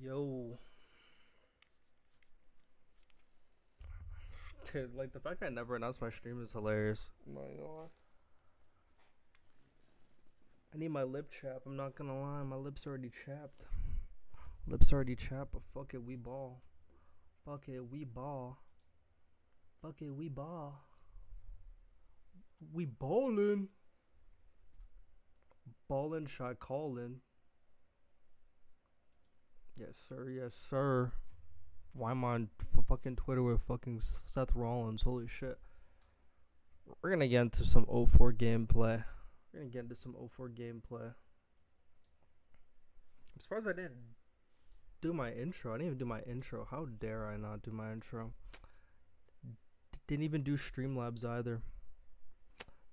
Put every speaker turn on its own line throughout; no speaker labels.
Yo, dude, like the fact I never announced my stream is hilarious. I'm not gonna lie. I need my lip chap. I'm not gonna lie, my lips already chapped. Lips already chapped, but fuck it, we ball. Fuck it, we ball. Fuck it, we ball. We ballin'. Ballin', shot callin'. Yes, sir. Yes, sir. Why am I on fucking Twitter with fucking Seth Rollins? Holy shit. We're gonna get into some 04 gameplay. I'm surprised I didn't do my intro. I didn't even do my intro. How dare I not do my intro? Didn't even do Streamlabs either.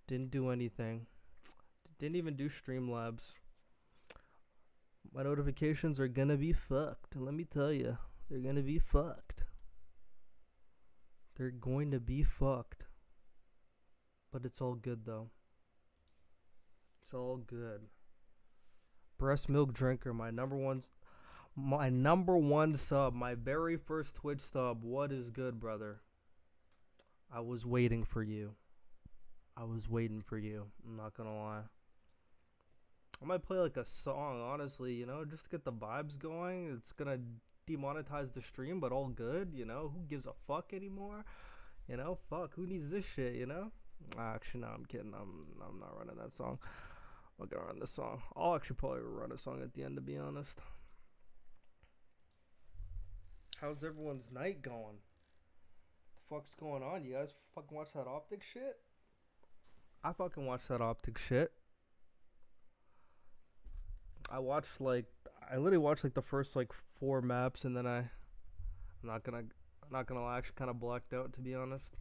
Didn't do anything. Didn't even do Streamlabs. My notifications are gonna be fucked. Let me tell you. They're gonna be fucked. They're going to be fucked. But it's all good though. It's all good. Breast milk drinker, my number one sub, my very first Twitch sub. What is good, brother? I was waiting for you. I'm not gonna lie. I might play like a song, honestly, you know, just to get the vibes going. It's gonna demonetize the stream, but all good, you know. Who gives a fuck anymore? You know, fuck. Who needs this shit, you know? Actually, no, I'm kidding. I'm not running that song. I'm gonna run this song. I'll actually probably run a song at the end, to be honest. How's everyone's night going? What the fuck's going on? You guys fucking watch that optic shit? I fucking watch that optic shit. I literally watched like the first like 4 maps, and then I'm not gonna lie, actually kind of blacked out, to be honest.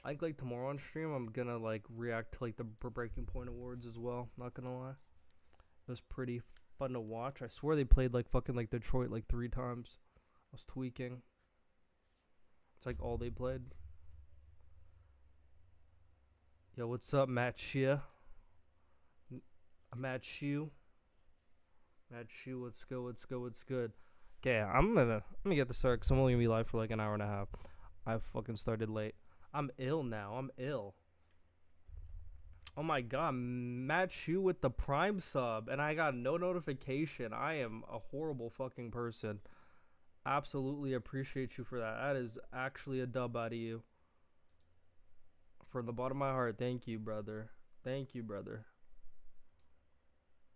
I think like tomorrow on stream I'm gonna like react to like the Breaking Point Awards as well. Not gonna lie, it was pretty fun to watch. I swear they played like fucking like Detroit like 3 times. I was tweaking. It's like all they played. Yo, what's up, Matt Shia? Matt Shu, what's good? Okay, I'm gonna get this started because I'm only gonna be live for like an hour and a half. I fucking started late. I'm ill now. Oh my god, Matt Shu with the Prime sub, and I got no notification. I am a horrible fucking person. Absolutely appreciate you for that. That is actually a dub out of you. From the bottom of my heart, thank you, brother.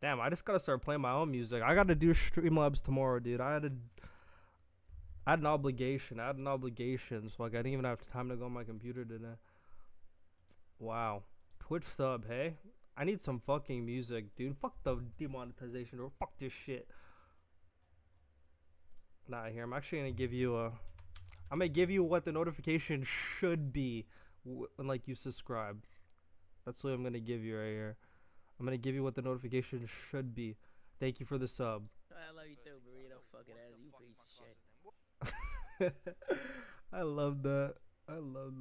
Damn, I just gotta start playing my own music. I gotta do Streamlabs tomorrow, dude. I had an obligation. So like I didn't even have time to go on my computer today. Wow. Twitch sub, hey? I need some fucking music, dude. Fuck the demonetization or fuck this shit. Nah, here. I'm actually gonna give you I'm gonna give you what the notification should be when like you subscribe. That's what I'm gonna give you right here. I'm gonna give you what the notification should be. Thank you for the sub.
I love you too, Borito. Fucking ass, you piece of shit.
I love that.
I love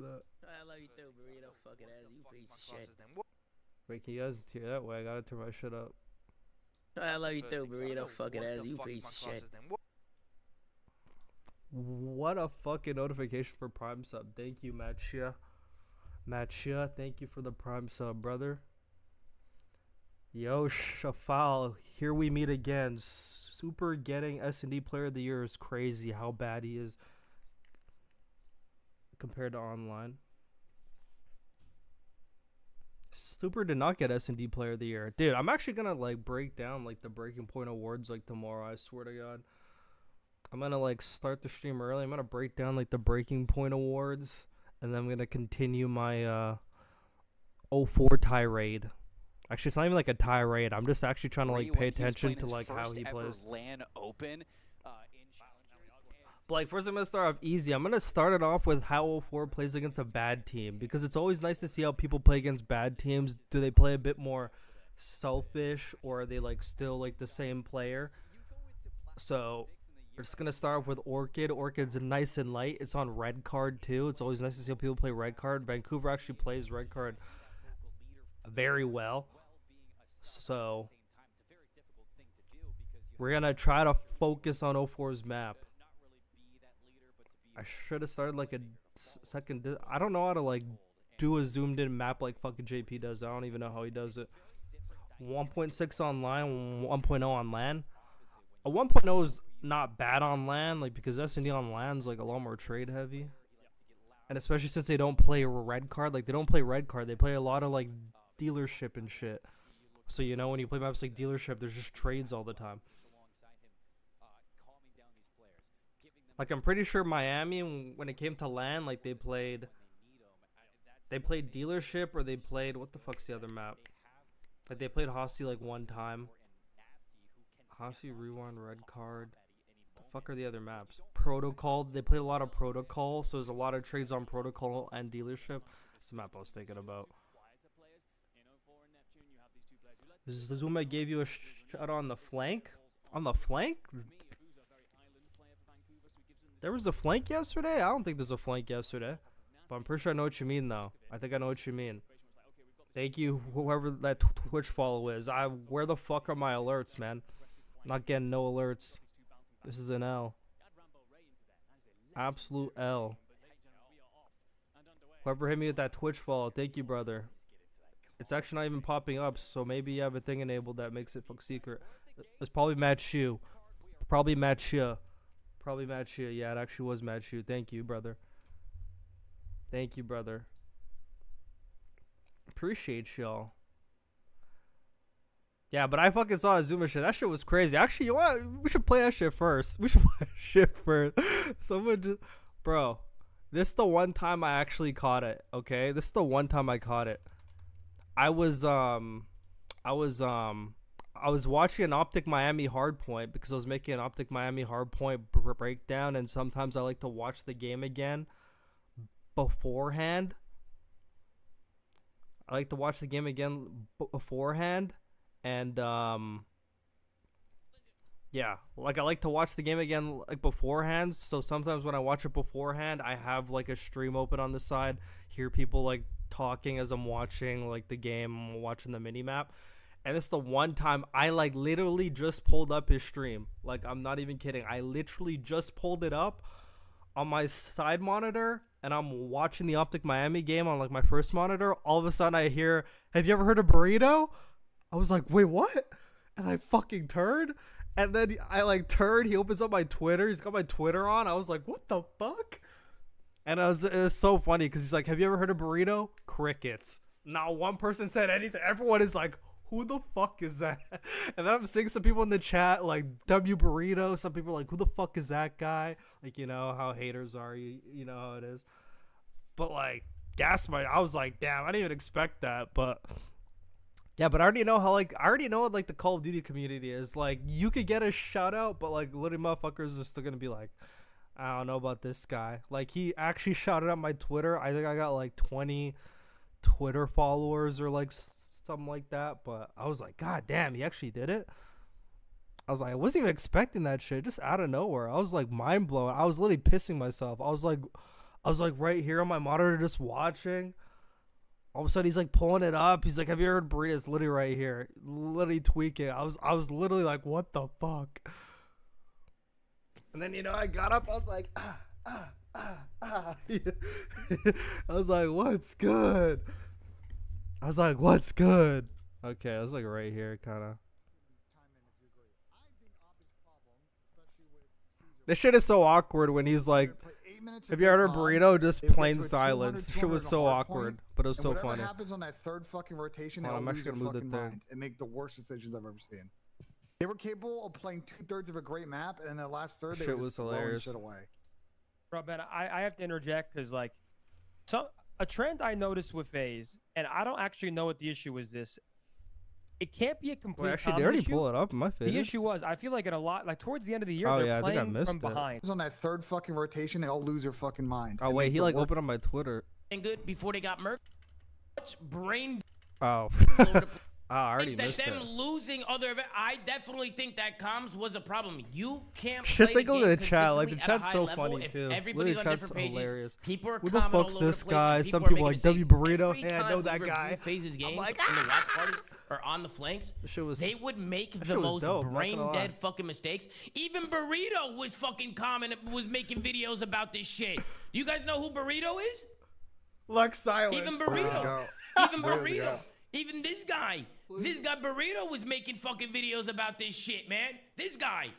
you too, Borito. Fucking ass, you piece of shit.
Wait, can you guys hear that? Wait, I gotta turn my shit up.
I love you too, Borito. Fucking ass, you piece of shit.
What a fucking notification for Prime sub. Thank you, Matchia. Thank you for the Prime sub, brother. Yo, Shafal, here we meet again. Super getting S&D Player of the Year is crazy how bad he is compared to online. Super did not get S&D Player of the Year. Dude, I'm actually gonna like break down like the Breaking Point Awards like tomorrow, I swear to God. I'm gonna like start the stream early. I'm gonna break down like the Breaking Point Awards, and then I'm gonna continue my 04 tirade. Actually, it's not even like a tirade. I'm just actually trying to like pay attention to like how he plays.
LAN open,
But like first, I'm gonna start off easy. I'm gonna start it off with how 04 plays against a bad team, because it's always nice to see how people play against bad teams. Do they play a bit more selfish, or are they like still like the same player? So we're just gonna start off with Orchid. Orchid's nice and light. It's on red card too. It's always nice to see how people play red card. Vancouver actually plays red card very well. So We're gonna try to focus on 04's map. I should have started like a second. I don't know how to like do a zoomed in map like fucking JP does. I don't even know how he does it. 1.6 on line, 1.0 on LAN. A 1.0 is not bad on LAN, like because S&D on LAN's like a lot more trade heavy. And especially since they don't play red card, like they don't play red card, they play a lot of like dealership and shit. So you know when you play maps like dealership, there's just trades all the time. Like I'm pretty sure Miami, when it came to LAN, like they played dealership, or they played, what the fuck's the other map? Like they played Hossie like one time. Hossie, Rewind, red card. The fuck are the other maps? Protocol. They played a lot of Protocol, so there's a lot of trades on Protocol and dealership. That's the map I was thinking about. Zoomaa gave you a shot on the flank? On the flank? There was a flank yesterday? I don't think there's a flank yesterday. But I'm pretty sure I know what you mean, though. I think I know what you mean. Thank you, whoever that Twitch follow is. Where the fuck are my alerts, man? I'm not getting no alerts. This is an L. Absolute L. Whoever hit me with that Twitch follow, thank you, brother. It's actually not even popping up, so maybe you have a thing enabled that makes it fuck secret. It's probably Matt Shu. Probably Matt Shu. Probably Matt Shu. Yeah, it actually was Matt Shu. Thank you, brother. Thank you, brother. Appreciate y'all. Yeah, but I fucking saw a Zoomaa shit. That shit was crazy. Actually, you know what? We should play that shit first. We should play that shit first. Someone just... Bro, this is the one time I actually caught it, okay? This is the one time I caught it. I was watching an Optic Miami hardpoint because I was making an Optic Miami hardpoint breakdown, and sometimes I like to watch the game again beforehand. I like to watch the game again beforehand, and yeah, like I like to watch the game again like beforehand. So sometimes when I watch it beforehand, I have like a stream open on the side, hear people like talking as I'm watching like the game, watching the mini map. And it's the one time I like literally just pulled up his stream. Like I'm not even kidding. I literally just pulled it up on my side monitor, and I'm watching the Optic Miami game on like my first monitor. All of a sudden I hear, "Have you ever heard of BoRi7o?" I was like, "Wait, what?" And I fucking turned, and then I like turned. He opens up my Twitter. He's got my Twitter on. I was like, "What the fuck?" And it was so funny because he's like, "Have you ever heard of BoRi7o?" Crickets. Not one person said anything. Everyone is like, "Who the fuck is that?" And then I'm seeing some people in the chat like W BoRi7o. Some people are like, "Who the fuck is that guy?" Like, you know how haters are. You know how it is. But like, I was like, damn, I didn't even expect that. But yeah, but I already know how what like the Call of Duty community is. Like, you could get a shout out, but like little motherfuckers are still gonna be like, "I don't know about this guy." Like, he actually shouted out my Twitter. I think I got like 20 Twitter followers or like something like that. But I was like, God damn, he actually did it. I was like, I wasn't even expecting that shit, just out of nowhere. I was like mind blown. I was literally pissing myself. I was like right here on my monitor just watching. All of a sudden he's like pulling it up. He's like, "Have you heard BoRi7o?" It's literally right here. Literally tweaking. I was literally like, what the fuck? And then, you know, I got up. I was like, I was like, what's good? I was like, what's good? Okay, I was like right here, kind of. This shit is so awkward when he's like, "Have you heard of BoRi7o?" Just plain silence. Shit was so awkward, but it was so funny.
What happens on that third fucking rotation,
I'm actually gonna move the thing
and make the worst decisions I've ever seen. They were capable of playing 2/3 of a great map, and in the last third, they
shit
were
was
just blowing
hilarious.
shit away.
Bro, Ben, I have to interject because like, a trend I noticed with FaZe, and I don't actually know what the issue is. It can't be a complete.
Well, actually, they already pull it up in my face.
The issue was, I feel like in a lot, like towards the end of the year,
Oh,
they're
yeah, I think I
playing
missed
from
it.
behind.
On that third fucking rotation, they all lose their fucking minds.
Oh
and
wait,
make
he
the
like
worst-
opened on my Twitter.
And good before they got murked. Much brain.
Oh. I already
that
missed
them
it.
losing other event, I definitely think that comms was a problem. You can't
Just
play
take a look
the
at the
game
chat. Like, the
consistently at a
chat's
high
so
level
funny
if
too.
everybody's
Literally,
on
chat's
different pages.
hilarious.
People are
Who the
commenting all
fuck's
over
this
the place.
guy?
People
Some
are
people
making
like W
decisions.
BoRi7o.
Every
Hey, I
time
know
we
that
review
guy.
FaZe's games
like,
in the watch parties, or on the flanks, they would make the
shit was
most
dope, not gonna
brain
lie.
dead fucking mistakes. Even Borito was fucking was making videos about this shit. You guys know who Borito is?
Luck silence.
Even
There we
Borito.
go.
Even
There we
Borito.
go.
Even this guy. This guy Borito was making fucking videos about this shit, man. This guy.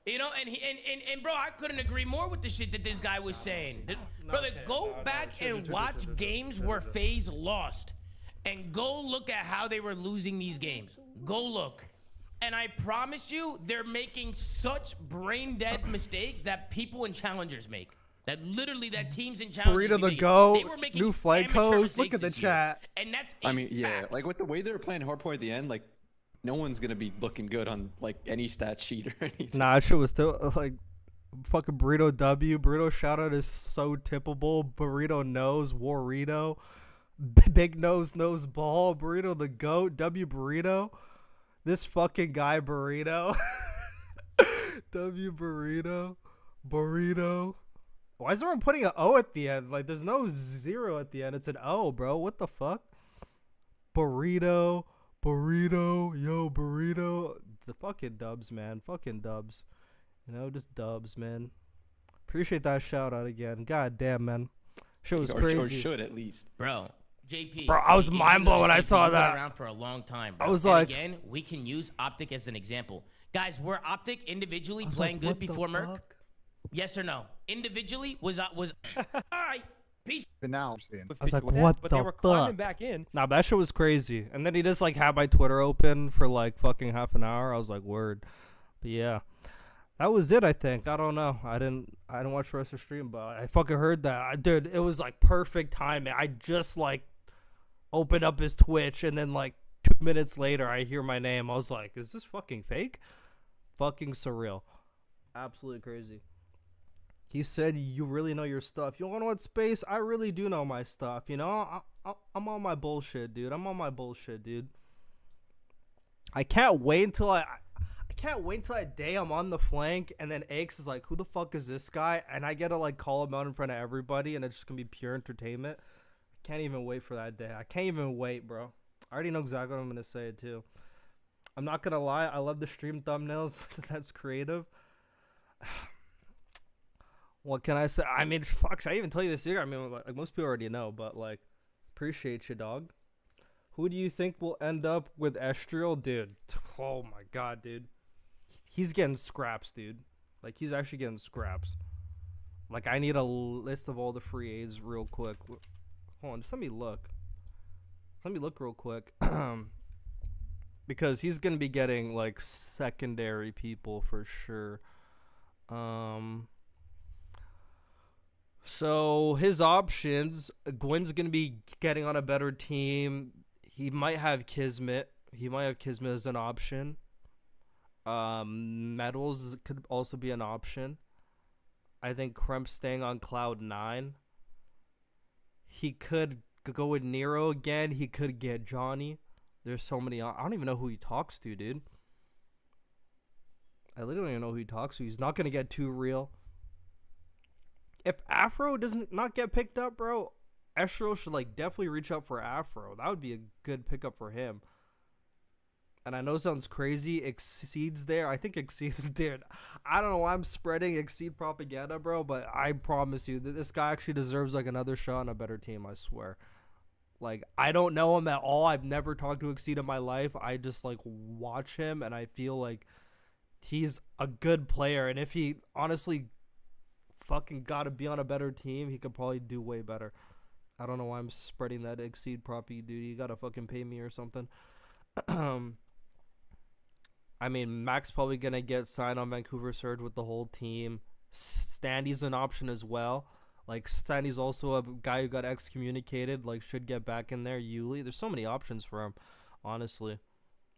You know, and bro, I couldn't agree more with the shit that this guy was saying. Brother, go back and watch games where FaZe lost. And go look at how they were losing these games. Go look. And I promise you, they're making such brain dead mistakes that people and challengers make. That literally that teams and challengers
Burrito the
make.
GOAT,
They were making
new flank
amateur
host. Look
mistakes
at the
this year.
chat.
And that's
I mean, yeah,
fact.
like with the way they were playing hardcore at the end, like no one's gonna be looking good on like any stat sheet or anything.
Nah, that shit was still like fucking Burrito W. Burrito shoutout is so tippable. Burrito knows Warito. Big nose ball. Burrito the GOAT. W Burrito. This fucking guy Burrito. W Burrito. Burrito. Why is everyone putting an O at the end? Like there's no 0 at the end. It's an O, bro. What the fuck? Burrito. Yo, Burrito. The fucking dubs, man. Fucking dubs. You know, just dubs, man. Appreciate that shout out again. God damn, man. Shit was
Or
crazy.
should at least.
Bro, JP.
Bro, I was
even
mind
though
blown when I
JP,
saw
you've been
that.
around for a long time, bro.
I was
And
like-
again, we can use Optic as an example. Guys, were Optic individually
I was
playing
like,
good
what the
before Merc?
fuck?
Yes or no? Individually was all right. Peace.
And now I'm seeing.
I was like,
With that,
what
but
the
they were climbing
fuck?
back in.
Nah, that shit was crazy. And then he just like had my Twitter open for like fucking half an hour. I was like, word. But yeah. That was it, I think. I don't know. I didn't watch the rest of the stream, but I fucking heard that. Dude, it was like perfect timing. I just like opened up his Twitch and then like 2 minutes later I hear my name. I was like, is this fucking fake? Fucking surreal. Absolutely crazy. He said, you really know your stuff. You want to know what, Space? I really do know my stuff. You know, I'm on my bullshit, dude. I can't wait until that day I'm on the flank and then Aches is like, who the fuck is this guy? And I get to like call him out in front of everybody and it's just gonna be pure entertainment. I can't even wait for that day. I can't even wait, bro. I already know exactly what I'm gonna say too. I'm not gonna lie, I love the stream thumbnails. That's creative. What can I say? I mean, fuck, should I even tell you this here? I mean, like most people already know, but like, appreciate you, dog. Who do you think will end up with Estreal? Dude, oh my god, dude. He's getting scraps, dude. Like, he's actually getting scraps. Like, I need a list of all the free aids real quick. Hold on, just let me look. Let me look real quick. Because he's going to be getting, like, secondary people for sure. So, his options, Gwen's going to be getting on a better team. He might have Kismet. As an option. Metals could also be an option. I think Kremp staying on Cloud 9. He could go with Nero again. He could get Johnny. There's so many. I don't even know who he talks to, dude. I literally don't even know who he talks to. He's not going to get too real. If Afro doesn't not get picked up, bro, Estreal should like definitely reach out for Afro. That would be a good pickup for him. And I know it sounds crazy. Exceed's there. I think Exceed, dude. I don't know why I'm spreading Exceed propaganda, bro. But I promise you that this guy actually deserves like another shot on a better team. I swear. Like, I don't know him at all. I've never talked to Exceed in my life. I just like watch him and I feel like he's a good player. And if he honestly fucking got to be on a better team, he could probably do way better. I don't know why I'm spreading that Exceed proppy, dude. You gotta fucking pay me or something. I mean, Mac's probably gonna get signed on Vancouver Surge with the whole team. Standy's an option as well. Like, Standy's also a guy who got excommunicated. Like, should get back in there. Yuli. There's so many options for him, honestly.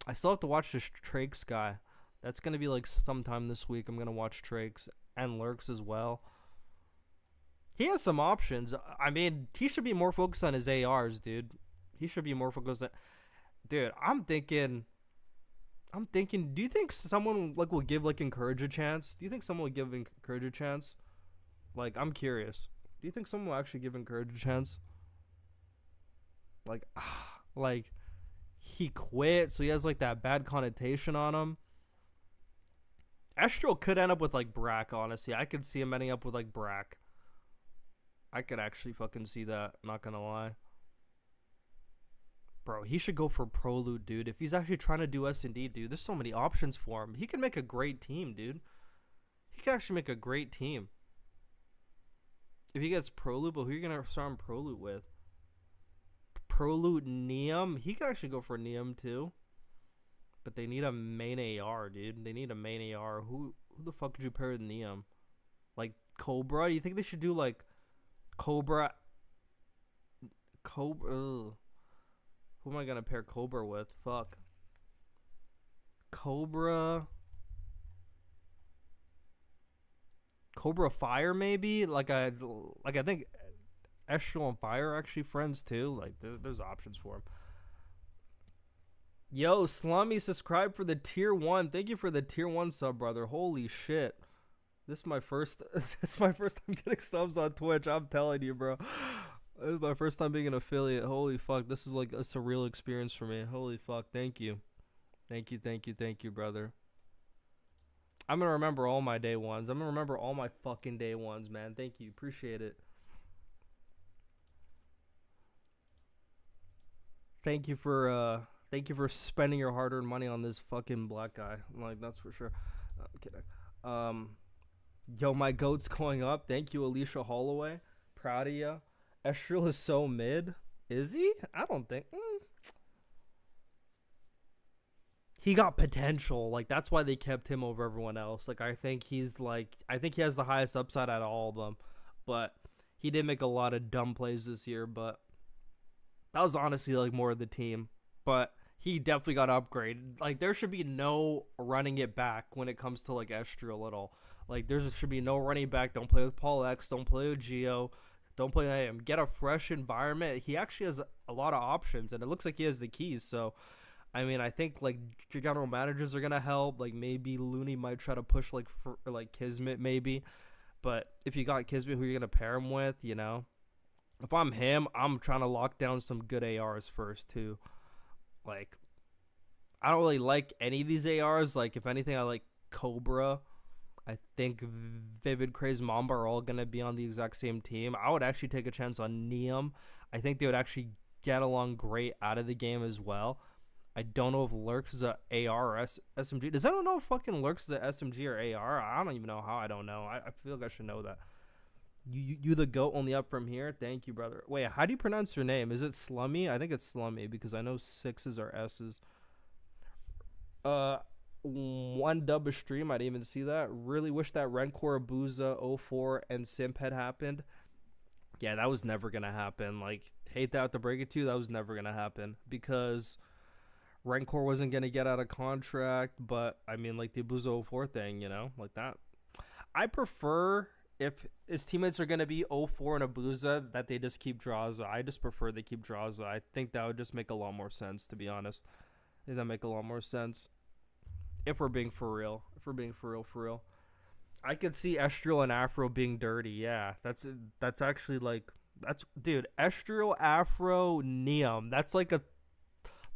I still have to watch this Trakes guy. That's gonna be like sometime this week. I'm gonna watch Trakes and Lurks as well. He has some options. I mean, he should be more focused on his ARs, dude. He should be more focused on... Dude, I'm thinking, do you think someone like will give like Encourage a chance? Do you think someone will give Encourage a chance? Like, I'm curious. Do you think someone will actually give Encourage a chance? Like, he quit, so he has like that bad connotation on him. Estreal could end up with like Brack, honestly. I could see him ending up with like Brack. I could actually fucking see that, not gonna lie. Bro, he should go for Pro Loot, dude. If he's actually trying to do S&D, dude, there's so many options for him. He can make a great team, dude. He can actually make a great team. If he gets Pro Loot, but who are you gonna start him Pro Loot with? Pro Loot Neum? He could actually go for Neum too. But they need a main AR, dude. They need a main AR. Who the fuck would you pair with Neum? Like Cobra? You think they should do like Cobra? Ugh. Who am I gonna pair Cobra with? Fuck. Cobra Fire maybe? Like I think Estreal and Fire are actually friends too. Like there's options for him. Yo, Slummy, subscribe for the tier 1. Thank you for the tier 1 sub, brother. Holy shit. This is my first it's my first time getting subs on Twitch. I'm telling you, bro. This is my first time being an affiliate. Holy fuck. This is like a surreal experience for me. Holy fuck. Thank you. Thank you, brother. I'm going to remember all my day ones. I'm going to remember all my fucking day ones, man. Thank you. Appreciate it. Thank you for spending your hard-earned money on this fucking black guy. Like, that's for sure. I'm kidding. Yo, my goat's going up. Thank you, Alicia Holloway. Proud of you. Estreal is so mid. Is he? I don't think. He got potential. Like, that's why they kept him over everyone else. Like, I think he has the highest upside out of all of them. But he did make a lot of dumb plays this year. But that was honestly, like, more of the team. But he definitely got upgraded. Like, there should be no running it back when it comes to, like, Estreal at all. Like, there should be no running back. Don't play with Paul X. Don't play with Geo. Don't play him. Get a fresh environment. He actually has a lot of options, and it looks like he has the keys. So, I mean, I think like general managers are gonna help. Like maybe Looney might try to push like for like Kismet maybe. But if you got Kismet, who you're gonna pair him with? You know, if I'm him, I'm trying to lock down some good ARs first too. Like, I don't really like any of these ARs. Like, if anything, I like Cobra. I think Vivid, Craze, Mamba are all going to be on the exact same team. I would actually take a chance on Neum. I think they would actually get along great out of the game as well. I don't know if Lurks is a AR or SMG. Does anyone know if fucking Lurks is a SMG or AR? I don't even know how. I don't know. I feel like I should know that. You the goat only up from here? Thank you, brother. Wait, how do you pronounce your name? Is it Slummy? I think it's Slummy because I know 6s are S's. One dub a stream. I didn't even see that. Really wish that Rencor, Abuza, 04, and Simp had happened. Yeah, that was never gonna happen. Like, hate that to break it to you, that was never gonna happen because Rencor wasn't gonna get out of contract. But I mean, like the Abuza 04 thing, you know, like that. I prefer if his teammates are gonna be 04 and Abuza that they just keep Drazah. I just prefer they keep Drazah. I think that would just make a lot more sense, to be honest. I think that make a lot more sense. If we're being for real. For real. I could see Estreal and Afro being dirty. Yeah, that's actually like, dude, Estreal, Afro, Neum. That's like a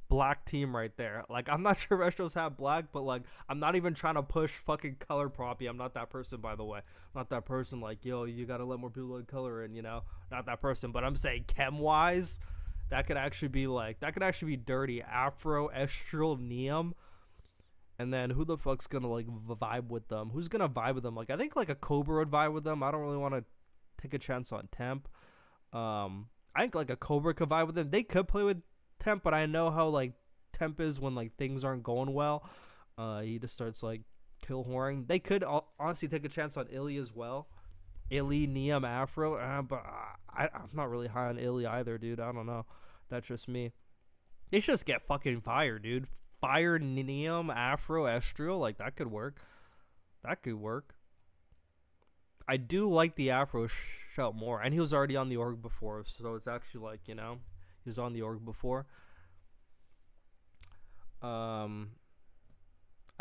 black team right there. Like, I'm not sure if Estreal's have black, but like, I'm not even trying to push fucking color proppy. I'm not that person, by the way. I'm not that person like, yo, you gotta let more people let color in, you know? Not that person, but I'm saying chem-wise, that could actually be dirty. Afro, Estreal, Neum. And then who the fuck's gonna like vibe with them? Who's gonna vibe with them? Like, I think like a Cobra would vibe with them. I don't really want to take a chance on Temp. I think like a Cobra could vibe with them. They could play with Temp, but I know how like Temp is when like things aren't going well. He just starts like kill whoring. They could honestly take a chance on Illy as well. Illy, Neum, Afro. But I'm not really high on Illy either, dude. I don't know. That's just me. They should just get fucking fire, dude. Fire, Neum, Afro, Estreal, like that could work. I do like the Afro shout more, and he was already on the org before, so it's actually like, you know, he was on the org before. I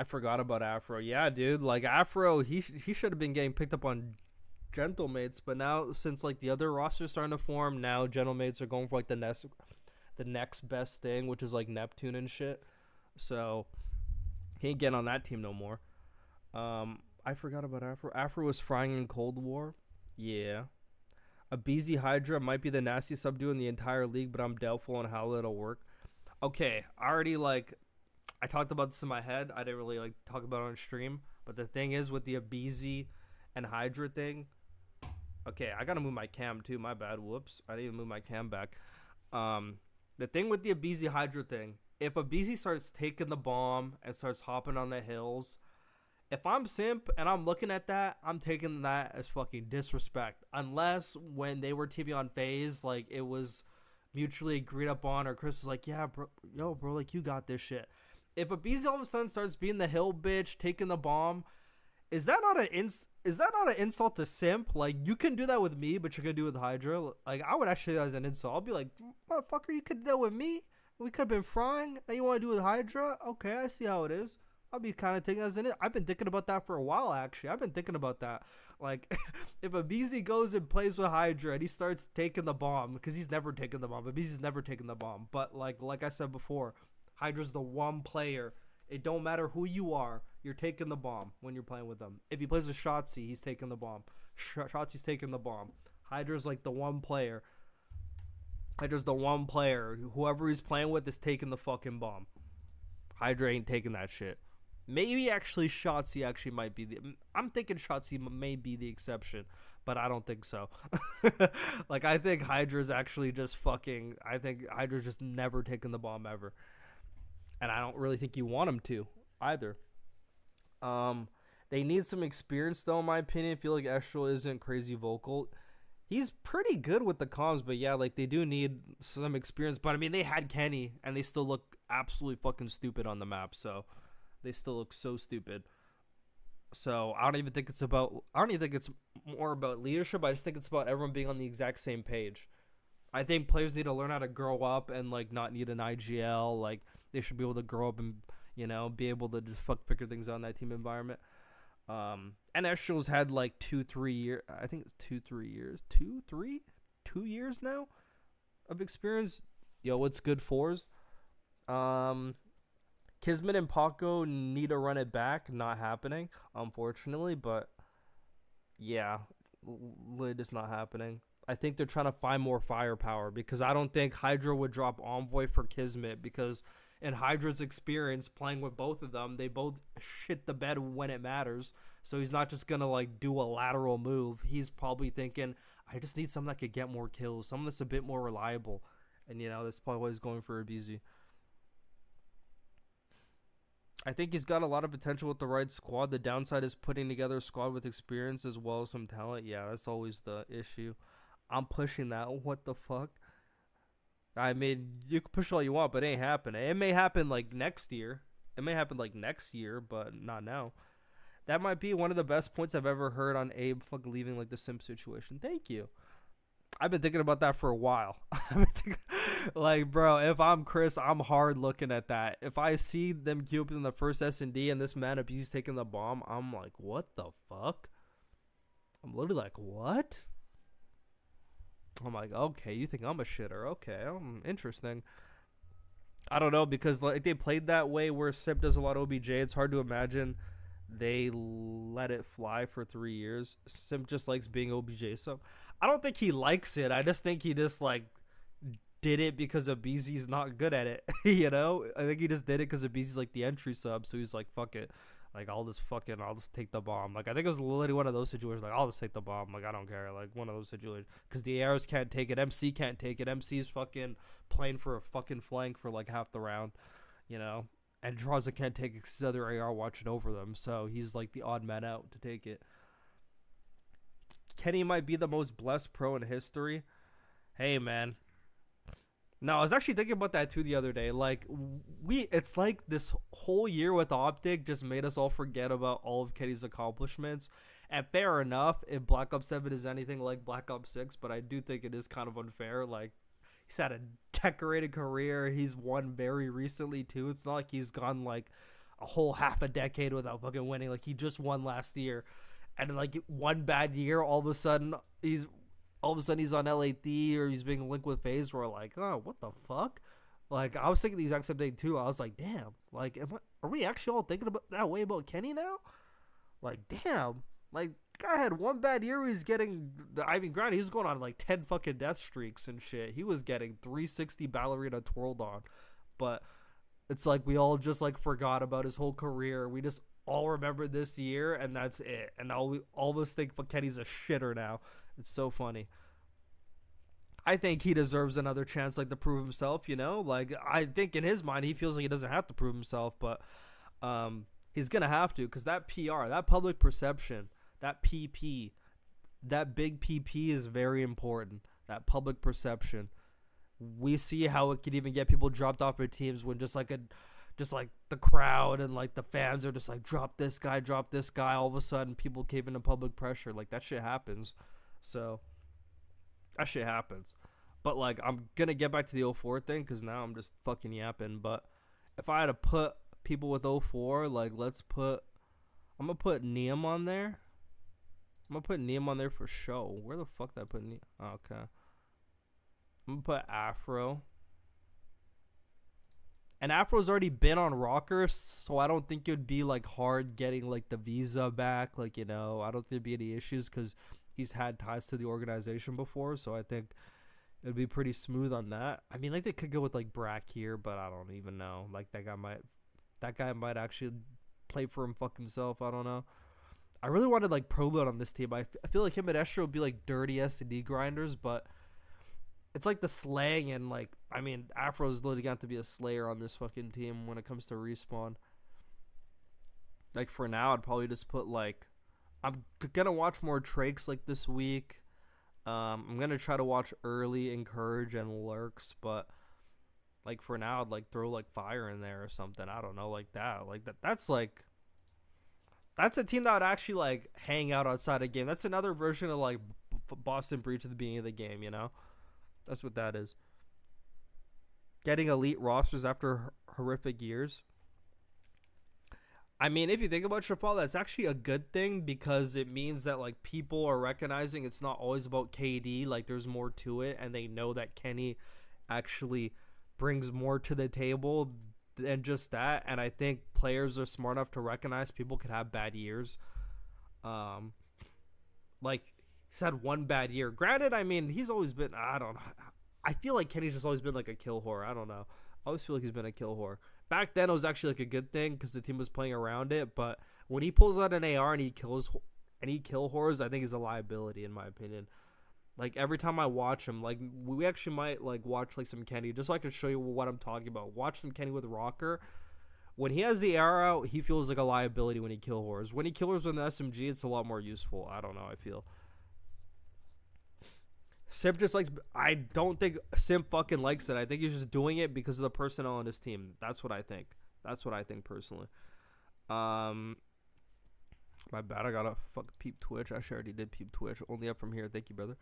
forgot about Afro. Yeah, dude, like Afro, he should have been getting picked up on Gentlemates, but now since like the other roster's starting to form, now Gentlemates are going for like the the next best thing, which is like Neptune and shit. So he ain't getting on that team no more. I forgot about Afro. Afro was frying in Cold War. Yeah. Abezy Hydra might be the nastiest subduo in the entire league, but I'm doubtful on how it'll work. Okay, I already I talked about this in my head. I didn't really talk about it on stream, but the thing is with the Abezy and Hydra thing. Okay, I gotta move my cam too. My bad. Whoops, I didn't even move my cam back. The thing with the Abezy Hydra thing, if Abezy starts taking the bomb and starts hopping on the hills, if I'm simp and I'm looking at that, I'm taking that as fucking disrespect. Unless when they were teaming on FaZe, it was mutually agreed upon, or Chris was like, yeah, bro, you got this shit. If Abezy all of a sudden starts being the hill bitch, taking the bomb, is that not an insult to simp? You can do that with me, but you're gonna do it with Hydra. I would actually do that as an insult. I'll be like, motherfucker, you could do that with me. We could have been frying. Now you want to do it with Hydra? Okay, I see how it is. I'll be kind of taking as in it. I've been thinking about that for a while, actually. I've been thinking about that. If Abezy goes and plays with Hydra and he starts taking the bomb, because he's never taken the bomb. Abezy's never taken the bomb. But like I said before, Hydra's the one player. It don't matter who you are. You're taking the bomb when you're playing with them. If he plays with Shotzi, he's taking the bomb. Shotzi's taking the bomb. Hydra's the one player. Hydra's the one player. Whoever he's playing with is taking the fucking bomb. Hydra ain't taking that shit. Maybe actually Shotzi actually might be I'm thinking Shotzi may be the exception, but I don't think so. I think Hydra's actually just I think Hydra's just never taken the bomb ever. And I don't really think you want him to either. They need some experience though, in my opinion. I feel like Estreal isn't crazy vocal. He's pretty good with the comms, but yeah, they do need some experience. But I mean, they had Kenny, and they still look absolutely fucking stupid on the map. So they still look so stupid. So I don't even think it's more about leadership. I just think it's about everyone being on the exact same page. I think players need to learn how to grow up and not need an IGL. They should be able to grow up and be able to just figure things out in that team environment. And Estreal's had 2-3 years. I think it's 2 years now of experience. Yo, what's good 4's? Kismet and Paco need to run it back. Not happening, unfortunately. But yeah, lid is not happening. I think they're trying to find more firepower, because I don't think Hydra would drop Envoy for Kismet, because in Hydra's experience playing with both of them, they both shit the bed when it matters. So he's not just gonna do a lateral move. He's probably thinking, I just need someone that could get more kills, someone that's a bit more reliable. And that's probably why he's going for Abezy. I think he's got a lot of potential with the right squad. The downside is putting together a squad with experience as well as some talent. Yeah, that's always the issue. I'm pushing that. What the fuck? I mean, you can push all you want, but it ain't happening. It may happen next year. It may happen next year, but not now. That might be one of the best points I've ever heard on Abe fucking leaving the simp situation. Thank you. I've been thinking about that for a while. Bro, if I'm Chris, I'm hard looking at that. If I see them queue up in the first S&D and this man Abezy's taking the bomb, I'm like, what the fuck? I'm literally like, what? I'm like, okay, you think I'm a shitter? Okay, interesting. I don't know, because they played that way where Simp does a lot of OBJ. It's hard to imagine they let it fly for 3 years. Simp just likes being OBJ, so I don't think he likes it. I just think he just did it because Abezy's not good at it. I think he just did it because Abezy's the entry sub, so he's like, fuck it. I'll just take the bomb. I think it was literally one of those situations. I'll just take the bomb. I don't care. One of those situations. Because the ARs can't take it. MC can't take it. MC's fucking playing for a fucking flank for half the round. And Drazah can't take it because his other AR watching over them. So he's the odd man out to take it. Kenny might be the most blessed pro in history. Hey, man. No, I was actually thinking about that too the other day. It's this whole year with Optic just made us all forget about all of Kenny's accomplishments. And fair enough, if Black Ops 7 is anything like Black Ops 6, but I do think it is kind of unfair. He's had a decorated career. He's won very recently too. It's not like he's gone a whole half a decade without fucking winning. He just won last year. And one bad year, all of a sudden he's all of a sudden he's on LAT or he's being linked with FaZe. We're like, oh, what the fuck? Like, I was thinking the exact same thing too. I was like, damn, like, are we actually all thinking about that way about Kenny now? Like, damn, like, guy had one bad year where he's getting, I mean, granted, he was going on like 10 fucking death streaks and shit. He was getting 360 ballerina twirled on, but it's like we all just like forgot about his whole career. We just all remember this year, and that's it. And now we almost think Kenny's a shitter now. It's so funny. I think he deserves another chance, like, to prove himself, you know? Like, I think in his mind, he feels like he doesn't have to prove himself, but he's going to have to, because that PR, that public perception, that PP, that big PP is very important. That public perception. We see how it could even get people dropped off their teams when just like the crowd and like the fans are just like, drop this guy. All of a sudden, people cave into public pressure. Like, that shit happens. So that shit happens. But like, I'm gonna get back to the 04 thing because now I'm just fucking yapping. But if I had to put people with 04, like, I'm gonna put Neum on there. I'm gonna put Neum on there for show. Where the fuck did I put Neum? Oh, okay. I'm gonna put Afro. And Afro's already been on Rockers, so I don't think it would be like hard getting like the visa back. Like, you know, I don't think there'd be any issues because he's had ties to the organization before, so I think it'd be pretty smooth on that. I mean, like, they could go with like Brack here, but I don't even know. Like, that guy might actually play for him fucking self. I don't know. I really wanted like Proload on this team. I feel like him and Estreal would be like dirty S&D grinders, but it's like the slang, and like, I mean, Afro's literally got to be a slayer on this fucking team when it comes to respawn. Like, for now, I'd probably just put like, I'm gonna watch more Trakes like this week. I'm gonna try to watch early Encourage and Lurks, but like for now, I'd like throw like Fire in there or something. I don't know, like that. Like that's that's a team that would actually like hang out outside a game. That's another version of like Boston Breach at the beginning of the game, you know? That's what that is. Getting elite rosters after horrific years. I mean, if you think about Shafal, that's actually a good thing because it means that like people are recognizing it's not always about KD. Like, there's more to it, and they know that Kenny actually brings more to the table than just that. And I think players are smart enough to recognize people could have bad years. Like, he's had one bad year. Granted, I mean, he's always been, I don't know. I feel like Kenny's just always been like a kill whore. I don't know. I always feel like he's been a kill whore. Back then, it was actually like a good thing because the team was playing around it. But when he pulls out an AR and he kill whores, I think he's a liability in my opinion. Like, every time I watch him, like, we actually might like watch like some Kenny just so I can show you what I'm talking about. Watch some Kenny with Rocker. When he has the AR out, he feels like a liability when he kill whores. When he kill whores with an SMG, it's a lot more useful. I don't know. I feel. Simp just likes. I don't think Simp fucking likes it. I think he's just doing it because of the personnel on his team. That's what I think. That's what I think personally. My bad. I gotta fuck peep Twitch. I actually already did peep Twitch. Only up from here. Thank you, brother.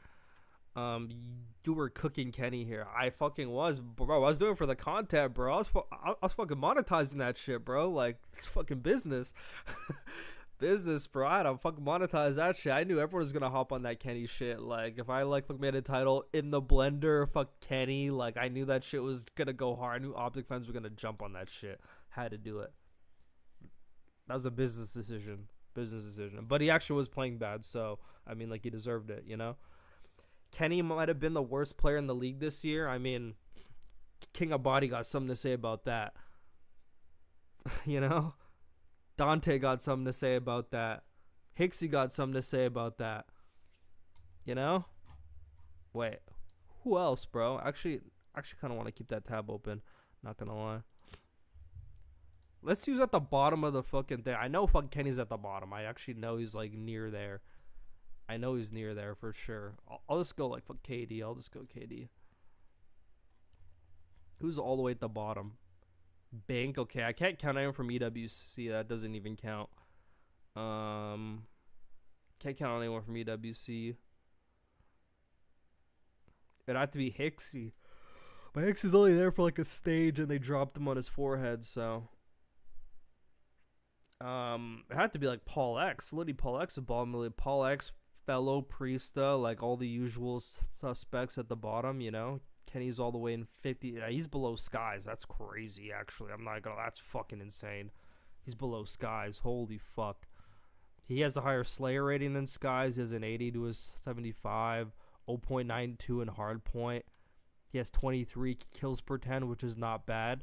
You were cooking Kenny here. I fucking was, bro. I was doing it for the content, bro. I was fucking monetizing that shit, bro. Like, it's fucking business. Business, bro. I had to fucking monetize that shit. I knew everyone was gonna hop on that Kenny shit. Like, if I like made a title in the blender, fuck Kenny, like, I knew that shit was gonna go hard. I knew Optic fans were gonna jump on that shit. Had to do it. That was a business decision. But he actually was playing bad, so I mean, like, he deserved it, you know. Kenny might have been the worst player in the league this year. I mean, King of Body got something to say about that. You know? Dante got something to say about that. Hixie got something to say about that. You know? Wait. Who else, bro? Actually kind of want to keep that tab open. Not going to lie. Let's see who's at the bottom of the fucking thing. I know fucking Kenny's at the bottom. I actually know he's like near there. I know he's near there for sure. I'll just go like fuck KD. I'll just go KD. Who's all the way at the bottom? Bank. Okay, I can't count anyone from EWC. That doesn't even count. Can't count on anyone from EWC. It'd have to be Hixie. But Hixie's only there for like a stage and they dropped him on his forehead, so. It had to be like Paul X. Literally, Paul X is ball millie. Paul X, fellow Priesta, like all the usual suspects at the bottom, you know. Kenny's all the way in 50. Yeah, he's below Skies. That's crazy, actually. I'm not gonna. That's fucking insane. He's below Skies. Holy fuck. He has a higher Slayer rating than Skies. He has an 80 to his 75, 0.92 in hard point. He has 23 kills per 10, which is not bad.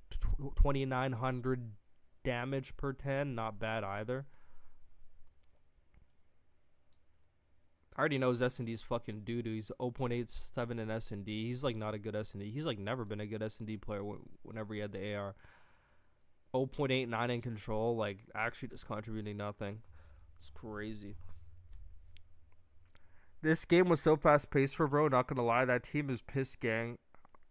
2,900 damage per 10, not bad either. I already know his S&D's fucking doo-doo. He's 0.87 in S&D. He's like not a good S&D. He's like never been a good S&D player whenever he had the AR. 0.89 in control, like actually just contributing nothing. It's crazy. This game was so fast-paced for bro, not gonna lie. That team is piss gang.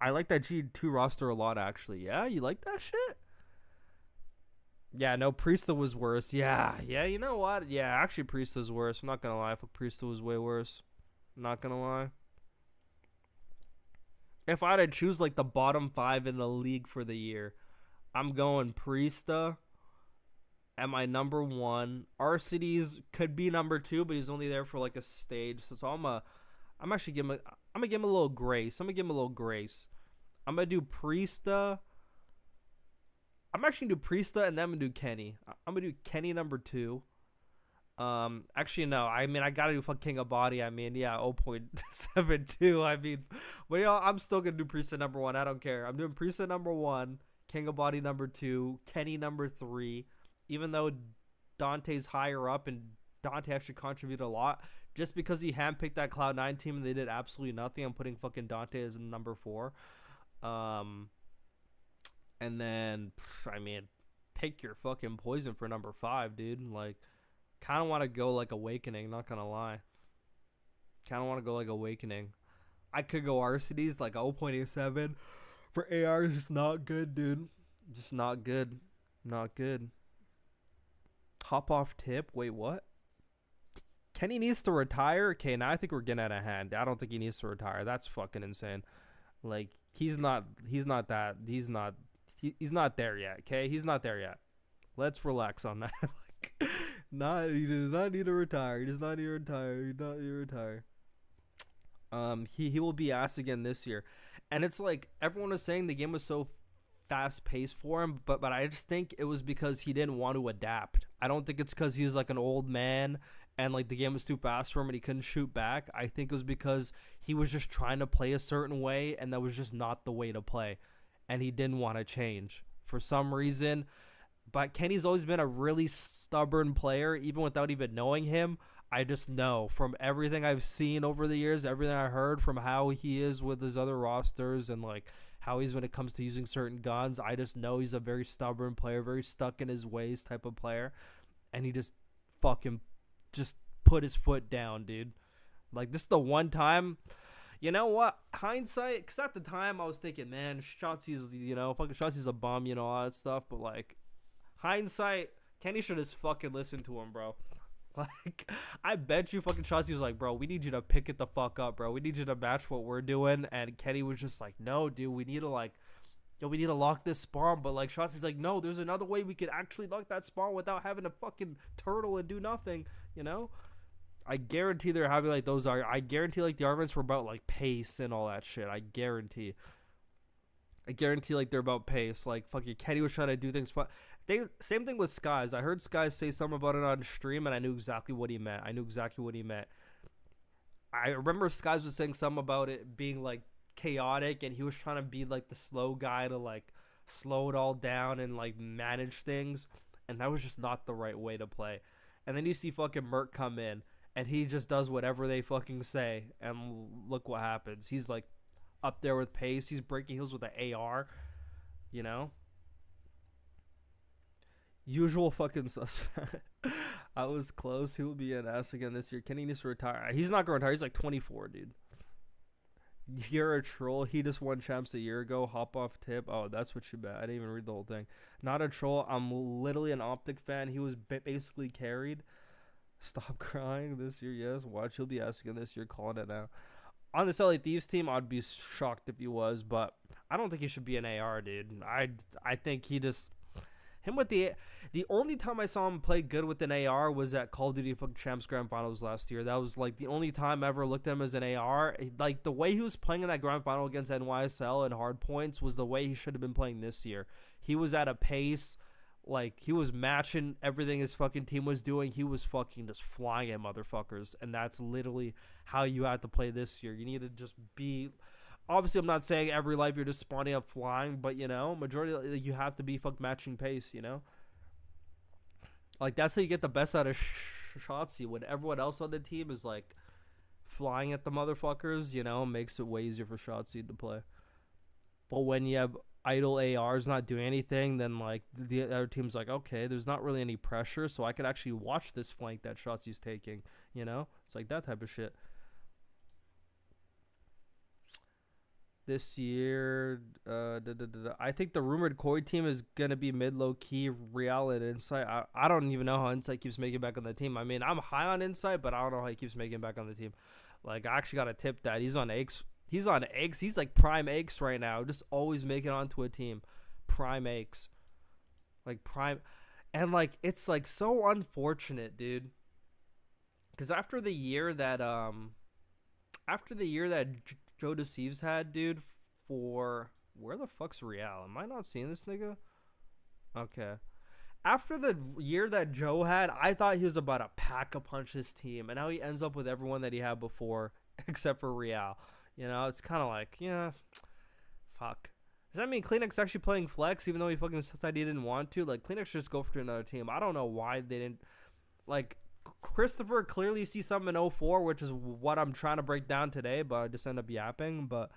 I like that G2 roster a lot, actually. Yeah, you like that shit? Yeah, no, Priesta was worse. Yeah, you know what? Yeah, actually, Priesta's worse. I'm not gonna lie. I thought Priesta was way worse. I'm not gonna lie. If I had to choose, like, the bottom 5 in the league for the year, I'm going Priesta at my number 1. Arcides could be number 2, but he's only there for, like, a stage. So I'm gonna give him a little grace. I'm gonna do Priesta. I'm actually gonna do Priesta and then I'm gonna do Kenny. I'm gonna do Kenny number 2. Actually no. I mean I gotta do fuck King of Body. I mean yeah 0.72. I mean, well y'all, I'm still gonna do Priesta number 1. I don't care. I'm doing Priesta number 1, King of Body number 2, Kenny number 3. Even though Dante's higher up and Dante actually contributed a lot, just because he handpicked that Cloud9 team and they did absolutely nothing, I'm putting fucking Dante as number 4. And then, I mean, pick your fucking poison for number 5, dude. Like, kind of want to go like Awakening, not gonna lie. Kind of want to go like Awakening. I could go Arcides, like 0.87. For AR is just not good, dude. Just not good. Not good. Hop off tip. Wait, what? Kenny needs to retire? Okay, now I think we're getting out of hand. I don't think he needs to retire. That's fucking insane. Like, he's not there yet, okay? He's not there yet. Let's relax on that. He does not need to retire. He does not need to retire. He will be ass again this year. And it's like everyone was saying the game was so fast paced for him, but I just think it was because he didn't want to adapt. I don't think it's because he was like an old man and like the game was too fast for him and he couldn't shoot back. I think it was because he was just trying to play a certain way and that was just not the way to play. And he didn't want to change for some reason. But Kenny's always been a really stubborn player, even without even knowing him. I just know from everything I've seen over the years, everything I heard from how he is with his other rosters and like how he's when it comes to using certain guns. I just know he's a very stubborn player, very stuck in his ways type of player. And he just fucking just put his foot down, dude. Like, this is the one time, you know what? Hindsight, because at the time I was thinking, man, Shotzi's, you know, fucking Shotzi's a bum, you know, all that stuff. But like, hindsight, Kenny should have fucking listened to him, bro. Like, I bet you fucking Shotzi was like, bro, we need you to pick it the fuck up, bro. We need you to match what we're doing. And Kenny was just like, no, dude, we need to like, yo, we need to lock this spawn. But like, Shotzi's like, no, there's another way we could actually lock that spawn without having to fucking turtle and do nothing, you know? I guarantee they're having like those are. I guarantee like the arguments were about like pace and all that shit. I guarantee like they're about pace. Like fucking Kenny was trying to do things fun. Same thing with Skies. I heard Skies say something about it on stream, and I knew exactly what he meant. I remember Skies was saying something about it being like chaotic, and he was trying to be like the slow guy to like slow it all down and like manage things, and that was just not the right way to play. And then you see fucking Merc come in, and he just does whatever they fucking say, and look what happens. He's like up there with pace. He's breaking heels with an AR, you know. Usual fucking suspect. I was close. He will be an ass again this year. Kenny needs to retire. He's not going to retire. He's like 24, dude. You're a troll. He just won champs a year ago. Hop off tip. Oh, that's what you bet. I didn't even read the whole thing. Not a troll. I'm literally an Optic fan. He was basically carried. Stop crying this year. Yes. Watch. He'll be ass again this year. Calling it now. On this LA Thieves team, I'd be shocked if he was, but I don't think he should be an AR, dude. I think he just... Him with the only time I saw him play good with an AR was at Call of Duty fucking Champs Grand Finals last year. That was like the only time I ever looked at him as an AR. Like the way he was playing in that Grand Final against NYSL and hard points was the way he should have been playing this year. He was at a pace, like he was matching everything his fucking team was doing. He was fucking just flying at motherfuckers, and that's literally how you have to play this year. You need to just be. Obviously, I'm not saying every life you're just spawning up flying, but, you know, majority, you have to be fuck matching pace, you know? Like, that's how you get the best out of Shotzzy. When everyone else on the team is, like, flying at the motherfuckers, you know, makes it way easier for Shotzzy to play. But when you have idle ARs not doing anything, then, like, the other team's like, okay, there's not really any pressure, so I could actually watch this flank that Shotzzy's taking, you know? It's like that type of shit. This year, I think the rumored Koi team is gonna be mid low key, Real and Insight. I don't even know how Insight keeps making it back on the team. I mean, I'm high on Insight, but I don't know how he keeps making it back on the team. Like, I actually got a tip that he's on eggs. He's on eggs. He's like prime eggs right now. Just always making it onto a team, prime eggs, like prime, and like it's like so unfortunate, dude. Because after the year that Joe Deceives had, dude, for where the fuck's Real? Am I not seeing this nigga? Okay. After the year that Joe had, I thought he was about to pack a punch his team, and now he ends up with everyone that he had before, except for Real. You know, it's kind of like, yeah, fuck. Does that mean Kleenex actually playing flex, even though he fucking said he didn't want to? Like, Kleenex just go for another team. I don't know why they didn't, like. Christopher clearly sees something in 04, which is what I'm trying to break down today, but I just end up yapping. But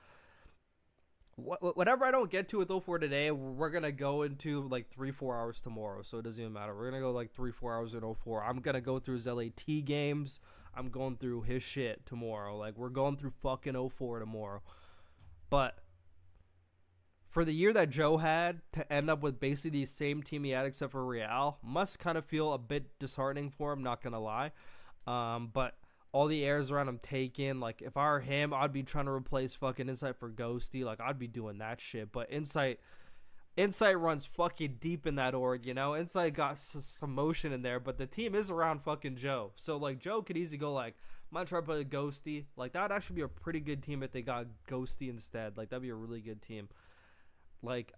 whatever I don't get to with 04 today, we're going to go into like 3-4 hours tomorrow, so it doesn't even matter. We're going to go like 3-4 hours in 04. I'm going to go through his LAT games. I'm going through his shit tomorrow. Like, we're going through fucking 04 tomorrow. But for the year that Joe had, to end up with basically the same team he had except for Real, must kind of feel a bit disheartening for him, not going to lie. But all the airs around him taken, like, if I were him, I'd be trying to replace fucking Insight for Ghosty. Like, I'd be doing that shit. But Insight runs fucking deep in that org, you know? Insight got some motion in there, but the team is around fucking Joe. So, like, Joe could easily go, like, I'm going to try to play Ghosty. Like, that would actually be a pretty good team if they got Ghosty instead. Like, that'd be a really good team. Like,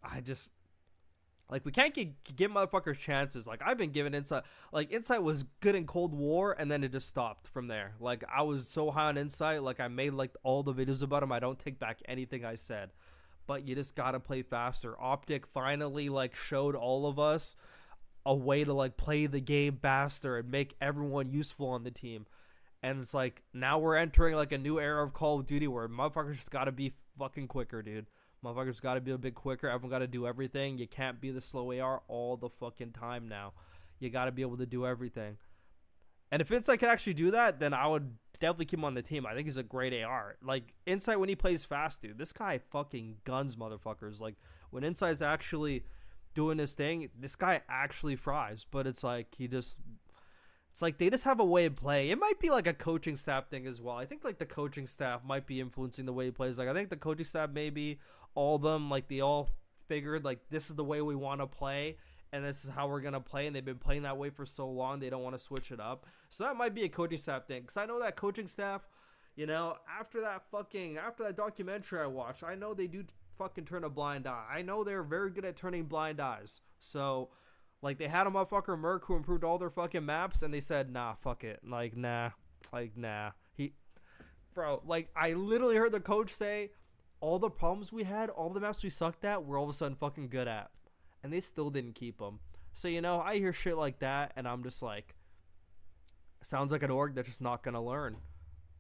we can't give motherfuckers chances. Like, I've been given Insight. Like, Insight was good in Cold War, and then it just stopped from there. Like, I was so high on Insight. Like, I made, like, all the videos about him. I don't take back anything I said. But you just gotta play faster. Optic finally, like, showed all of us a way to, like, play the game faster and make everyone useful on the team. And it's like, now we're entering, like, a new era of Call of Duty where motherfuckers just gotta be fucking quicker, dude. Motherfuckers got to be a bit quicker. Everyone got to do everything. You can't be the slow AR all the fucking time now. You got to be able to do everything. And if Insight can actually do that, then I would definitely keep him on the team. I think he's a great AR. Like, Insight, when he plays fast, dude, this guy fucking guns motherfuckers. Like, when Insight's actually doing his thing, this guy actually fries. But it's like, it's like they just have a way of play. It might be like a coaching staff thing as well. I think, like, the coaching staff might be influencing the way he plays. Like, I think the coaching staff maybe all of them, like, they all figured, like, this is the way we want to play, and this is how we're going to play, and they've been playing that way for so long, they don't want to switch it up. So that might be a coaching staff thing, because I know that coaching staff, you know, after that documentary I watched, I know they do fucking turn a blind eye. I know they're very good at turning blind eyes. So, like, they had a motherfucker Merc who improved all their fucking maps, and they said, nah, fuck it. Like, nah. Bro, like, I literally heard the coach say, all the problems we had, all the maps we sucked at, we're all of a sudden fucking good at. And they still didn't keep them. So, you know, I hear shit like that, and I'm just like, sounds like an org that's just not going to learn.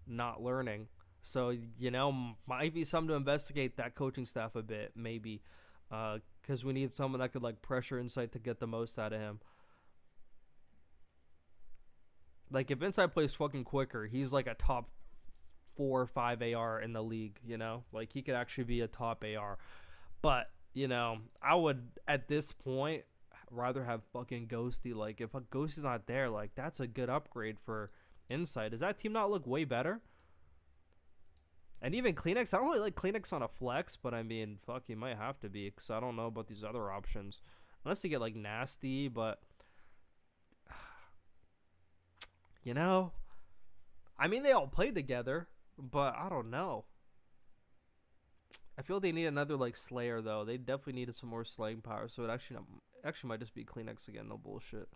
Not learning. So, you know, might be something to investigate that coaching staff a bit, maybe. Because we need someone that could, like, pressure Insight to get the most out of him. Like, if Insight plays fucking quicker, he's like a top 4 or 5 AR in the league, you know? Like, he could actually be a top AR. But, you know, I would, at this point, rather have fucking Ghosty. Like, if a Ghosty's not there, like, that's a good upgrade for Insight. Does that team not look way better? And even Kleenex, I don't really like Kleenex on a flex, but I mean, fuck, he might have to be, because I don't know about these other options. unless they get like nasty. But you know, I mean, they all played together, but I don't know. I feel they need another like Slayer though. They definitely needed some more slaying power. So it actually might just be Kleenex again. No bullshit.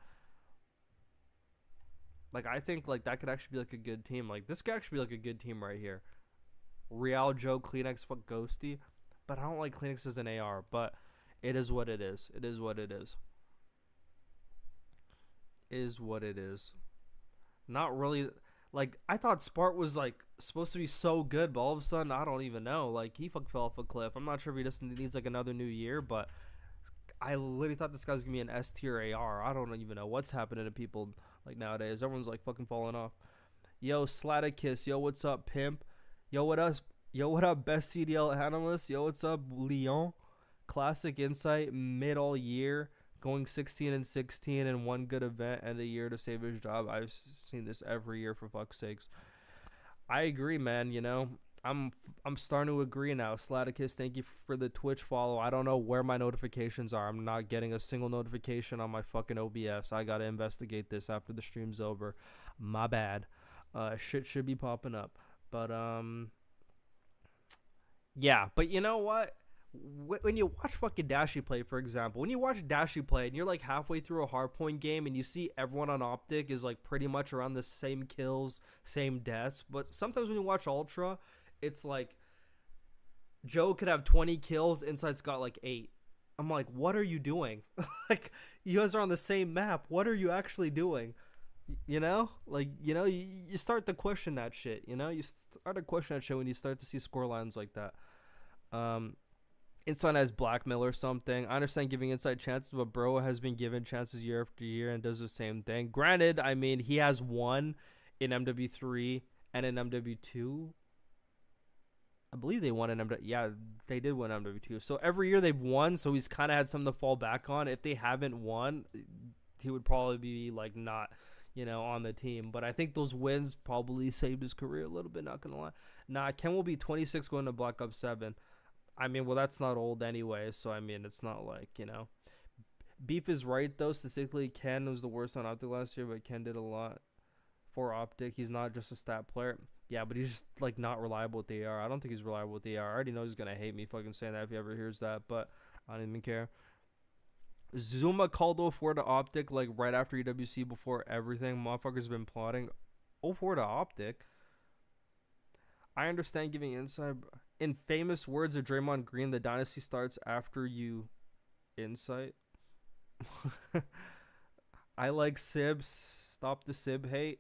Like I think like that could actually be like a good team. Like this could actually be like a good team right here. Real Joe, Kleenex, fuck Ghosty. But I don't like Kleenex as an AR. But it is what it is. It is what it is. Is what it is. Not really. Like I thought Spart was like supposed to be so good, but all of a sudden I don't even know. Like he fuck fell off a cliff. I'm not sure if he just needs like another new year, but I literally thought this guy's gonna be an S tier AR. I don't even know what's happening to people like nowadays. Everyone's like fucking falling off. Yo, Slaticus. Yo, what's up, pimp? Yo, what up? Yo, what up, best CDL analyst? Yo, what's up, Leon? Classic insight, mid all year, going 16-16 in one good event and a year to save his job. I've seen this every year, for fuck's sakes. I agree, man. You know, I'm starting to agree now. Slaticus, thank you for the Twitch follow. I don't know where my notifications are. I'm not getting a single notification on my fucking OBS. I gotta investigate this after the stream's over. My bad. Shit should be popping up. But yeah. But you know what? When you watch fucking Dashy play, for example, when you watch Dashy play and you're like halfway through a hardpoint game and you see everyone on Optic is like pretty much around the same kills, same deaths, but sometimes when you watch Ultra, it's like Joe could have 20 kills, Insight's got like 8. I'm like, what are you doing? Like, you guys are on the same map. What are you actually doing? You know, like, you know, you start to question that shit. You know, you start to question that shit when you start to see score lines like that. Insight has blackmail or something. I understand giving Insight chances, but bro has been given chances year after year and does the same thing. Granted, I mean, he has won in MW3 and in MW2. I believe they won in MW. Yeah, they did win MW2. So every year they've won, so he's kind of had something to fall back on. If they haven't won, he would probably be like not, you know, on the team. But I think those wins probably saved his career a little bit, not gonna lie. Nah, Ken will be 26 going to Black Ops 7. I mean, well, that's not old anyway, so I mean, it's not like, you know. Beef is right, though. Statistically, Ken was the worst on Optic last year, but Ken did a lot for Optic. He's not just a stat player. Yeah, but he's just, like, not reliable with the AR. I don't think he's reliable with the AR. I already know he's going to hate me fucking saying that if he ever hears that, but I don't even care. Zoomaa called 04 to Optic, like, right after EWC before everything. Motherfucker's been plotting. 04 to Optic? I understand giving insight. In famous words of Draymond Green, the dynasty starts after you insight. I like Sibs. Stop the Sib hate.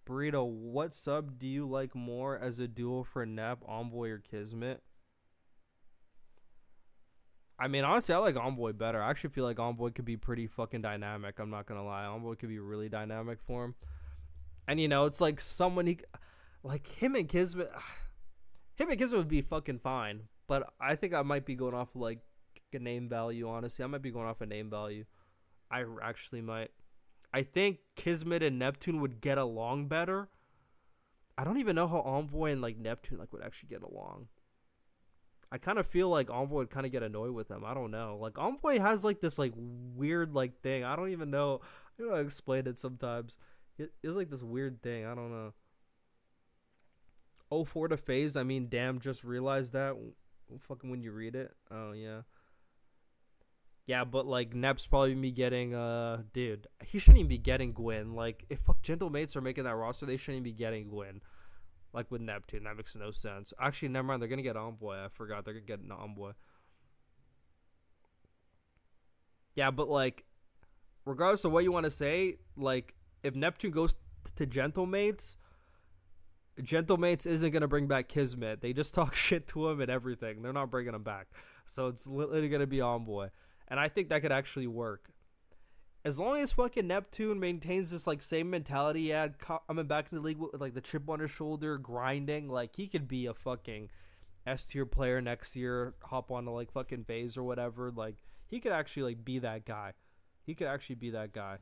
Burrito, what sub do you like more as a duo for Nep, Envoy, or Kismet? I mean, honestly, I like Envoy better. I actually feel like Envoy could be pretty fucking dynamic. I'm not going to lie. Envoy could be really dynamic for him. And, you know, it's like someone he... Like, him and Kismet would be fucking fine. But I think I might be going off of, like, a name value, honestly. I might be going off a name value. I actually might. I think Kismet and Neptune would get along better. I don't even know how Envoy and, like, Neptune, like, would actually get along. I kind of feel like Envoy would kind of get annoyed with them. I don't know. Like, Envoy has, like, this, like, weird, like, thing. I don't even know. I don't know how to explain it sometimes. It's, like, this weird thing. I don't know. 04 to FaZe. I mean, damn, just realized that fucking when you read it. Oh, yeah. Yeah, but, like, Nep's probably be getting, dude, he shouldn't even be getting Gwyn. Like, if fuck Gentlemates are making that roster, they shouldn't even be getting Gwyn. Like, with Neptune, that makes no sense. Actually, never mind, they're gonna get Envoy. I forgot, they're gonna get an Envoy. Yeah, but, like, regardless of what you want to say, like, if Neptune goes to Gentlemates isn't gonna bring back Kismet. They just talk shit to him and everything. They're not bringing him back. So it's literally gonna be Envoy. And I think that could actually work. As long as fucking Neptune maintains this, like, same mentality he had coming back to the league with, like, the chip on his shoulder, grinding, like, he could be a fucking S-tier player next year, hop on to, like, fucking FaZe or whatever. Like, he could actually, like, be that guy. He could actually be that guy.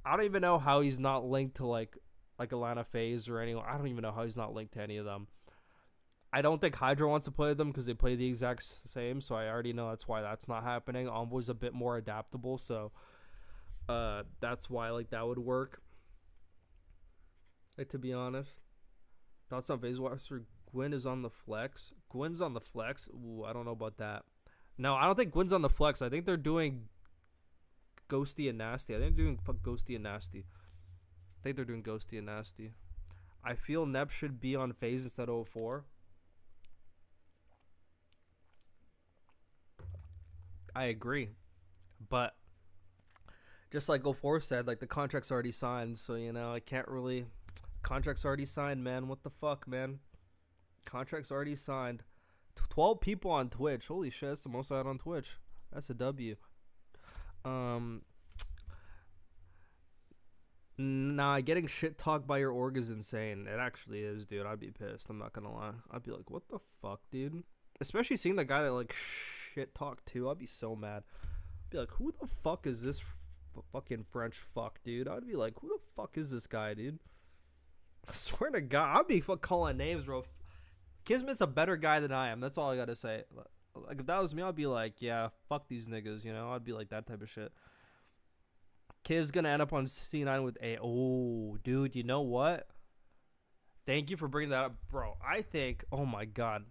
I don't even know how he's not linked to, like Atlanta FaZe or anyone. I don't even know how he's not linked to any of them. I don't think Hydra wants to play them because they play the exact same, so I already know that's why that's not happening. Envoy's a bit more adaptable, so that's why like that would work. Like, to be honest, thoughts on FaZe Watcher? Gwyn is on the flex. Gwyn's on the flex. Ooh, I don't know about that. No, I don't think Gwyn's on the flex. I think they're doing Ghosty and Nasty. I think they're doing Ghosty and Nasty. I feel Nep should be on FaZe instead of 04. I agree, but just like 04 said, like the contract's already signed, so you know I can't really. Contract's already signed, man. What the fuck, man? Contract's already signed. 12 people on Twitch. Holy shit, that's the most I had on Twitch. That's a W. Nah, getting shit talked by your org is insane. It actually is, dude. I'd be pissed. I'm not gonna lie. I'd be like, what the fuck, dude? Especially seeing the guy that like shit talked too. I'd be so mad. I'd be like, who the fuck is this fucking French fuck, dude? I'd be like, who the fuck is this guy, dude? I swear to God, I'd be calling names, bro. Kismet's a better guy than I am. That's all I gotta say. Like, if that was me, I'd be like, yeah, fuck these niggas, you know? I'd be like that type of shit. Kiv's gonna end up on C9 with a. Oh, dude, you know what? Thank you for bringing that up, bro. I think, oh my God.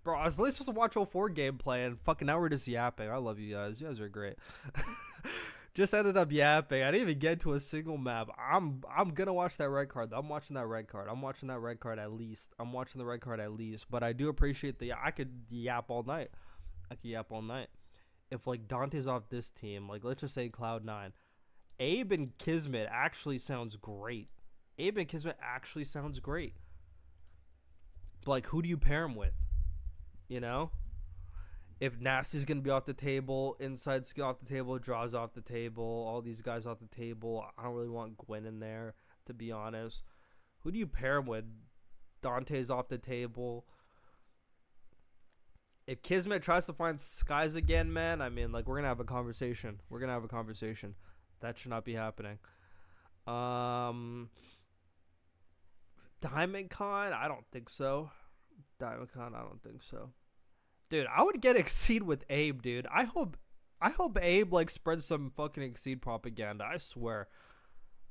Bro, I was literally supposed to watch 04 gameplay, and fucking now we're just yapping. I love you guys. You guys are great. Just ended up yapping. I didn't even get to a single map. I'm gonna watch that red card. I'm watching that red card. I'm watching that red card at least. I'm watching the red card at least. But I do appreciate I could yap all night. If like Dante's off this team, like let's just say Cloud9, Abe and Kismet actually sounds great. But like, who do you pair him with? You know? If Nasty's going to be off the table, Inside's off the table, Drazah off the table, all these guys off the table, I don't really want Gwyn in there, to be honest. Who do you pair him with? Dante's off the table. If Kismet tries to find Skies again, man, I mean, like, we're going to have a conversation. That should not be happening. Diamond Con? I don't think so. Dude, I would get Exceed with Abe, dude. I hope Abe like spreads some fucking Exceed propaganda. I swear.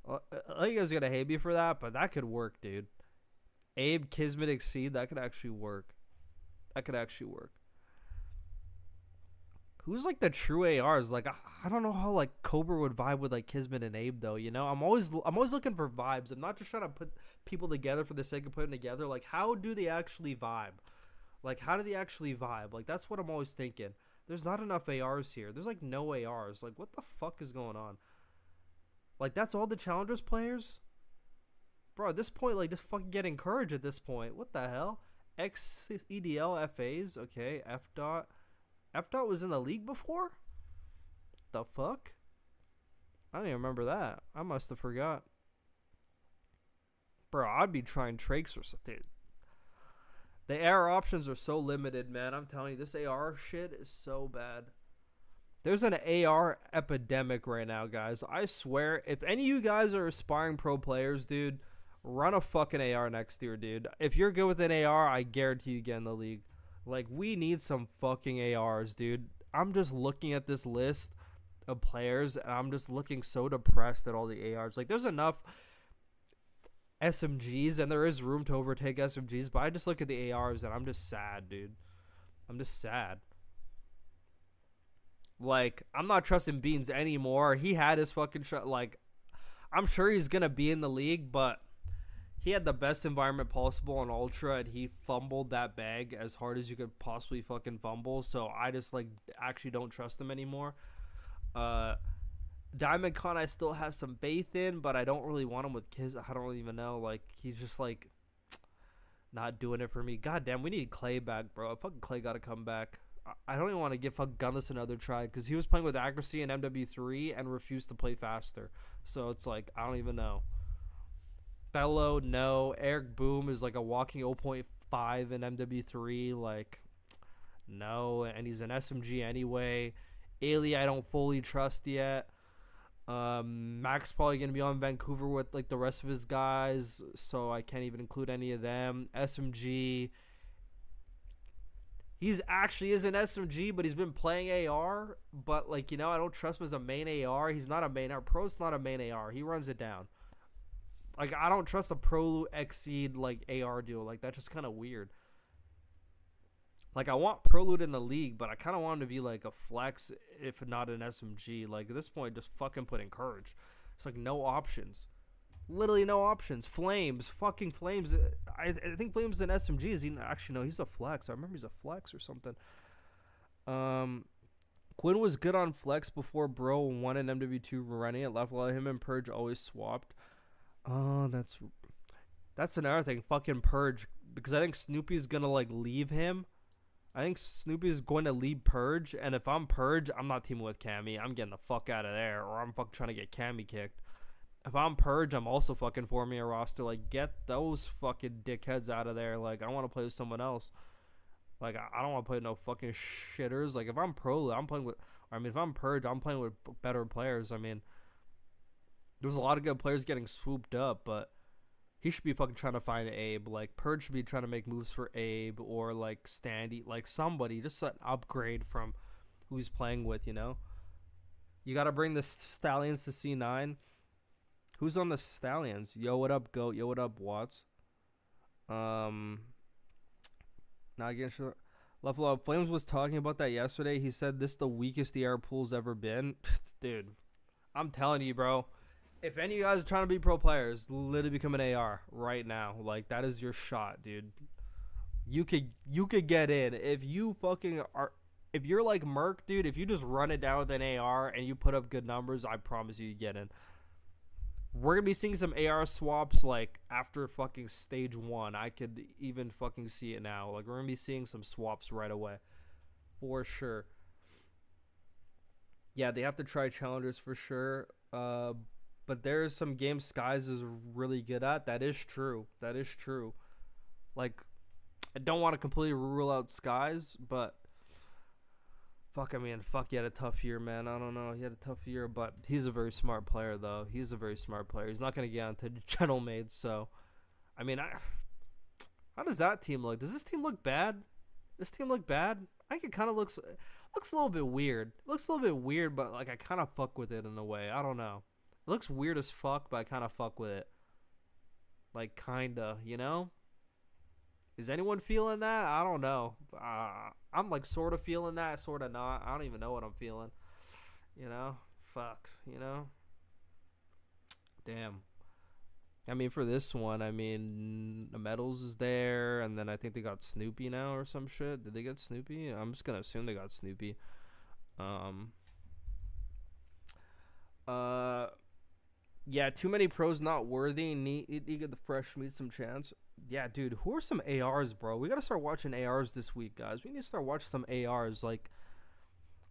You guys are gonna hate me for that, but that could work, dude. Abe, Kismet, Exceed, that could actually work. Who's like the true ARs? Like I don't know how like Cobra would vibe with like Kismet and Abe though. You know, I'm always looking for vibes. I'm not just trying to put people together for the sake of putting together. Like, how do they actually vibe? Like, that's what I'm always thinking. There's not enough ARs here. There's, like, no ARs. Like, what the fuck is going on? Like, that's all the Challengers players? Bro, at this point, like, just fucking get encouraged at this point. What the hell? XEDL FAs? Okay, F dot was in the league before? The fuck? I don't even remember that. I must have forgot. Bro, I'd be trying Trakes or something. The AR options are so limited, man. I'm telling you, this AR shit is so bad. There's an AR epidemic right now, guys. I swear, if any of you guys are aspiring pro players, dude, run a fucking AR next year, dude. If you're good with an AR, I guarantee you get in the league. Like, we need some fucking ARs, dude. I'm just looking at this list of players, and I'm just looking so depressed at all the ARs. Like, there's enough SMGs, and there is room to overtake SMGs, but I just look at the ARs, and I'm just sad, dude. I'm just sad. Like, I'm not trusting Beans anymore. He had his fucking shot. Like, I'm sure he's going to be in the league, but he had the best environment possible on Ultra, and he fumbled that bag as hard as you could possibly fucking fumble. So I just, like, actually don't trust him anymore. Diamond Con, I still have some faith in, but I don't really want him with Kiz. I don't even know. Like, he's just, like, not doing it for me. God damn, we need Clay back, bro. Fucking Clay got to come back. I don't even want to give fucking Gunless another try because he was playing with accuracy in MW3 and refused to play faster. So it's like, I don't even know. Bello, no. Eric Boom is like a walking 0.5 in MW3. Like, no. And he's an SMG anyway. Ailey, I don't fully trust yet. Max probably going to be on Vancouver with like the rest of his guys. So I can't even include any of them. SMG. He's actually is an SMG, but he's been playing AR. But like, you know, I don't trust him as a main AR. He's not a main AR. Pro's not a main AR. He runs it down. Like, I don't trust a Pro Exceed like AR duo. Like, that's just kind of weird. Like, I want Proloot in the league, but I kind of want him to be like a flex, if not an SMG. Like, at this point, just fucking put Encourage. It's like no options. Literally no options. Flames. Fucking Flames. I think Flames is an SMG. Is he? Actually, no, he's a flex. I remember he's a flex or something. Quinn was good on flex before Bro won an MW2 running it. Left while him and Purge always swapped. Oh, that's another thing. Fucking Purge. Because I think Snoopy's going to, like, leave him. I think Snoopy's going to leave Purge. And if I'm Purge, I'm not teaming with Cammy. I'm getting the fuck out of there. Or I'm fucking trying to get Cammy kicked. If I'm Purge, I'm also fucking forming a roster. Like, get those fucking dickheads out of there. Like, I want to play with someone else. Like, I don't want to play with no fucking shitters. Like, if I'm Pro, I'm playing with... I mean, if I'm Purge, I'm playing with better players. I mean, there's a lot of good players getting swooped up, but he should be fucking trying to find Abe. Like, Purge should be trying to make moves for Abe or, like, Standy. Like, somebody. Just an upgrade from who he's playing with, you know? You got to bring the Stallions to C9. Who's on the Stallions? Yo, what up, Goat? Yo, what up, Watts? Not against Level Up. Flames was talking about that yesterday. He said this is the weakest the air pool's ever been. Dude, I'm telling you, bro. If any of you guys are trying to be pro players, literally become an AR right now. Like, that is your shot, dude. You could get in. If you fucking are... If you're like Merc, dude, if you just run it down with an AR and you put up good numbers, I promise you get in. We're going to be seeing some AR swaps, like, after fucking stage 1. I could even fucking see it now. Like, we're going to be seeing some swaps right away. For sure. Yeah, they have to try challengers for sure. But there's some games Skies is really good at. That is true. That is true. Like, I don't want to completely rule out Skies, but... Fuck, I mean, he had a tough year, man. I don't know. He had a tough year, but he's a very smart player, though. He's a very smart player. He's not going to get onto Gentlemaids, so... I mean, how does that team look? Does this team look bad? This team look bad? I think it kind of looks a little bit weird. It looks a little bit weird, but, like, I kind of fuck with it in a way. I don't know. It looks weird as fuck, but I kind of fuck with it. Like, kinda, you know? Is anyone feeling that? I don't know. I'm like sort of feeling that, sort of not. I don't even know what I'm feeling. You know? Fuck. You know? Damn. I mean, for this one, I mean, the Metals is there, and then I think they got Snoopy now or some shit. Did they get Snoopy? I'm just gonna assume they got Snoopy. Yeah, too many pros not worthy. Need to get the fresh meat some chance. Yeah, dude, who are some ARs, bro? We gotta start watching ARs this week, guys. We need to start watching some ARs. Like,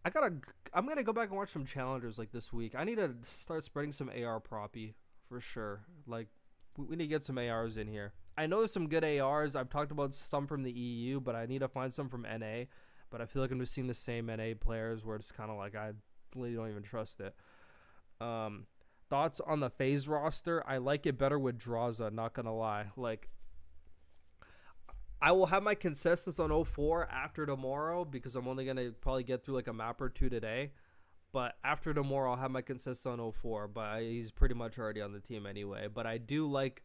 I'm gonna go back and watch some challengers like this week. I need to start spreading some AR proppy for sure. Like, we need to get some ARs in here. I know there's some good ARs. I've talked about some from the EU, but I need to find some from NA. But I feel like I'm just seeing the same NA players where it's kind of like I really don't even trust it. Thoughts on the FaZe roster? I like it better with Drazah, not gonna lie. Like, I will have my consensus on 04 after tomorrow because I'm only gonna probably get through like a map or two today. But after tomorrow, I'll have my consensus on 04. But he's pretty much already on the team anyway. But I do like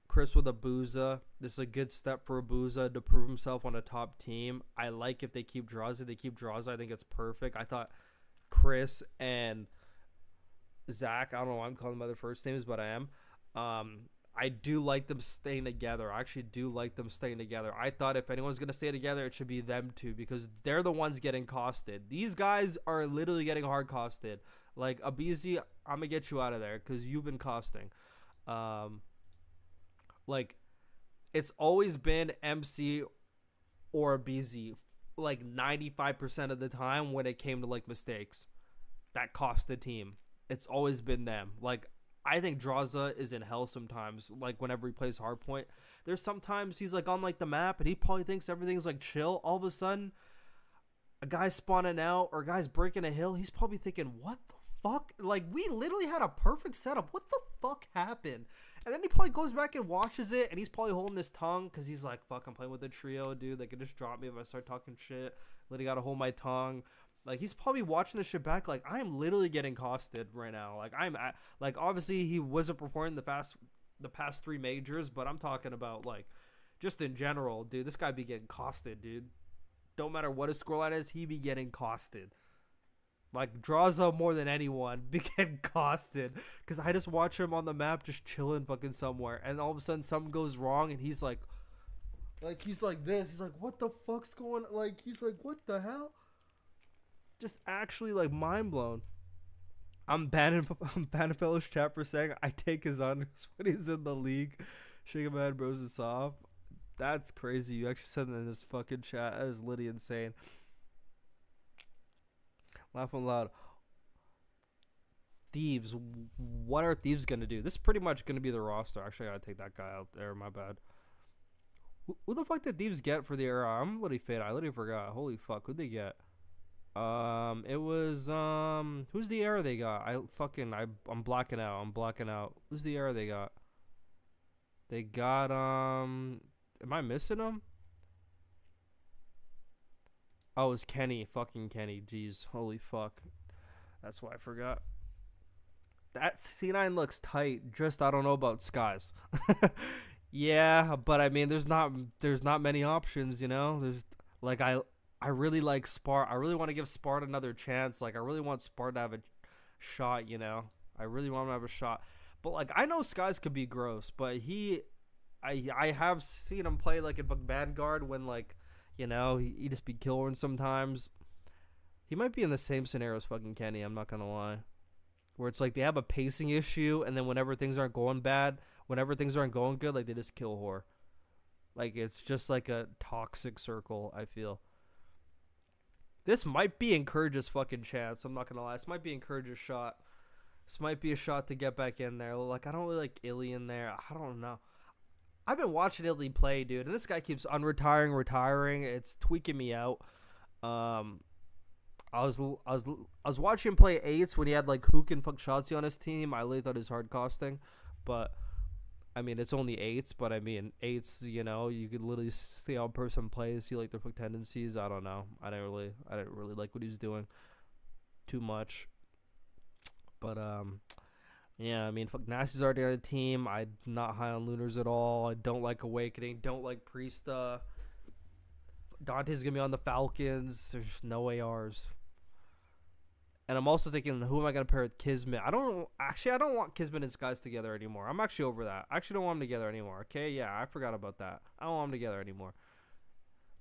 Chris with Abezy. This is a good step for Abezy to prove himself on a top team. I like if they keep Drazah. They keep Drazah. I think it's perfect. I thought Chris and Zach, I don't know why I'm calling them by their first names, but I am. I do like them staying together. I actually do like them staying together. I thought if anyone's going to stay together, it should be them two because they're the ones getting costed. These guys are literally getting hard costed. Like, Abezy, I'm going to get you out of there because you've been costing. Like, it's always been MC or Abezy, like, 95% of the time when it came to, like, mistakes that cost the team. It's always been them. Like, I think Drazah is in hell sometimes, like, whenever he plays hardpoint. There's sometimes he's, like, on, like, the map, and he probably thinks everything's, like, chill. All of a sudden, a guy's spawning out or a guy's breaking a hill. He's probably thinking, what the fuck? Like, we literally had a perfect setup. What the fuck happened? And then he probably goes back and watches it, and he's probably holding his tongue because he's like, fuck, I'm playing with a trio, dude. They could just drop me if I start talking shit. Literally gotta hold my tongue. Like, he's probably watching this shit back. Like, I am literally getting costed right now. Like, obviously he wasn't performing the past 3 majors, but I'm talking about, like, just in general, dude. This guy be getting costed, dude. Don't matter what his scoreline is, he be getting costed. Like, Drazah more than anyone be getting costed. Because I just watch him on the map just chilling fucking somewhere. And all of a sudden something goes wrong and he's like he's like this. He's like, what the fuck's going on? Like, he's like, what the hell? Just actually, like, mind blown. I'm banning Fellow's chat for saying I take his unders when he's in the league. Shaking my head, bros, is soft. That's crazy. You actually said that in this fucking chat. That is literally insane. Laughing loud. Thieves. What are Thieves going to do? This is pretty much going to be the roster. Actually, I got to take that guy out there. My bad. Who the fuck did Thieves get for the era? I'm literally fade. I literally forgot. Holy fuck. Who'd they get? It was, who's the era they got? I'm blacking out. Who's the era they got? They got, am I missing them? Oh, it was Kenny. Fucking Kenny. Jeez. Holy fuck. That's why I forgot. That C9 looks tight. Just, I don't know about Skies. Yeah, but I mean, there's not many options, you know? There's, like, I really like Spart. I really want to give Spart another chance. Like, I really want Spart to have a shot, you know? I really want him to have a shot. But, like, I know Skies could be gross, but I have seen him play, like, in Vanguard when, like, you know, he just be killing sometimes. He might be in the same scenario as fucking Kenny, I'm not gonna lie. Where it's like they have a pacing issue, and then whenever things aren't going bad, whenever things aren't going good, like, they just kill whore. Like, it's just like a toxic circle, I feel. This might be Encourage's fucking chance. I'm not gonna lie. This might be Encourage's shot. This might be a shot to get back in there. Like, I don't really like Illy in there. I don't know. I've been watching Illy play, dude, and this guy keeps retiring. It's tweaking me out. I was watching him play eights when he had like Hook and fuck Shotzi on his team. I really thought it was hard costing, but I mean, it's only eights. But I mean, eights, you know, you could literally see how a person plays, see like their fuck tendencies. I don't know. I didn't really like what he was doing too much. But yeah, I mean, fuck, Nasty's already on the team. I'm not high on Lunars at all. I don't like Awakening. Don't like Priesta. Dante's gonna be on the Falcons. There's no ARs. And I'm also thinking, who am I gonna pair with Kismet? I don't want Kismet and Skies together anymore. I'm actually over that. I actually don't want them together anymore. Okay, yeah, I forgot about that. I don't want them together anymore.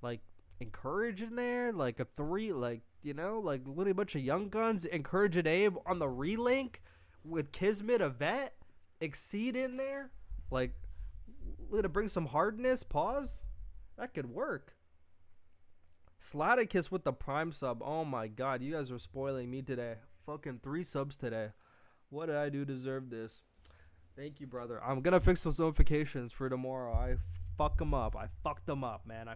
Like, Encourage in there, like a 3, like, you know, like literally a bunch of young guns. Encourage and Abe on the relink with Kismet, a vet, Exceed in there, like, to bring some hardness. Pause. That could work. Slaticus with the prime sub. Oh my god, you guys are spoiling me today. Fucking 3 subs today. What did I do to deserve this? Thank you, brother. I'm gonna fix those notifications for tomorrow. I fucked them up, man. I fucked them up, man.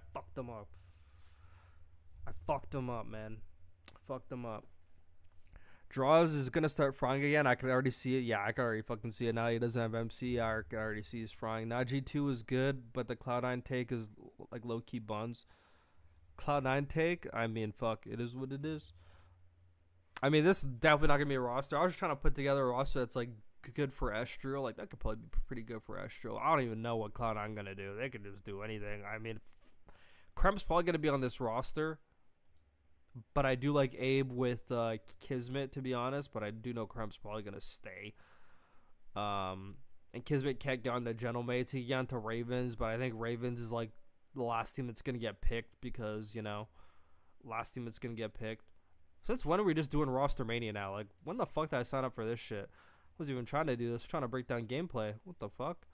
Fucked them up. Draws is gonna start frying again. I can already see it. Yeah, I can already fucking see it now. He doesn't have MC. I can already see he's frying. Now G2 is good, but the Cloud9 take is like low-key buns. Cloud9 take, I mean, fuck, it is what it is. I mean, this is definitely not gonna be a roster. I was just trying to put together a roster that's like good for Estreal. Like, that could probably be pretty good for Estreal. I don't even know what Cloud9 gonna do. They could just do anything. I mean, Kremp's probably gonna be on this roster, but I do like Abe with Kismet, to be honest. But I do know Kremp's probably gonna stay. And Kismet can't get on to Gentlemates. He can get on to Ravens, but I think Ravens is like the last team that's going to get picked because, you know, last team that's going to get picked. Since when are we just doing roster mania now? Like, when the fuck did I sign up for this shit? I wasn't even trying to do this. Trying to break down gameplay. What the fuck?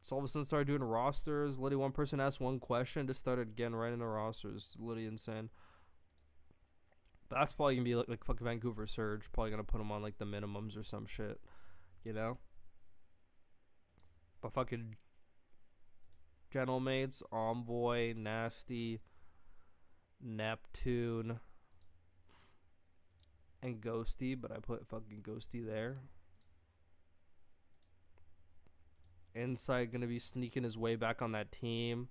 So all of a sudden started doing rosters. Literally one person asked one question, just started getting right into rosters. Literally insane. But that's probably going to be like fucking Vancouver Surge. Probably going to put them on like the minimums or some shit. You know? But fucking Gentlemates, Envoy, Nasty, Neptune, and Ghosty, but I put fucking Ghosty there. Insight gonna be sneaking his way back on that team.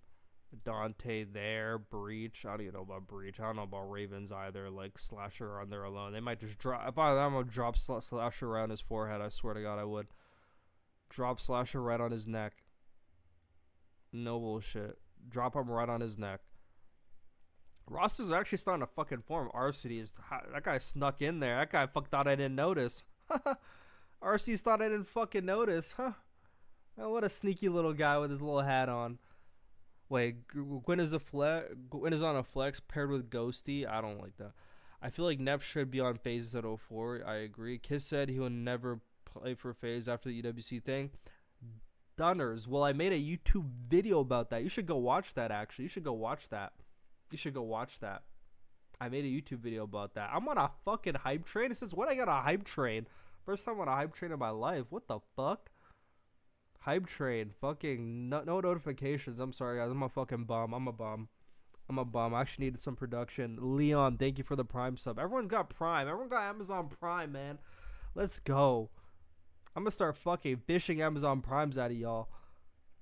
Dante there, Breach. I don't even know about Breach. I don't know about Ravens either. Like Slasher on there alone. They might just drop. If I'm gonna drop Slasher right on his forehead, I swear to God I would. Drop Slasher right on his neck. No bullshit. Drop him right on his neck. Rosters are actually starting to fucking form. RCD is that guy snuck in there. That guy thought I didn't notice. RC's thought I didn't fucking notice, huh? Oh, what a sneaky little guy with his little hat on. Wait, Gwyn is on a flex paired with Ghosty. I don't like that. I feel like Nep should be on FaZe at 04. I agree. Kiss said he will never play for FaZe after the EWC thing. Dunners. Well, I made a YouTube video about that. You should go watch that, actually. You should go watch that. I made a YouTube video about that. I'm on a fucking hype train. It says, when I got a hype train? First time on a hype train in my life. What the fuck? Hype train. Fucking no notifications. I'm sorry, guys. I'm a fucking bum. I'm a bum. I actually needed some production. Leon, thank you for the Prime sub. Everyone's got Prime. Everyone got Amazon Prime, man. Let's go. I'm gonna start fucking fishing Amazon Primes out of y'all.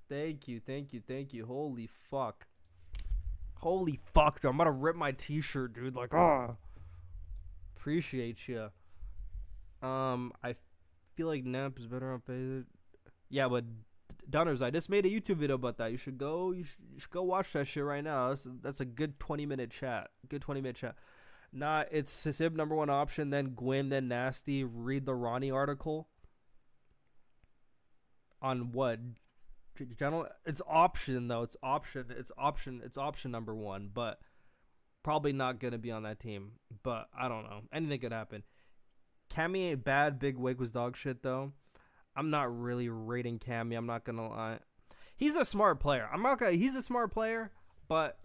Thank you. Holy fuck, dude. I'm about to rip my t-shirt, dude. Like, appreciate you. I feel like Nep is better on FaZe. Yeah, but Dunners, I just made a YouTube video about that. You should go watch that shit right now. That's a good 20-minute chat. Nah, it's Sisib number one option, then Gwyn, then Nasty. Read the Ronnie article. On what? General, it's option though. It's option number one, but probably not gonna be on that team. But I don't know. Anything could happen. Cammy ain't bad. Big Wig was dog shit though. I'm not really rating Cammy. I'm not gonna lie. He's a smart player. He's a smart player, but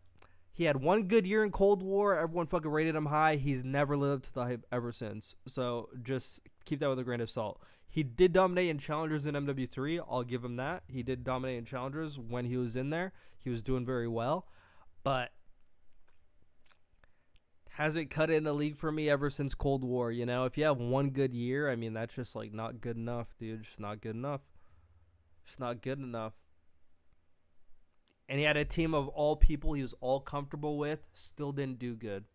he had one good year in Cold War. Everyone fucking rated him high. He's never lived up to the hype ever since. So just keep that with a grain of salt. He did dominate in challengers in MW3. I'll give him that. He did dominate in challengers when he was in there. He was doing very well, but hasn't cut it in the league for me ever since Cold War. You know, if you have one good year, I mean, that's just like not good enough, dude. Just not good enough. And he had a team of all people he was all comfortable with. Still didn't do good.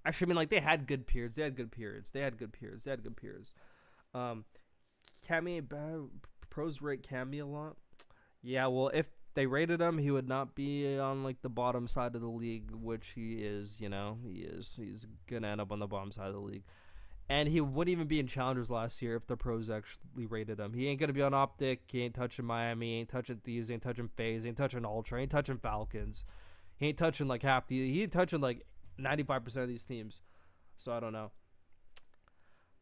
Actually, I mean, like, they had good periods. Cammy ain't bad. Pros rate Cammy a lot. Yeah, well, if they rated him, he would not be on like the bottom side of the league, which he is. You know, he's gonna end up on the bottom side of the league, and he wouldn't even be in challengers last year if the pros actually rated him. He ain't gonna be on Optic. He ain't touching Miami. He ain't touching Thieves. He ain't touching FaZe. He ain't touching Ultra. He ain't touching Falcons. He ain't touching like half the. He ain't touching like 95% of these teams. So I don't know.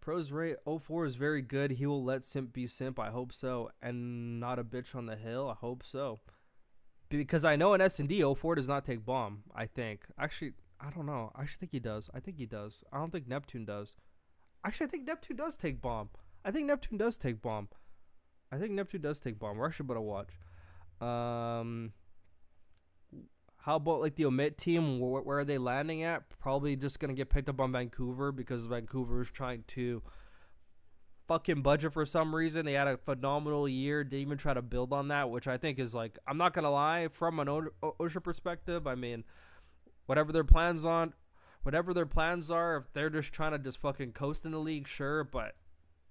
Pros rate 04 is very good. He will let simp be simp. I hope so. And not a bitch on the hill. I hope so. Because I know in S&D, 04 does not take bomb, I think. Actually, I don't know. I actually think he does. I don't think Neptune does. Actually, I think Neptune does take bomb. We're actually about to watch. How about like the Omit team? Where are they landing at? Probably just going to get picked up on Vancouver because Vancouver is trying to fucking budget for some reason. They had a phenomenal year. Didn't even try to build on that, which I think is like, I'm not going to lie, from an OSHA perspective, I mean, whatever their plans are, if they're just trying to just fucking coast in the league, sure, but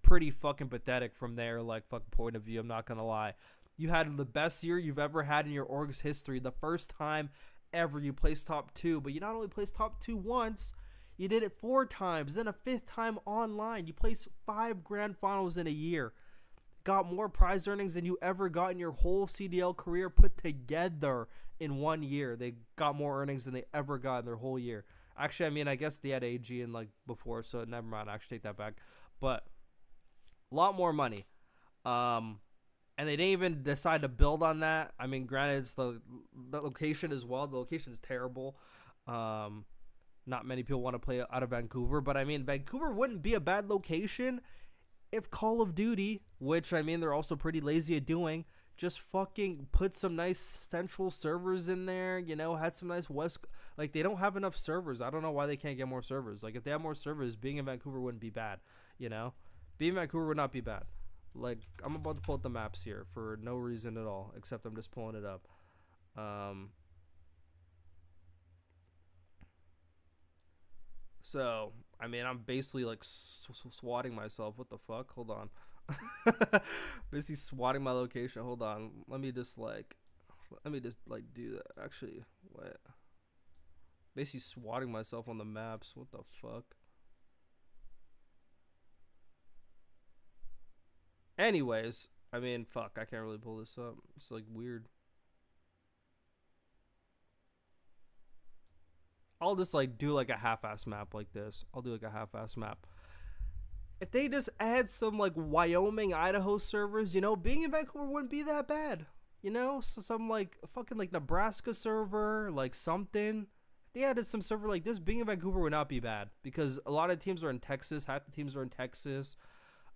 pretty fucking pathetic from their like fucking point of view. I'm not going to lie. You had the best year you've ever had in your org's history. The first time ever you placed top 2. But you not only placed top 2 once, you did it 4 times. Then a 5th time online. You placed 5 grand finals in a year. Got more prize earnings than you ever got in your whole CDL career put together in 1 year. They got more earnings than they ever got in their whole year. Actually, I mean, I guess they had AG in like before, so never mind. I actually take that back. But a lot more money. And they didn't even decide to build on that. I mean, granted, it's the location as well. The location is terrible. Not many people want to play out of Vancouver. But, I mean, Vancouver wouldn't be a bad location if Call of Duty, which, I mean, they're also pretty lazy at doing, just fucking put some nice central servers in there, you know, had some nice west. Like, they don't have enough servers. I don't know why they can't get more servers. Like, if they have more servers, being in Vancouver wouldn't be bad, you know. Being in Vancouver would not be bad. Like, I'm about to pull up the maps here for no reason at all, except I'm just pulling it up. So, I mean, I'm basically like swatting myself. What the fuck? Hold on. Basically swatting my location. Hold on. Let me just like do that. Actually, wait. Basically swatting myself on the maps. What the fuck? Anyways, I mean, fuck, I can't really pull this up. It's like weird. I'll just like do like a half-ass map like this. I'll do like a half-ass map. If they just add some like Wyoming, Idaho servers, you know, being in Vancouver wouldn't be that bad. You know, so some like fucking like Nebraska server, like something. If they added some server like this, being in Vancouver would not be bad because a lot of teams are in Texas. Half the teams are in Texas.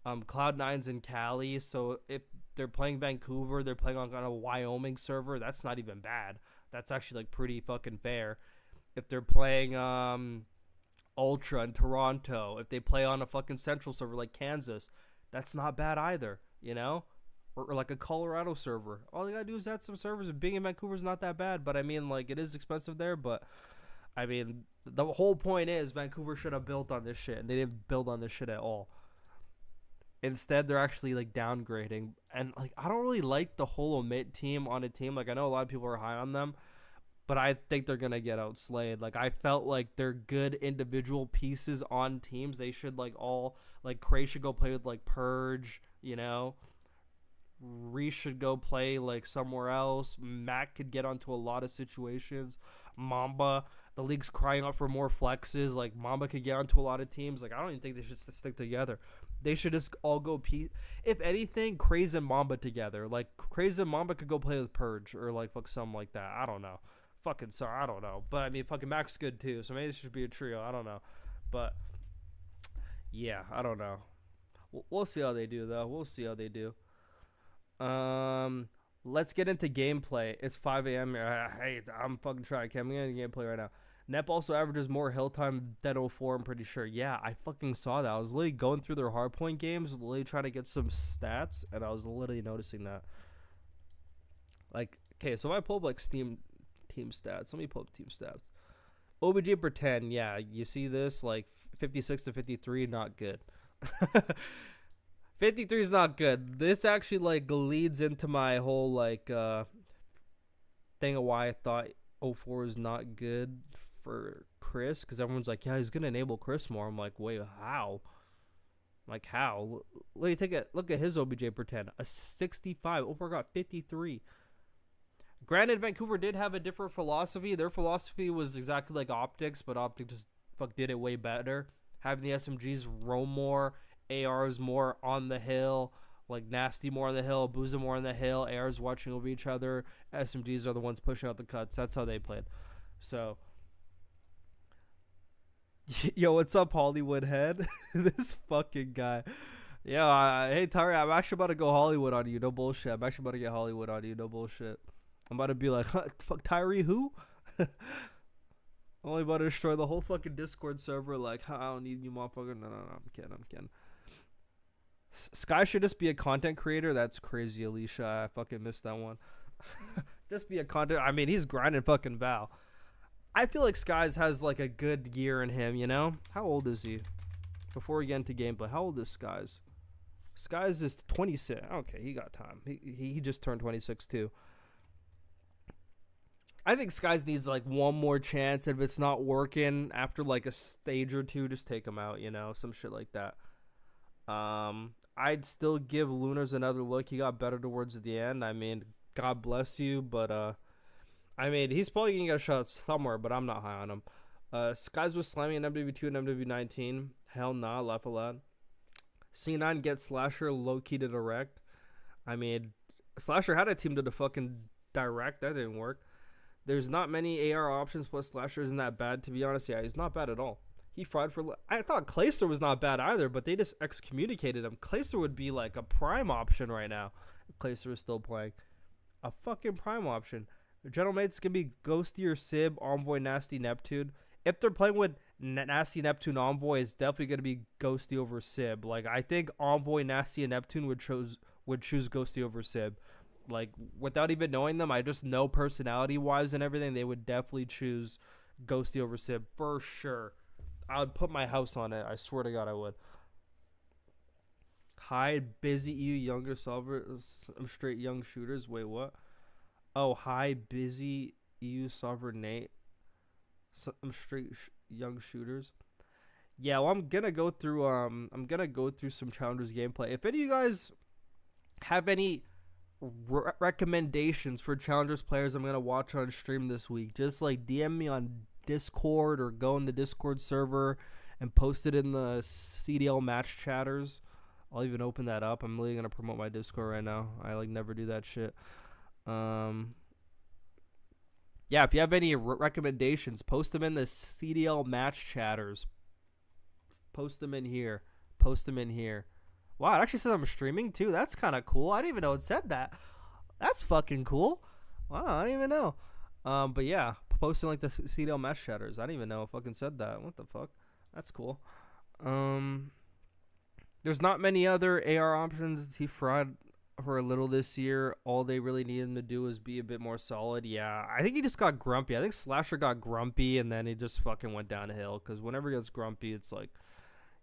Cloud9's in Cali, so if they're playing Vancouver, they're playing on a Wyoming server. That's not even bad. That's actually like pretty fucking fair. If they're playing Ultra in Toronto, if they play on a fucking Central server like Kansas, that's not bad either, you know? Or like a Colorado server. All they gotta do is add some servers. And being in Vancouver is not that bad, but I mean, like, it is expensive there, but I mean, the whole point is Vancouver should have built on this shit, and they didn't build on this shit at all. Instead, they're actually like downgrading, and like I don't really like the whole omit team on a team. Like I know a lot of people are high on them, but I think they're gonna get outslayed. Like I felt like they're good individual pieces on teams. They should like all like Cray should go play with like Purge, you know. Reese should go play like somewhere else. Matt could get onto a lot of situations. Mamba, the league's crying out for more flexes. Like Mamba could get onto a lot of teams. Like I don't even think they should stick together. They should just all go if anything, Craze and Mamba together. Like Craze and Mamba could go play with Purge or like fuck something like that. I don't know. Fucking sorry, I don't know. But I mean, fucking Mac's good too. So maybe it should be a trio. I don't know. But yeah, I don't know. We'll see how they do though. We'll see how they do. Let's get into gameplay. It's 5 a.m. Hey, I'm fucking trying. Okay, I'm getting gameplay right now. Nep also averages more hill time than 04, I'm pretty sure. Yeah, I fucking saw that. I was literally going through their hardpoint games, literally trying to get some stats, and I was literally noticing that. Like, okay, so if I pull up, like, Steam team stats. Let me pull up team stats. OBJ per 10, yeah, you see this? Like, 56 to 53, not good. 53 is not good. This actually, like, leads into my whole, like, thing of why I thought 04 is not good for Chris, because everyone's like, yeah, he's gonna enable Chris more. I'm like, wait, how? Like, how? Look at his OBJ per 10, a 65. Over got 53. Granted, Vancouver did have a different philosophy. Their philosophy was exactly like Optics, but Optic just did it way better. Having the SMGs roam more, ARs more on the hill, like Nasty more on the hill, Booza more on the hill, ARs watching over each other, SMGs are the ones pushing out the cuts. That's how they played. So, yo, what's up, Hollywood head? This fucking guy. Yeah, hey, Tyree, I'm actually about to go Hollywood on you. No bullshit. I'm actually about to get Hollywood on you. No bullshit. I'm about to be like, huh, fuck Tyree who? I'm only about to destroy the whole fucking Discord server. Like, I don't need you, motherfucker. No, I'm kidding. Sky should just be a content creator. That's crazy, Alicia. I fucking missed that one. Just be a content. I mean, he's grinding fucking Val. I feel like Skies has like a good year in him, you know? How old is he? Before we get into gameplay, how old is Skies? Skies is 26. Okay, he got time. He just turned 26 too. I think Skies needs like one more chance. If it's not working after like a stage or two, just take him out, you know? Some shit like that. I'd still give Lunars another look. He got better towards the end. I mean, God bless you, but I mean, he's probably gonna get a shot somewhere, but I'm not high on him. Skies was slamming in MW2 and MW19. Hell nah, laugh a lot. C9 gets Slasher low-key to direct. I mean, Slasher had a team to the fucking direct. That didn't work. There's not many AR options, plus Slasher isn't that bad, to be honest. Yeah, he's not bad at all. He fried for... I thought Clayster was not bad either, but they just excommunicated him. Clayster would be like a prime option right now if Clayster was still playing. A fucking prime option. Their general mates can be Ghosty or Sib, Envoy, Nasty, Neptune. If they're playing with Nasty Neptune Envoy is definitely gonna be Ghosty over Sib. Like I think Envoy, Nasty, and Neptune would choose Ghosty over Sib. Like without even knowing them, I just know personality wise and everything, they would definitely choose Ghosty over Sib for sure. I would put my house on it. I swear to God, I would. Hi, busy you younger solvers. I'm straight young shooters. Wait, what? Oh, hi, busy you sovereignate. I'm straight young shooters. Yeah, well, I'm gonna go through some challengers gameplay. If any of you guys have any recommendations for challengers players I'm gonna watch on stream this week, just like DM me on Discord or go in the Discord server and post it in the CDL match chatters. I'll even open that up. I'm really gonna promote my Discord right now. I like never do that shit. Yeah, if you have any recommendations, post them in the CDL match chatters. Post them in here. Post them in here. Wow, it actually says I'm streaming too. That's kind of cool. I didn't even know it said that. That's fucking cool. Wow, I didn't even know. But yeah, posting like the CDL match chatters. I didn't even know it fucking said that. What the fuck? That's cool. There's not many other AR options. He fried for a little this year. All they really need him to do is be a bit more solid. Yeah, I think he just got grumpy. I think Slasher got grumpy and then he just fucking went downhill. Because whenever he gets grumpy, it's like,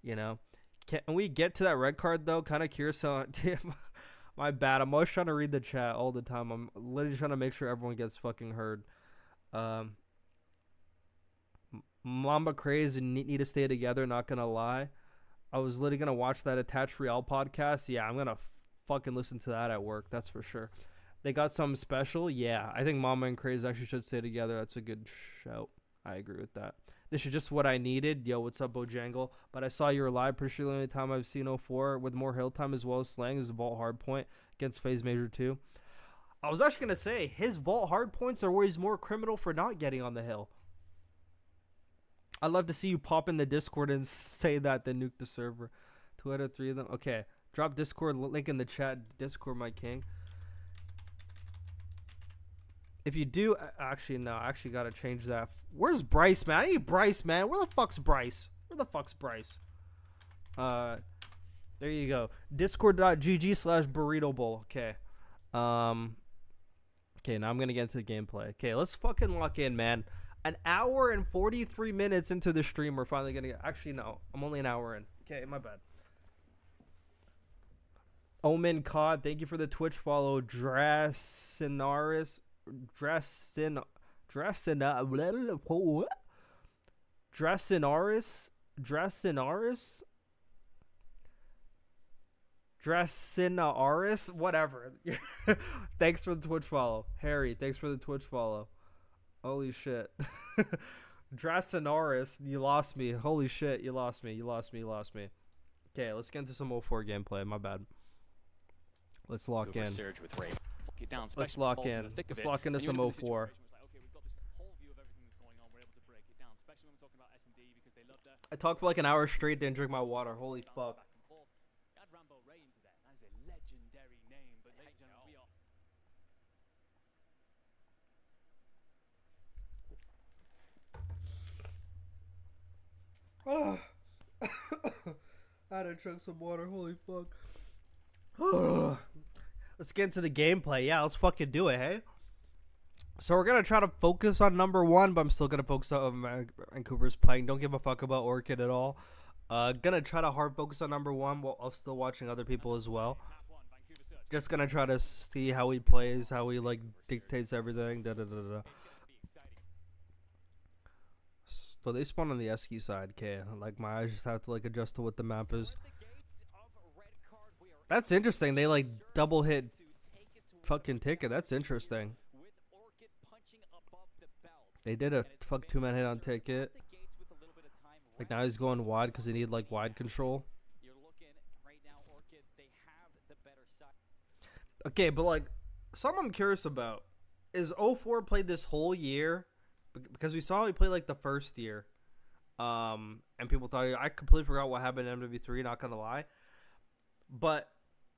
you know. Can we get to that red card though? Kind of curious. My bad. I'm always trying to read the chat all the time. I'm literally trying to make sure everyone gets fucking heard. Mamba Craze and need to stay together. Not gonna lie. I was literally gonna watch that Attached Real podcast. Yeah, I'm gonna fucking listen to that at work. That's for sure. They got something special. Yeah, I think Mama and Craze actually should stay together. That's a good shout. I agree with that. This is just what I needed. Yo, what's up, Bojangle? But I saw you were live. Pretty sure the only time I've seen 04 with more hill time as well as slang is Vault Hardpoint against FaZe Major 2. I was actually going to say, his Vault Hardpoints are where he's more criminal for not getting on the hill. I'd love to see you pop in the Discord and say that, then nuke the server. 2 out of 3 of them. Okay, drop Discord link in the chat. Discord, my king. If you do, actually, no, I actually got to change that. Where's Bryce, man? I need Bryce, man. Where the fuck's Bryce? Where the fuck's Bryce? There you go. Discord.gg/Borito Bowl. Okay. Okay, now I'm going to get into the gameplay. Okay, let's fucking lock in, man. An hour and 43 minutes into the stream, we're finally going to get... Actually, no. I'm only an hour in. Okay, my bad. Omen Cod, thank you for the Twitch follow. Drasinaris... Drasinaris whatever. Thanks for the Twitch follow. Harry, thanks for the Twitch follow. Holy shit. Drasinaris, you lost me. Holy shit, you lost me. Okay, let's get into some 04 gameplay. My bad. Let's lock in. Let's lock in. Let's lock into some 04. I talked for like an hour straight, didn't drink my water. Holy fuck. I had to drink some water. Holy fuck. Let's get into the gameplay. Yeah, let's fucking do it, hey? So we're going to try to focus on number 1, but I'm still going to focus on Vancouver's playing. Don't give a fuck about Orchid at all. Going to try to hard focus on number 1 while I'm still watching other people as well. Just going to try to see how he plays, how he, like, dictates everything. So they spawn on the Esky side, okay. Like, my eyes just have to, like, adjust to what the map is. That's interesting. They like double hit fucking ticket. That's interesting. They did a fuck 2-man hit on ticket. Like now he's going wide because they need like wide control. Okay, but like something I'm curious about is 04 played this whole year because we saw he played like the first year. And people thought I completely forgot what happened in MW3. Not gonna lie, but.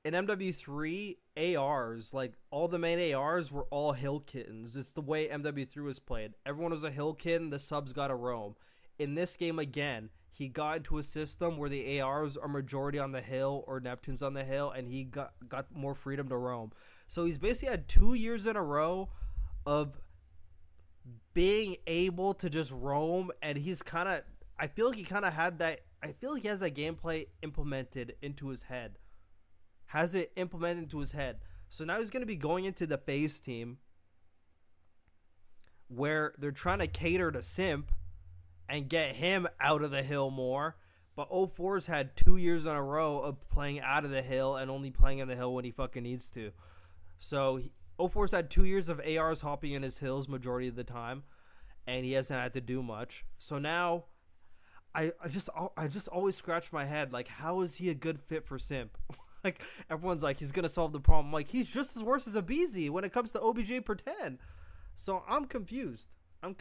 In MW3, ARs, like, all the main ARs were all hill kittens. It's the way MW3 was played. Everyone was a hill kitten, the subs got a roam. in this game again, he got into a system where the ARs are majority on the hill or Neptune's on the hill, and he got more freedom to roam. So he's basically had 2 years in a row of being able to just roam, and he's kind of, I feel like he kind of had that, I feel like he has that gameplay implemented into his head. Has it implemented into his head. So now he's going to be going into the FaZe team where they're trying to cater to Simp and get him out of the hill more. But 04's had 2 years in a row of playing out of the hill and only playing in the hill when he fucking needs to. So 04's had 2 years of ARs hopping in his hills majority of the time, and he hasn't had to do much. So now I just always scratch my head, like, how is he a good fit for Simp? Like, everyone's like, he's gonna solve the problem. Like, he's just as worse as Abezy when it comes to OBJ per 10. So I'm confused. I'm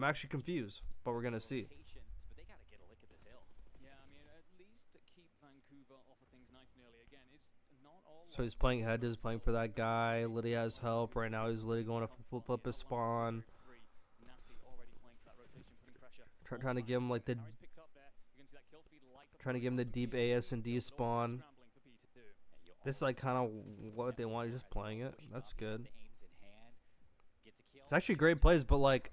actually confused, but we're gonna see.
But they gotta get a lick at this hill. Yeah, I mean, at least to keep Vancouver off of things nice and early. Again, it's not all.
So he's playing head, is playing for that guy. Liddy has help right now. He's literally going to flip his spawn. Trying to give him like the deep AS and D spawn. This is like kind of what they want. He's just playing it. That's good. It's actually great plays, but like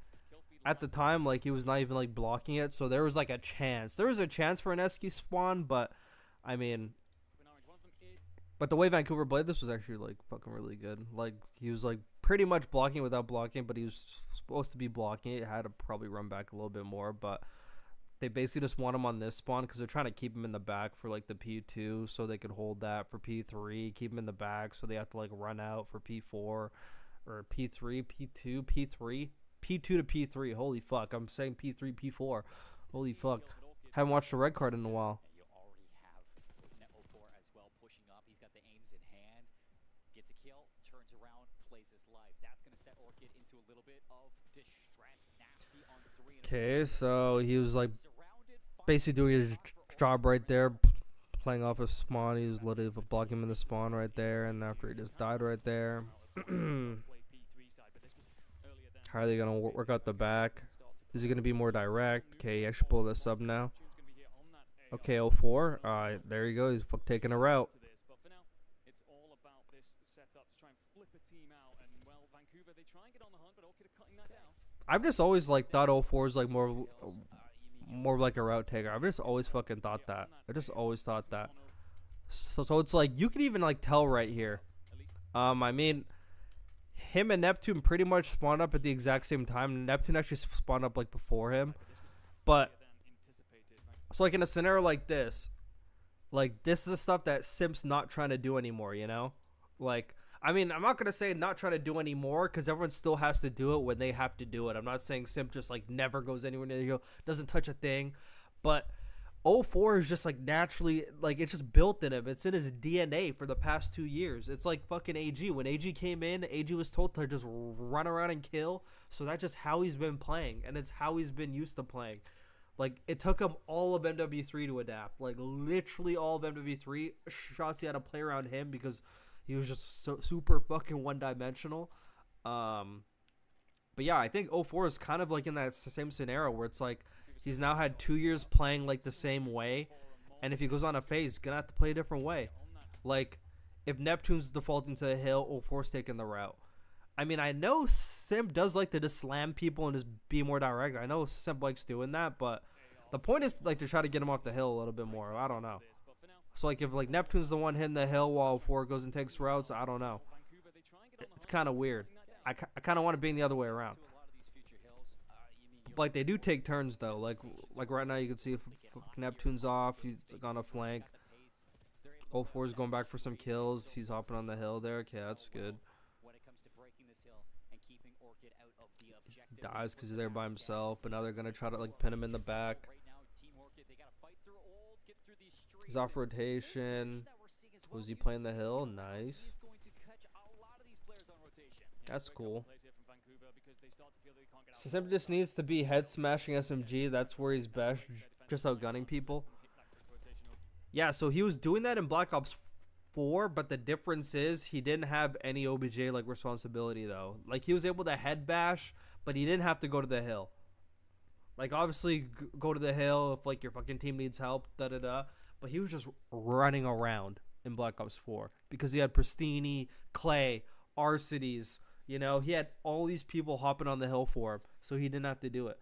at the time, like he was not even like blocking it, so there was like a chance. There was a chance for an Esky spawn, but I mean, but the way Vancouver played this was actually like fucking really good. Like he was like pretty much blocking without blocking, but he was supposed to be blocking it. Had to probably run back a little bit more, but they basically just want him on this spawn because they're trying to keep him in the back for like the P2 so they could hold that for P3, keep him in the back so they have to like run out for P4 or P3, P2, P3, P2 to P3. Holy fuck, I'm saying P3, P4. Holy fuck. Haven't watched a red card in a while.
You already have Net04 as well pushing up. He's got the aims in hand. Gets a kill, turns around, plays his life. That's going to set Orchid into a little bit of distress. Nasty on 3.
Okay, so he was like basically doing his job right there, playing off a spawn. He was literally blocking him in the spawn right there, and after he just died right there. How are they going to work out the back? Is he going to be more direct? Okay, he actually pulled this up now. Okay, 04. Alright, there you go. He's taking a route. I've just always like thought 04 is like more like a route taker. I've just always fucking thought that. I just always thought that. So it's like you can even like tell right here. I mean, him and Neptune pretty much spawned up at the exact same time. Neptune actually spawned up like before him, but so like in a scenario like this is the stuff that Simp's not trying to do anymore. You know, like. I mean, I'm not going to say not trying to do anymore because everyone still has to do it when they have to do it. I'm not saying Simp just like never goes anywhere near the hill, doesn't touch a thing. But 04 is just like naturally, like it's just built in him. It's in his DNA for the past 2 years. It's like fucking AG. When AG came in, AG was told to just run around and kill. So that's just how he's been playing. And it's how he's been used to playing. Like it took him all of MW3 to adapt. Like literally all of MW3. Shotzi had to play around him because he was just so super fucking one-dimensional. But yeah, I think 04 is kind of like in that same scenario where it's like he's now had 2 years playing like the same way, and if he goes on a FaZe, he's gonna have to play a different way. Like if Neptune's defaulting to the hill, 04's taking the route. I mean, I know Simp does like to just slam people and just be more direct. I know Simp likes doing that, but the point is like to try to get him off the hill a little bit more. I don't know. So like if like Neptune's the one hitting the hill while 4 goes and takes routes, I don't know. It's kind of weird. I kind of want to be in the other way around. But like they do take turns though. Like right now you can see if Neptune's off, he's on a flank. 04's going back for some kills. He's hopping on the hill there. Okay, that's good. He dies because he's there by himself, but now they're gonna try to like pin him in the back. He's off rotation. Was he playing the hill? Nice. That's cool. So Simp just needs to be head smashing SMG. That's where he's best. Just outgunning people. Yeah, so he was doing that in Black Ops 4, but the difference is he didn't have any OBJ like responsibility though. Like he was able to head bash, but he didn't have to go to the hill. Like, obviously, go to the hill if, like, your fucking team needs help, da-da-da. But he was just running around in Black Ops 4 because he had Pristini, Clay, Arcides. You know, he had all these people hopping on the hill for him, so he didn't have to do it.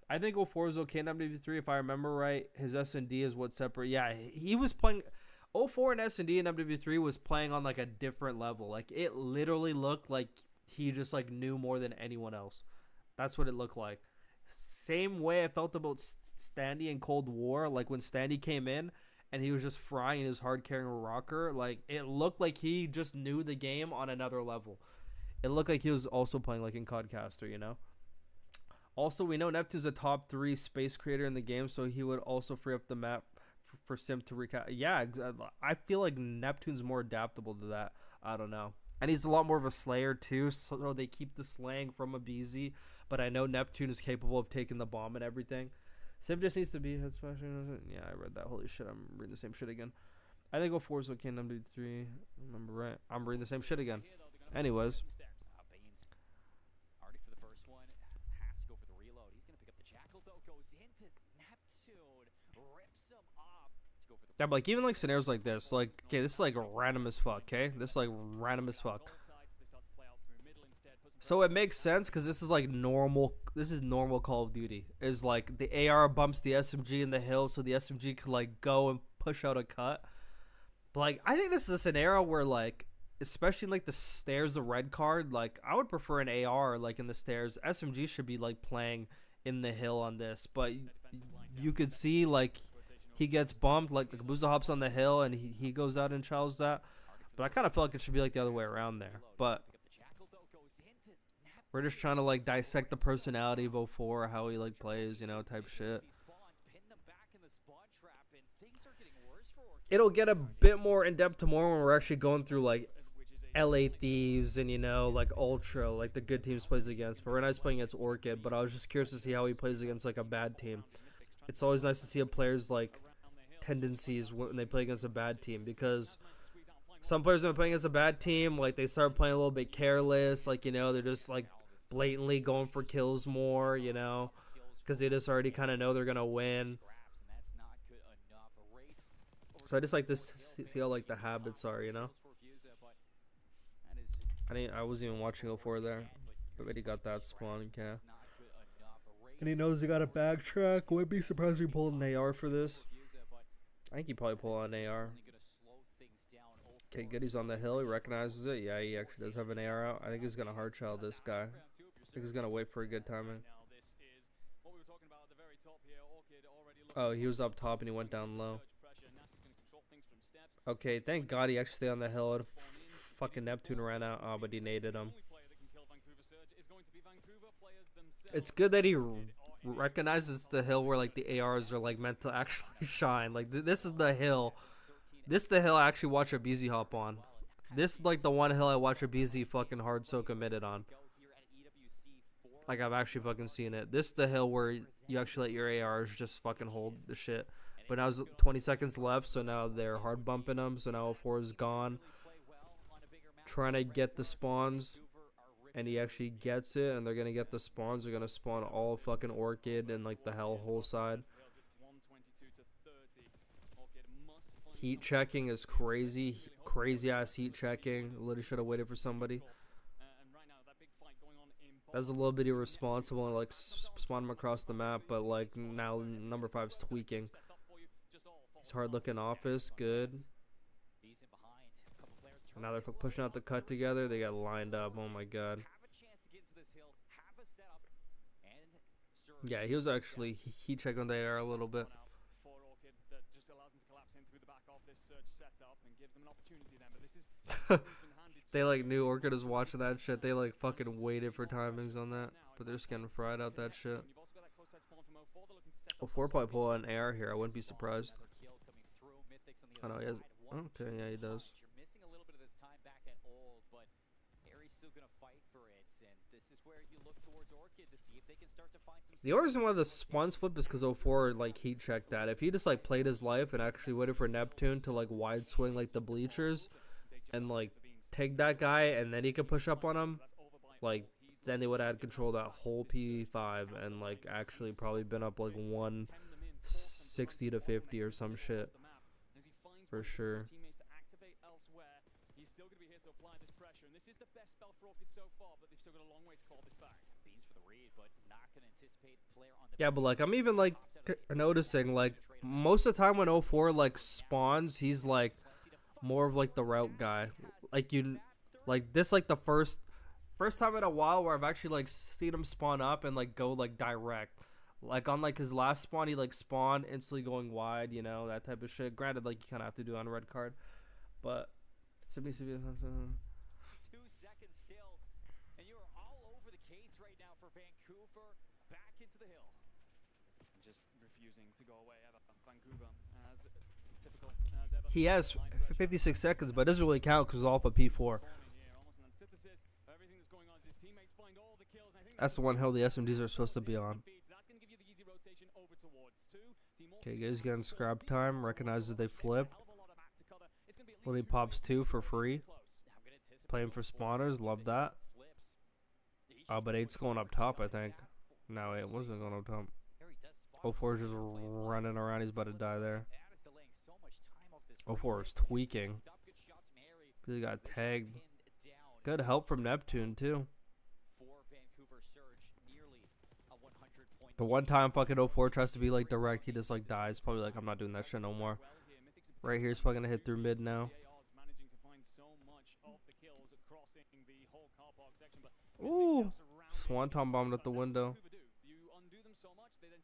I think 04's okay in MW3, if I remember right. His S&D is what separate. Yeah, he was playing. 04 and S&D and MW3 was playing on, like, a different level. Like, it literally looked like he just, like, knew more than anyone else. That's what it looked like. Same way I felt about Standy in Cold War. Like, when Standy came in and he was just frying his hard carrying rocker, like, it looked like he just knew the game on another level. It looked like he was also playing, like, in Codcaster, you know? Also, we know Neptune's a top 3 space creator in the game, so he would also free up the map for Sim to recap. Yeah, I feel like Neptune's more adaptable to that. I don't know. And he's a lot more of a slayer, too, so they keep the slaying from Abezy. But I know Neptune is capable of taking the bomb and everything. Sim just needs to be head smashing. Yeah, I read that. Holy shit, I'm reading the same shit again. I think 04's okay in MW3. Remember right? I'm reading the same shit again. Anyways.
Already for the first one, has to go for the reload. He's gonna pick up the jackal though. Goes into Neptune, rips him up to go for the.
Yeah, but like even like scenarios like this, like okay, this is like random as fuck. Okay, this is like random as fuck. So it makes sense because this is like normal. This is normal Call of Duty. Is like the AR bumps the SMG in the hill, so the SMG can like go and push out a cut. But like I think this is a scenario where like, especially in, like the stairs, the red card. Like I would prefer an AR like in the stairs. SMG should be like playing in the hill on this, but you could see like he gets bumped. Like Buza hops on the hill and he goes out and chows that. But I kind of feel like it should be like the other way around there. But we're just trying to like dissect the personality of 04, how he like plays, you know, type shit. It'll get a bit more in depth tomorrow when we're actually going through like LA Thieves and, you know, like Ultra, like the good teams plays against. But right now he's playing against Orchid, but I was just curious to see how he plays against like a bad team. It's always nice to see a player's like tendencies when they play against a bad team, because some players when they're playing against a bad team, like they start playing a little bit careless, like, you know, they're just like blatantly going for kills more, you know, because they just already kind of know they're gonna win. So I just like this, see how like the habits are, you know. I wasn't even watching 04 there, but he got that spawn, yeah. And he knows he got a backtrack. Wouldn't be surprised if he pulled an AR for this. I think he probably pulled on an AR. Okay, good. He's on the hill. He recognizes it. Yeah, he actually does have an AR out. I think he's gonna hard child this guy. I think he's gonna wait for a good timing. Oh, he was up top and he went down low. Okay, thank God he actually stayed on the hill and fucking Neptune ran out. Oh, but he naded him. It's good that he recognizes the hill where like the ARs are like meant to actually shine. Like this is the hill. This is the hill I actually watch Abezy hop on. This is like the one hill I watch Abezy fucking hard so committed on. Like I've actually fucking seen it. This is the hill where you actually let your ARs just fucking hold the shit. But now there's 20 seconds left, so now they're hard bumping him. So now 04 is gone. Trying to get the spawns. And he actually gets it, and they're going to get the spawns. They're going to spawn all fucking Orchid and like the hellhole side. Heat checking is crazy. Crazy ass heat checking. Literally should have waited for somebody. That's a little bit irresponsible and like spawn him across the map, but like now number 5's tweaking. He's hard looking office, good. Now they're pushing out the cut together. They got lined up. Oh my god. Yeah, he was actually he checked on the AR a little bit. They like knew Orchid was watching that shit. They like fucking waited for timings on that, but they're just getting fried out that shit. Oh, 4 probably pull out an AR here. I wouldn't be surprised. I know he has. Okay, yeah, he does. The only reason why the spawns flip is because 04 like heat checked that. If he just like played his life and actually waited for Neptune to like wide swing like the bleachers and like take that guy and then he could push up on him, like then they would have had control of that whole P5 and like actually probably been up like 160 to 50 or some shit. For sure.
He's still going to be here to apply this pressure, and this is the best spell for Orchid so far, but they've still got a long way to claw this back. Beans for the read, but not going to anticipate player on the
Yeah, but like I'm even like noticing like most of the time when 04 like spawns, he's like more of like the route guy. Like you, like this like the first time in a while where I've actually like seen him spawn up and like go like direct. Like on like his last spawn, he like spawned instantly going wide, you know, that type of shit. Granted, like you kind of have to do it on red card, but
2 seconds still, and you're all over the case right now for Vancouver. Back into the hill. Just refusing to go away ever. Vancouver, as typical as ever.
he has 56 seconds, but it doesn't really count because it's off of P4. That's the one hill the SMGs are supposed to be on. Okay, guys, getting scrap time. Recognizes they flip. When he pops 2 for free. Playing for spawners. Love that. But 8's going up top, I think. No, 8 wasn't going up top. 04's just running around. He's about to die there. 04 is tweaking. He got tagged. Good help from Neptune, too. The one time fucking 04 tries to be like direct, he just like dies. Probably like, I'm not doing that shit no more. Right here, he's probably gonna hit through mid now. Ooh, Swanton bombed at the window.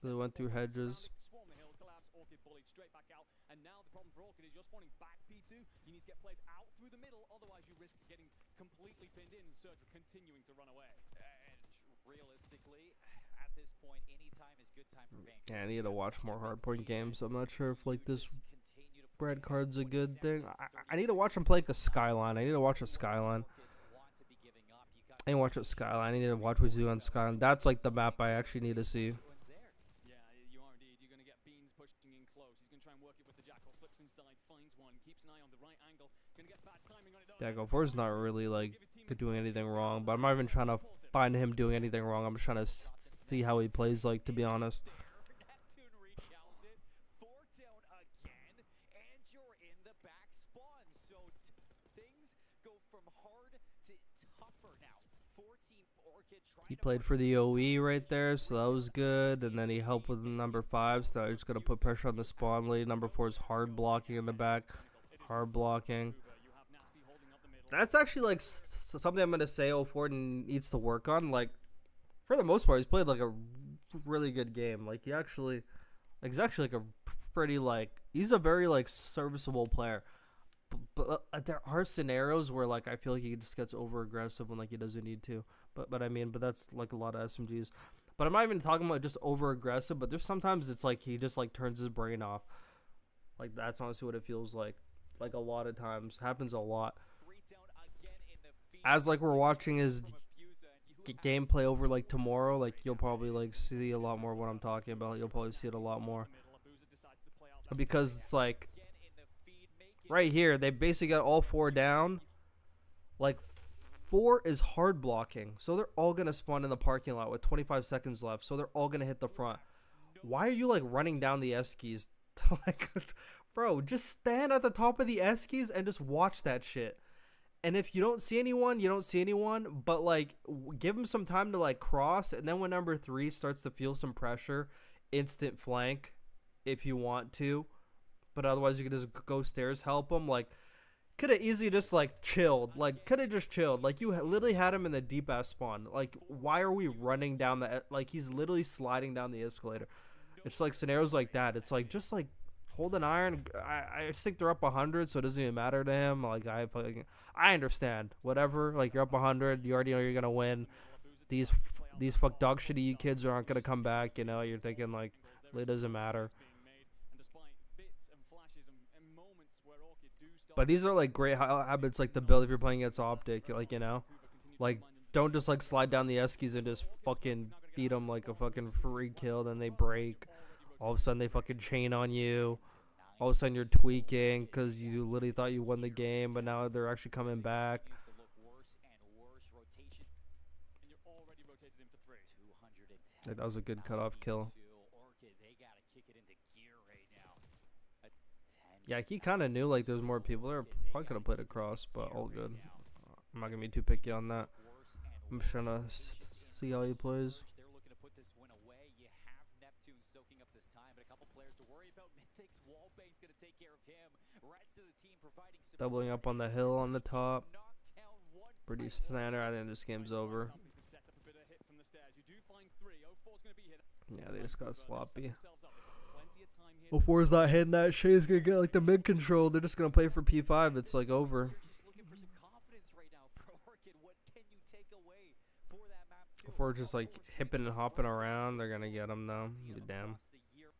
They went through hedges.
And now the problem for Orchid is you're spawning back P2. You need to get players out through the middle, otherwise you risk getting completely pinned in and Surge continuing to run away. And realistically, at this point, any time is good time for Vancouver.
Yeah, I need to watch more hardpoint games. I'm not sure if like this red card's a good thing. I need to watch him play like the Skyline. I need to watch a Skyline. I need to watch a Skyline. I need to watch what he's doing on Skyline. That's like the map I actually need to see. Yeah, 04's not really like doing anything wrong, but I'm not even trying to find him doing anything wrong. I'm just trying to see how he plays, like, to be honest. He played for the OE right there, so that was good. And then he helped with number 5, so he's going to put pressure on the spawn lead. Number 4 is hard blocking in the back. Hard blocking. That's actually like something I'm going to say 04 needs to work on. Like, for the most part, he's played like a really good game. Like, he's actually like a pretty like, he's a very like serviceable player. But there are scenarios where like I feel like he just gets over aggressive when like he doesn't need to. But I mean, but that's like a lot of SMGs. But I'm not even talking about just over aggressive. But there's sometimes it's like he just like turns his brain off. Like, that's honestly what it feels like. Like, a lot of times happens a lot. As like we're watching his gameplay over like tomorrow, like you'll probably like see a lot more of what I'm talking about. You'll probably see it a lot more because it's like right here they basically got all 4 down. Like 4 is hard blocking, so they're all gonna spawn in the parking lot with 25 seconds left. So they're all gonna hit the front. Why are you like running down the S-keys? Like, bro, just stand at the top of the S-keys and just watch that shit. And if you don't see anyone, you don't see anyone. But, like, give him some time to, like, cross. And then when number 3 starts to feel some pressure, instant flank if you want to. But otherwise, you can just go stairs, help him. Like, could have easily just, like, chilled. Like, could have just chilled. Like, you literally had him in the deep-ass spawn. Like, why are we running down the... Like, he's literally sliding down the escalator. It's, like, scenarios like that. It's, like, just, like... Hold an iron. I just think they're up 100, so it doesn't even matter to him. Like, I understand. Whatever. Like, you're up 100. You already know you're gonna win. These fuck dog shitty kids aren't gonna come back. You know, you're thinking like, it doesn't matter. But these are like great habits, like the build if you're playing against Optic. Like, you know, like don't just like slide down the Eskies and just fucking beat them like a fucking free kill. Then they break. All of a sudden, they fucking chain on you. All of a sudden, you're tweaking because you literally thought you won the game, but now they're actually coming back. That was a good cutoff kill.
Orchid, they gotta kick it into gear right now. A 10
Yeah, he kind of knew like there's more people there. Probably could have played across, but all good. I'm not gonna be too picky on that. I'm just trying to see how he plays.
They're looking to put this win away. You have Neptune soaking up this time, but a couple players to worry about. Mythic's Wallbane's gonna take care of him. Rest of the team providing support.
Doubling up on the hill on the top.
Knocked down one
Pretty
by one.
standard. I think this game's over.
Something to set up a bit of hit from the stairs. You do find 3. 04's gonna be hit.
Yeah, they just got sloppy.
Themselves up. Plenty of time here.
Before it's not hitting that shit, he's gonna get like the mid control. They're just gonna play for P5. It's like over.
Just looking for some confidence right now for Orchid. What can you take away for that map too?
Before just like hipping and hopping around, they're gonna get him though. Be damn.
Across the year,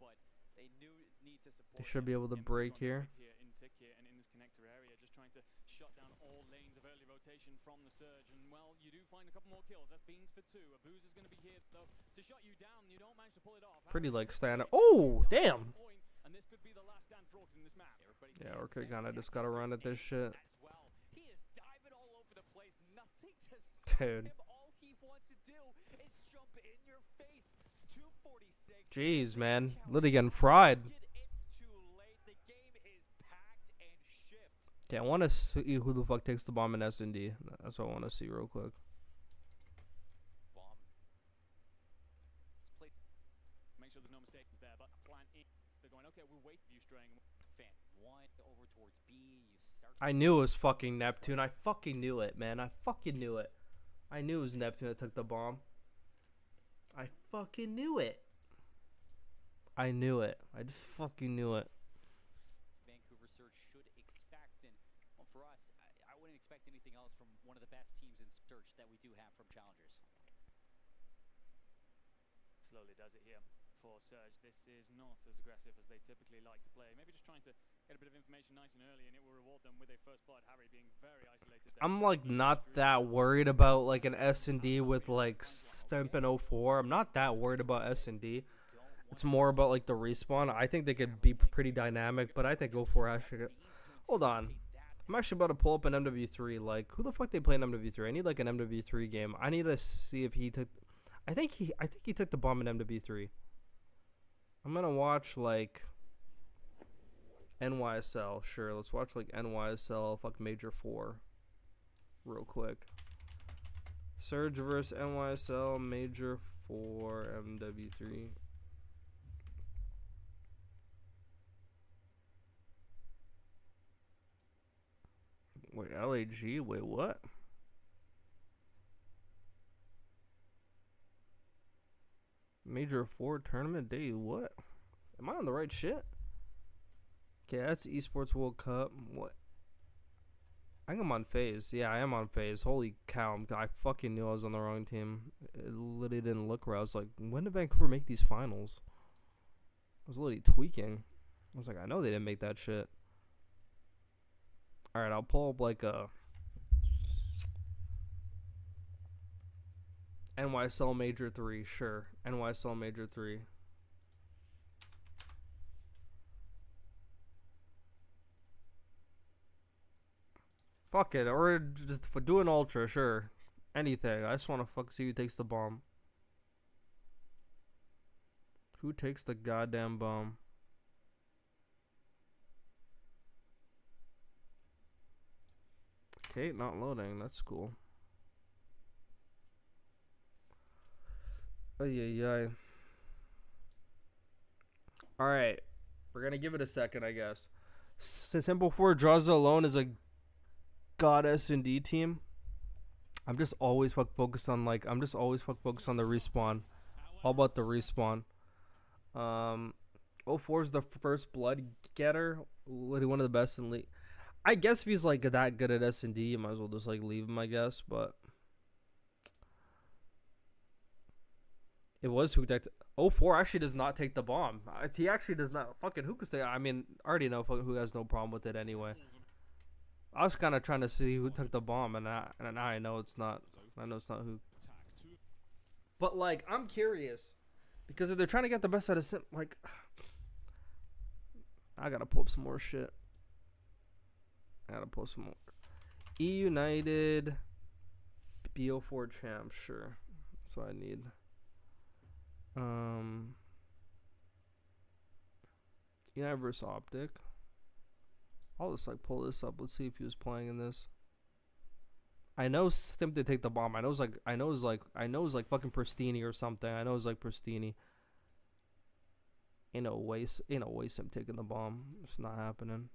but they knew need to support
They should be able to break here.
Here in tick here and in this connector area, just trying to shut down all lanes of early rotation from the surge. And well, you do find a couple more kills. That's beans for 2. Abezy is going to be here though to shut you down. You don't manage to pull it off.
Pretty like standard. Oh damn.
And this could be the last stand for Orchid in this map.
Yeah, Orchid kind of just gotta run at this shit.
as well. He is diving all over the place. Nothing to stop
Dude.
him. All he wants to do is jump in your face. 246.
Jeez, man. Literally getting fried.
It's too late. The game is packed and shipped.
Okay, I want to see who the fuck takes the bomb in S&D. That's what I want to see real quick.
Bomb. Play
Make sure there's no mistakes there, but plan in. They're going, okay, we'll wait for you straying.
fan 1 over towards B. You start
I knew it was fucking Neptune. I fucking knew it, man. I fucking knew it. I knew it was Neptune that took the bomb. I fucking knew it. I knew it. I just fucking knew it.
Vancouver Surge should expect, and well, for us, I wouldn't expect anything else from one of the best teams in Surge that we do have from Challengers.
Slowly does it here for Surge. This is not as aggressive as they typically like to play. Maybe just trying to get a bit of information nice and early, and it will reward them with a first blood. Harry being very isolated there.
I'm like not that worried about like an S&D with like Stemp and 04. I'm not that worried about S&D. It's more about like the respawn. I think they could be pretty dynamic, but I think 04 actually. Hold on. I'm actually about to pull up an MW3. Like, who the fuck they play in MW3? I need like an MW3 game. I need to see if he took. I think he took the bomb in MW3. I'm gonna watch like NYSL. Sure, let's watch like NYSL. Fuck Major 4, real quick. Surge versus NYSL Major 4 MW3. Wait, LAG? Wait, what? Major 4 tournament day? What? Am I on the right shit? Okay, that's Esports World Cup. What? I think I'm on FaZe. Yeah, I am on FaZe. Holy cow. I fucking knew I was on the wrong team. It literally didn't look right. I was like, when did Vancouver make these finals? I was literally tweaking. I was like, I know they didn't make that shit. Alright, I'll pull up like a NYSL Major 3, sure. NYSL Major 3. Fuck it, or just for doing ultra, sure. Anything. I just want to fuck see who takes the bomb. Who takes the goddamn bomb? Okay, not loading. That's cool. Ay. Alright. We're gonna give it a second, I guess. Simple 4 Drazah alone is a god S&D team. I'm just always focused on the respawn. All about the respawn. 04 is the first blood getter. Literally one of the best in league. I guess if he's like that good at S&D, you might as well just like leave him, I guess. But it was who takes 04 actually does not take the bomb. He actually does not. Fucking who could stay? I mean, I already know who has no problem with it anyway. I was kind of trying to see who took the bomb, and now I know it's not. I know it's not who. But like, I'm curious because if they're trying to get the best out of Sim, like, I gotta pull up some more shit. I gotta pull some more. E United, BO4 champ, sure. That's what I need. Universe Optic. I'll just like pull this up. Let's see if he was playing in this. I know Sim did take the bomb. I know it's like fucking Pristini or something. I know it's like Pristini. Ain't no way Sim taking the bomb. It's not happening.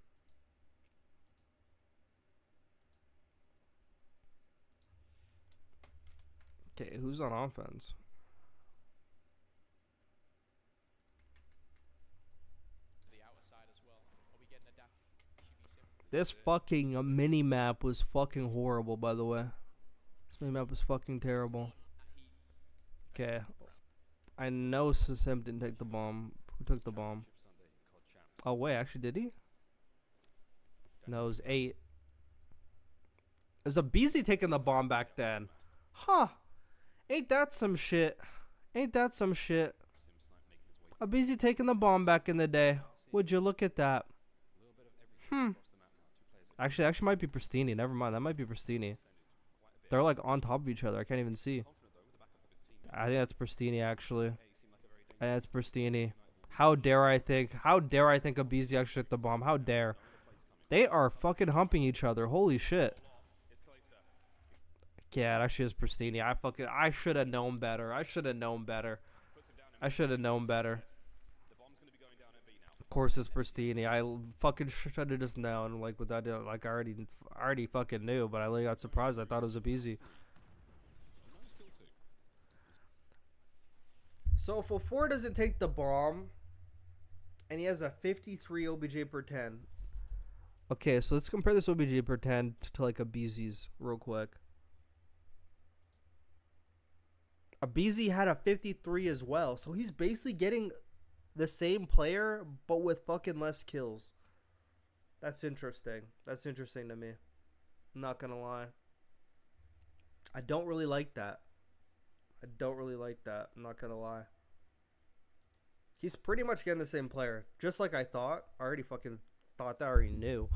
Okay, who's on offense? This fucking mini map was fucking horrible, by the way. This mini map was fucking terrible. Okay. I know Sim didn't take the bomb. Who took the bomb? Oh, wait, actually, did he? No, it was 8. It was Abezy taking the bomb back then. Huh. Ain't that some shit? Ain't that some shit? Abezy taking the bomb back in the day. Would you look at that? Actually might be Pristini. Never mind. That might be Pristini. They're like on top of each other. I can't even see. I think that's Pristini, actually. I think that's Pristini. How dare I think Abezy actually took the bomb? How dare? They are fucking humping each other. Holy shit. Yeah, it actually is Pristini. I should have known better. I should have known better. Of course it's Pristini. I fucking should have just known. Like with that, like I already fucking knew, but I really got surprised. I thought it was Abezy. So if 04 doesn't take the bomb, and he has a 53 OBJ per 10. Okay, so let's compare this OBJ per 10 to like Abezy's real quick. Abezy had a 53 as well, so he's basically getting the same player, but with fucking less kills. That's interesting. That's interesting to me. I'm not gonna lie. I don't really like that. I'm not gonna lie. He's pretty much getting the same player. Just like I thought. I already fucking thought that. I already knew.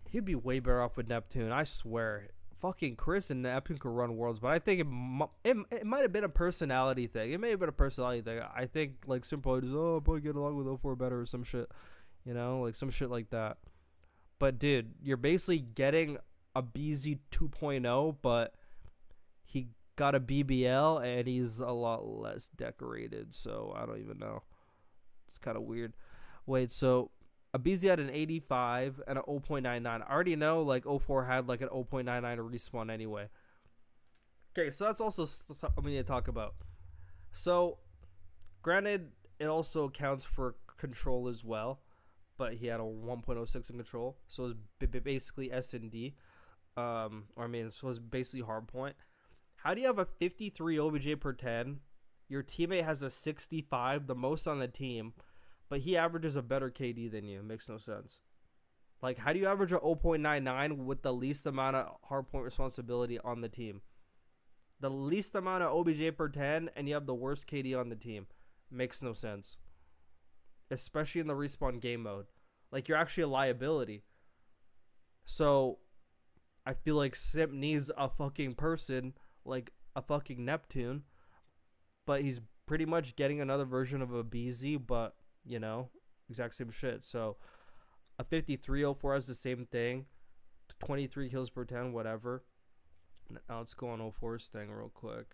He'd be way better off with Neptune. I swear. Fucking Chris and Neptune could run Worlds, but I think it might have been a personality thing. It may have been a personality thing. I think like Simple just I'll probably get along with 04 better or some shit, you know, like some shit like that. But dude, you're basically getting a BZ 2.0, but he got a BBL and he's a lot less decorated. So I don't even know. It's kind of weird. Wait, so Abezy had an 85 and an 0.99. I already know like 04 had like an 0.99 respawn anyway. Okay, so that's also something we need to talk about. So, granted, it also accounts for control as well, but he had a 1.06 in control, so it was basically S&D. So it was basically hardpoint. How do you have a 53 OBJ per 10? Your teammate has a 65, the most on the team, but he averages a better KD than you. It makes no sense. Like, how do you average a 0.99 with the least amount of hardpoint responsibility on the team? The least amount of OBJ per 10, and you have the worst KD on the team. Makes no sense. Especially in the respawn game mode. Like, you're actually a liability. So, I feel like Simp needs a fucking person, like a fucking Neptune. But he's pretty much getting another version of a BZ, but you know, exact same shit. So a 5304 has the same thing, 23 kills per 10, whatever. Now let's go on 04's thing real quick.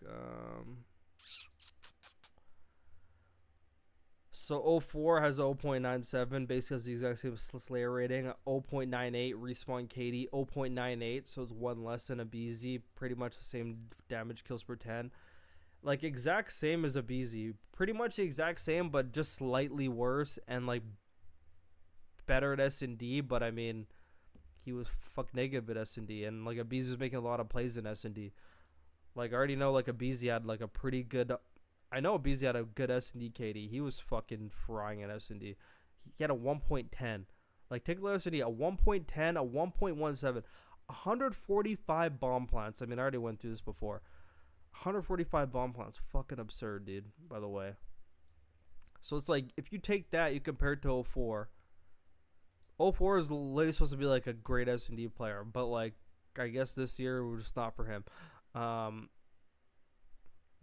So 04 has 0.97, basically has the exact same Slayer rating. 0.98 respawn KD, 0.98, so it's one less than a BZ. Pretty much the same damage kills per 10. Like, exact same as Abezy. Pretty much the exact same, but just slightly worse and, like, better at S&D. But, I mean, he was fuck negative at S&D. And, like, Abezy's making a lot of plays in S&D. Like, I already know, like, Abezy had, like, a pretty good... I know Abezy had a good S&D KD. He was fucking frying at S&D. He had a 1.10. Like, take a look at S&D. A 1.10, a 1.17. 145 bomb plants. I mean, I already went through this before. 145 bomb plants, fucking absurd, dude, by the way. So it's like, if you take that, you compare it to 04. 04 is literally supposed to be like a great S&D player, but like, I guess this year was just not for him.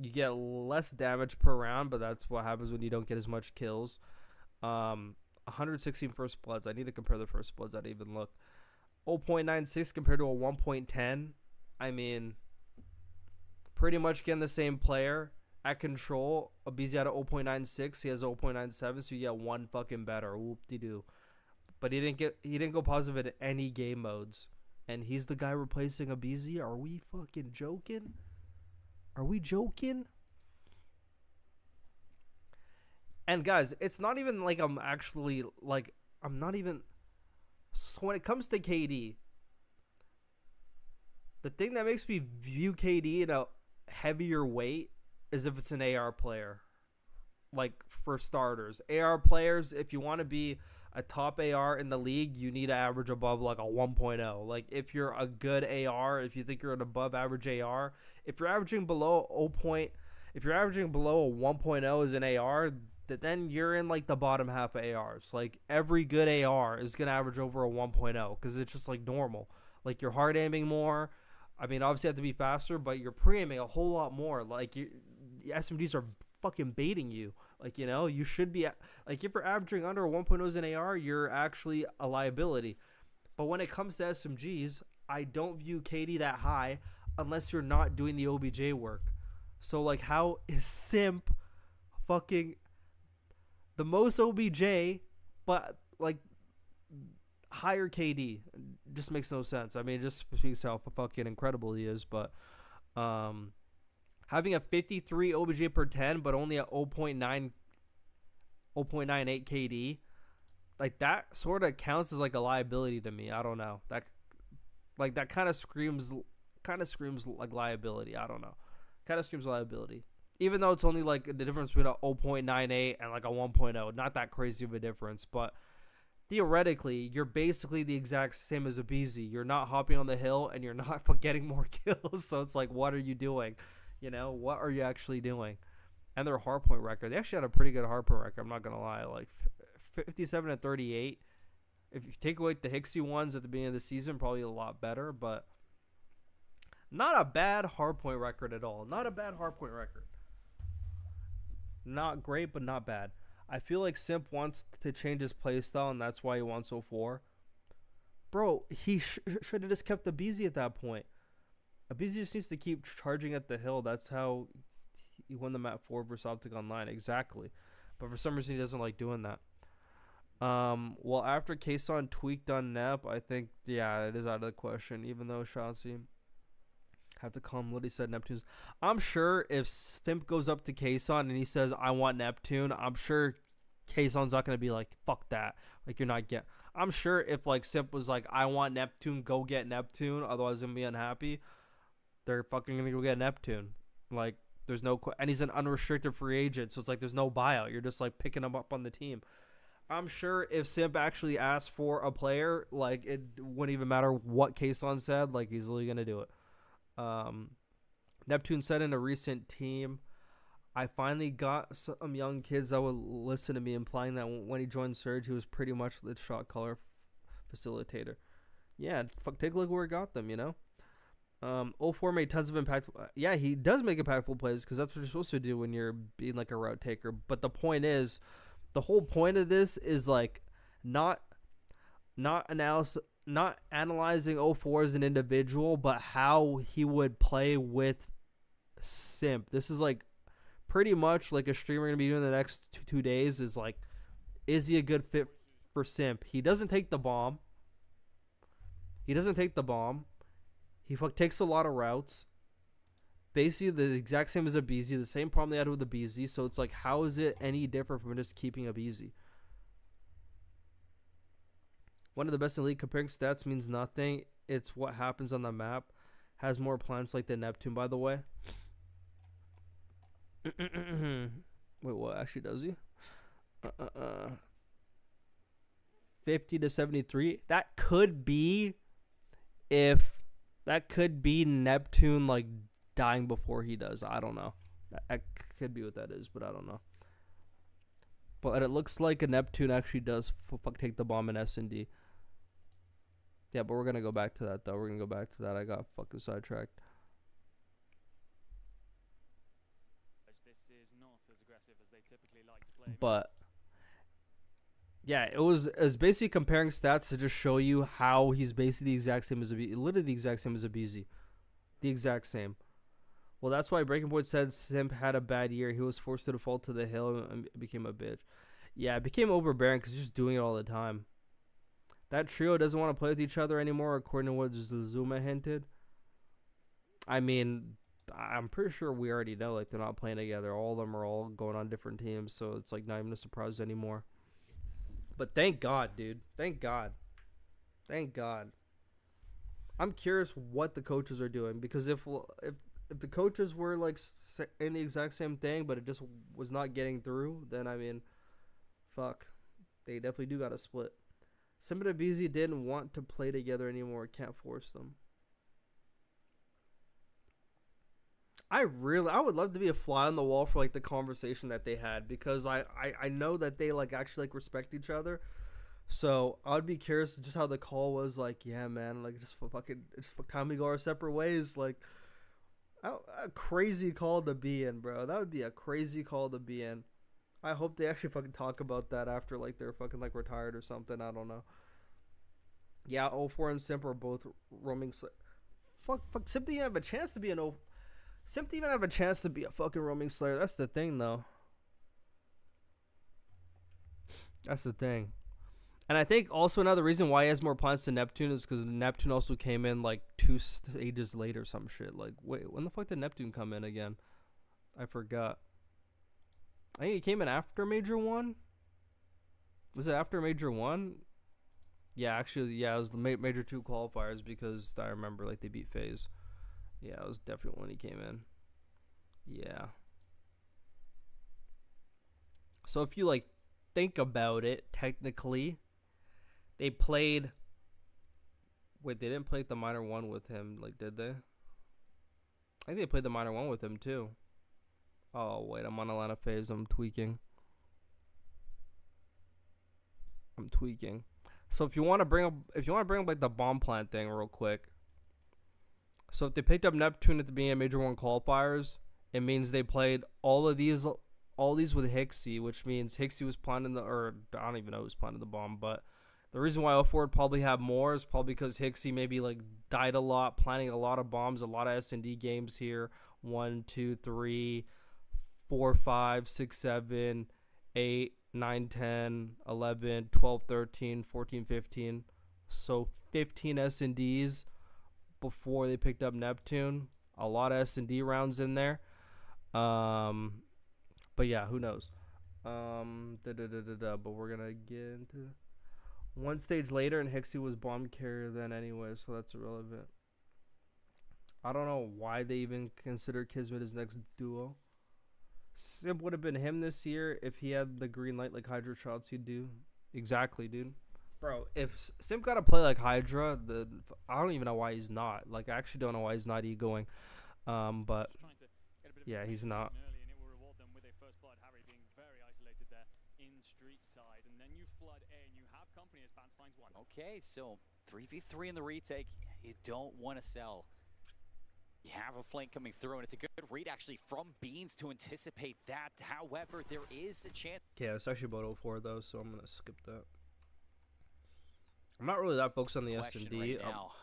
You get less damage per round, but that's what happens when you don't get as much kills. 116 first bloods. I need to compare the first bloods. I didn't even look. 0.96 compared to a 1.10. I mean, pretty much getting the same player at control. Abezy had a 0.96. He has a 0.97, so you get one fucking better. Whoop-de-doo. But he didn't go positive in any game modes. And he's the guy replacing Abezy? Are we fucking joking? Are we joking? And guys, it's not even like I'm actually like I'm not even. So when it comes to KD, the thing that makes me view KD in a heavier weight is if it's an AR player. Like for starters, AR players, if you want to be a top AR in the league, you need to average above like a 1.0. Like if you're a good AR, if you think you're an above average AR, if you're averaging below if you're averaging below a 1.0 as an AR, then you're in like the bottom half of ARs. Like every good AR is gonna average over a 1.0 because it's just like normal. Like you're hard aiming more. I mean, obviously you have to be faster, but you're pre-aiming a whole lot more. Like the SMGs are fucking baiting you. Like, you know, you should be like, if you're averaging under a 1.0 as an AR, you're actually a liability. But when it comes to SMGs, I don't view KD that high unless you're not doing the OBJ work. So like, how is Simp fucking the most OBJ but like higher KD? Just makes no sense. I mean, it just speaks how fucking incredible he is. But having a 53 OBJ per 10 but only a 0.98 KD, like that sort of counts as like a liability to me. I don't know. That kind of screams like liability. I don't know. Kind of screams liability. Even though it's only like the difference between a 0.98 and like a 1.0, not that crazy of a difference, but theoretically, you're basically the exact same as Abezy. You're not hopping on the hill and you're not getting more kills. So it's like, what are you doing? You know, what are you actually doing? And their hardpoint record, they actually had a pretty good hardpoint record. I'm not gonna lie, like 57 and 38. If you take away the Hixie ones at the beginning of the season, probably a lot better, but not a bad hardpoint record at all. Not a bad hardpoint record. Not great, but not bad. I feel like Simp wants to change his playstyle, and that's why he wants 04. Bro, he should have just kept the Abezy at that point. Abezy just needs to keep charging at the hill. That's how he won the map 4 versus Optic Online. Exactly. But for some reason, he doesn't like doing that. Well, after Kason tweaked on Nep, I think, yeah, it is out of the question. Even though Shotzi have to call him what he said, Neptune's. I'm sure if Simp goes up to Kason and he says, I want Neptune, I'm sure Kason's not going to be like, fuck that. Like, you're not getting. I'm sure if, like, Simp was like, I want Neptune, go get Neptune, otherwise I'm going to be unhappy, they're fucking going to go get Neptune. Like, there's no, and he's an unrestricted free agent, so it's like there's no buyout. You're just like picking him up on the team. I'm sure if Simp actually asked for a player, like it wouldn't even matter what Kason said, like he's really gonna do it. Neptune said in a recent team, I finally got some young kids that would listen to me, implying that when he joined Surge, he was pretty much the shot caller facilitator. Yeah, fuck, take a look where it got them, you know? 04 made tons of impactful. Yeah, he does make impactful plays because that's what you're supposed to do when you're being like a route taker. But the point is, the whole point of this is like not analyzing 04 as an individual, but how he would play with Simp. This is like pretty much like a streamer gonna be doing the next 2 days. Is like, is he a good fit for Simp? He doesn't take the bomb. He takes a lot of routes. Basically, the exact same as Abezy. The same problem they had with Abezy. So it's like, how is it any different from just keeping Abezy? One of the best in the league. Comparing stats means nothing. It's what happens on the map. Has more plants like the Neptune, by the way. Wait, what? Actually, does he? 50 to 73. That could be Neptune like dying before he does. I don't know. That could be what that is, but I don't know. But it looks like a Neptune actually does take the bomb in S&D. Yeah, but we're going to go back to that, though. I got fucking sidetracked. But yeah, it was basically comparing stats to just show you how he's basically the exact same as Abezy, literally the exact same as Abezy, the exact same. Well, that's why Breaking Point said Simp had a bad year. He was forced to default to the hill and became a bitch. Yeah, it became overbearing because he's just doing it all the time. That trio doesn't want to play with each other anymore, according to what Zoomaa hinted. I mean, I'm pretty sure we already know, like, they're not playing together. All of them are all going on different teams, so it's, like, not even a surprise anymore. But thank God, dude. Thank God. Thank God. I'm curious what the coaches are doing, because if the coaches were, like, in the exact same thing, but it just was not getting through, then, I mean, fuck. They definitely do got to split. Simp and Abezy didn't want to play together anymore. Can't force them. I would love to be a fly on the wall for, like, the conversation that they had, because I know that they, like, actually, like, respect each other. So I'd be curious just how the call was. Like, yeah, man, like, just time we go our separate ways. Like, a crazy call to be in, bro. That would be a crazy call to be in. I hope they actually fucking talk about that after, like, they're fucking, like, retired or something. I don't know. Yeah, 04 and Simp are both roaming. Fuck, Simp didn't have a chance to be an Simp didn't even have a chance to be a fucking roaming slayer. That's the thing, though. That's the thing. And I think also another reason why he has more points than Neptune is because Neptune also came in, like, 2 stages later or some shit. Like, wait, when the fuck did Neptune come in again? I forgot. I think he came in after Major 1? Was it after Major 1? Yeah, actually, yeah, it was the Major 2 qualifiers, because I remember, like, they beat FaZe. Yeah, it was definitely when he came in. Yeah. So if you, like, think about it, technically, they played... Wait, they didn't play the Minor 1 with him, like, did they? I think they played the Minor 1 with him, too. Oh, wait, I'm on Atlanta FaZe. I'm tweaking. So if you want to bring up, like, the bomb plant thing real quick. So if they picked up Neptune at the beginning of Major 1 qualifiers, it means they played all these with Hixie, which means Hixie was planting or I don't even know who's planting the bomb, but the reason why 04 would probably have more is probably because Hixie maybe, like, died a lot, planting a lot of bombs, a lot of S&D games here. 1, 2, 3, 4, 5, 6, 7, 8, 9, 10, 11, 12, 13, 14, 15. So 15 S&Ds before they picked up Neptune. A lot of S&D rounds in there. But yeah, who knows? But we're gonna get into one stage later, and Hixie was bomb carrier then anyway, so that's irrelevant. I don't know why they even consider Kismet his next duo. Simp would have been him this year if he had the green light like Hydra shots he'd do. Exactly, dude. Bro, if Simp got to play like Hydra, I don't even know why he's not. Like, I actually don't know why he's not e-going. But yeah, he's not.
Okay, so 3v3 in the retake. You don't want to sell. You have a flank coming through, and it's a good read actually from Beans to anticipate that. However, there is a chance.
Okay, it's actually about 04 though, so I'm gonna skip that. I'm not really that focused on the S&D. Right,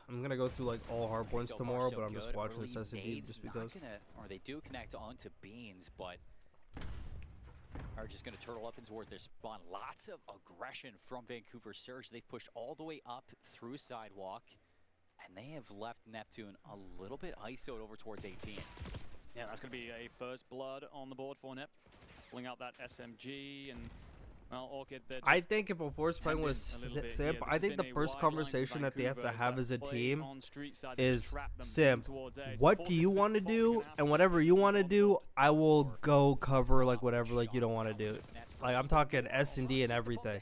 I'm gonna go through, like, all hard points tomorrow, but I'm just watching this S&D just because.
Or they do connect onto Beans, but are just gonna turtle up and towards their spawn. Lots of aggression from Vancouver Surge. They've pushed all the way up through Sidewalk. And they have left Neptune a little bit ISO'd over towards 18.
Yeah, that's going to be a first blood on the board for Nep. Pulling out that SMG and, well, Orchid.
I think if 04's playing with Simp, I think the first conversation that they have to have as a team is, Simp, what do you want to do? And whatever you want to do, I will go cover, like, whatever, like, you don't want to do. Like, I'm talking S&D and everything.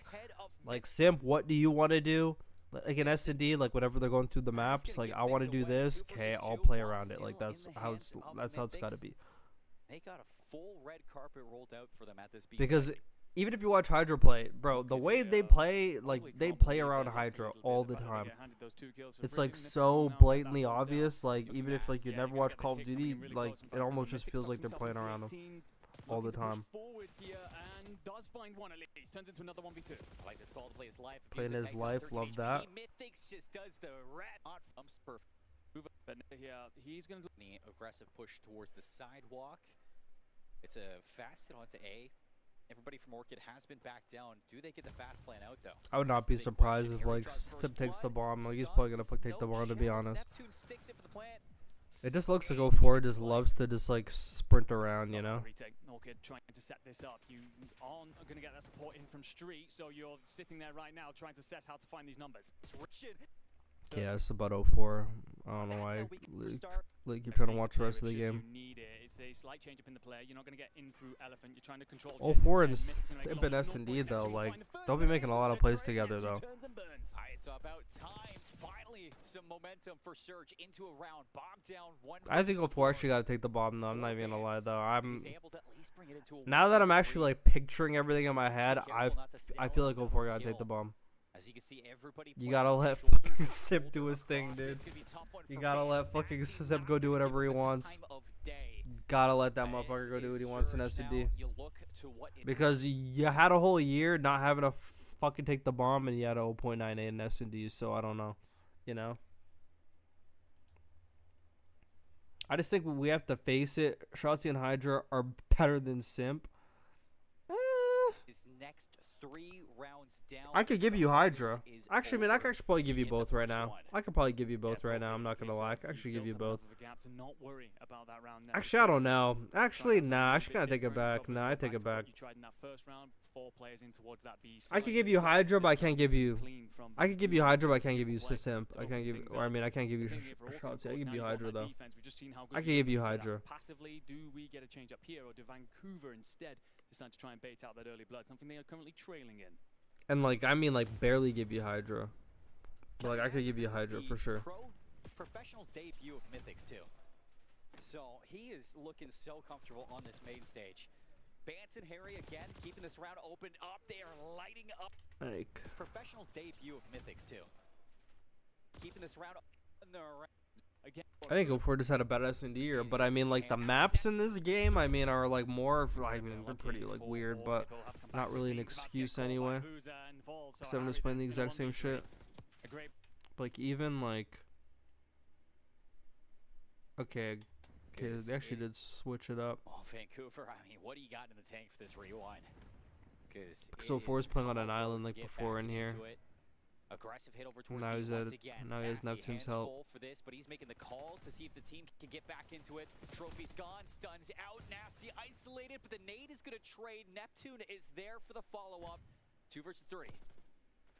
Like, Simp, what do you want to do? Like, an S&D, like, whenever they're going through the maps, like, I want to do this, okay, I'll play around it. Like, that's how it's got to be.
They got a full red carpet rolled out for them at this beat.
Because even if you watch Hydra play, bro, the way they play, like, they play around Hydra all the time. It's, like, so blatantly obvious. Like, even if, like, you never watch Call of Duty, like, it almost just feels like they're playing around them all the time.
does find one at least. Turns into another 1v2.
I like this call to play his life.
Playing his life, love that.
Mythics just does the rat. Perfect.
But yeah, he's going to
The aggressive push towards the sidewalk. It's a fast hit onto A. Everybody from Orchid has been back down. Do they get the fast plan out though?
I would not be surprised if like Stip takes the bomb. Like he's probably gonna take the bomb, to be honest.
Neptune sticks it for the plant.
It just looks like 04 just loves to just like sprint around, you know.
Retake. Orchid trying to set this up. You aren't going to get that support in from Street, so you're sitting there right now trying to assess how to find these numbers.
Yeah, it's about 04. I don't know why. Like keep trying to watch the rest of the game.
You need it. It's a slight change up in the play. You're not going to get in through Elephant. You're trying to control
04 and Simp and S&D though, like they'll be making a lot of plays together though.
Alright, so about time. Finally, some momentum for Surge into a round. Bomb down one.
I think 04 actually got to take the bomb though. I'm not even gonna lie though. Now that I'm actually like picturing everything in my head, I feel like 04 got to take the bomb.
As you can see, everybody
You gotta let fucking Sip do his thing, dude. You gotta let fucking Sip go do whatever he wants. Gotta let that motherfucker go do what he wants in S&D. Because you had a whole year not having to fucking take the bomb, and you had a 0.98 in S&D, so I don't know. You know? I just think we have to face it. Shotzi and Hydra are better than Simp.
His next 3 rounds down.
I could give you Hydra. Actually, I mean, I could actually probably give you both right now. I could probably give you both right now. I'm not gonna lie. I could actually give you both. Actually, I don't know. Actually, nah. I should kind of take it back. Nah, I take it back. I could give you Hydra, but I can't give you. I could give you Hydra, but I can't give you Simp. I can't give. Or I mean, I can't give you Shotzi. I can give you Hydra though. I can give you Hydra.
Passively, do we get a change up here, or do Vancouver instead decide to try and bait out that early blood? Something they are currently trailing in.
And like, I mean, like barely give you Hydra. But like, I could give you Hydra for sure.
Professional debut of Mythics too. So he is looking so comfortable on this main stage. Bance and Harry again keeping this round open up. They are lighting up.
Like
Professional debut of Mythics too. Keeping this round on the again.
I think 04 just had a bad S&D year, but I mean, like the maps in this game, I mean, are like more. I mean, they're pretty like weird, but not really an excuse anyway. Because I'm just playing the exact same shit. Like even like. Okay, they actually did switch it up.
Oh, Vancouver, I mean, what do you got in the tank for this rewind? Because
04 is playing on an island like before in here.
Aggressive hit over towards
Now he's at.
again.
Now he has Neptune's help.
For this, but he's making the call to see if the team can get back into it. Trophy's gone, stuns out, Nasty isolated, but the nade is gonna trade. Neptune is there for the follow-up. 2 versus 3.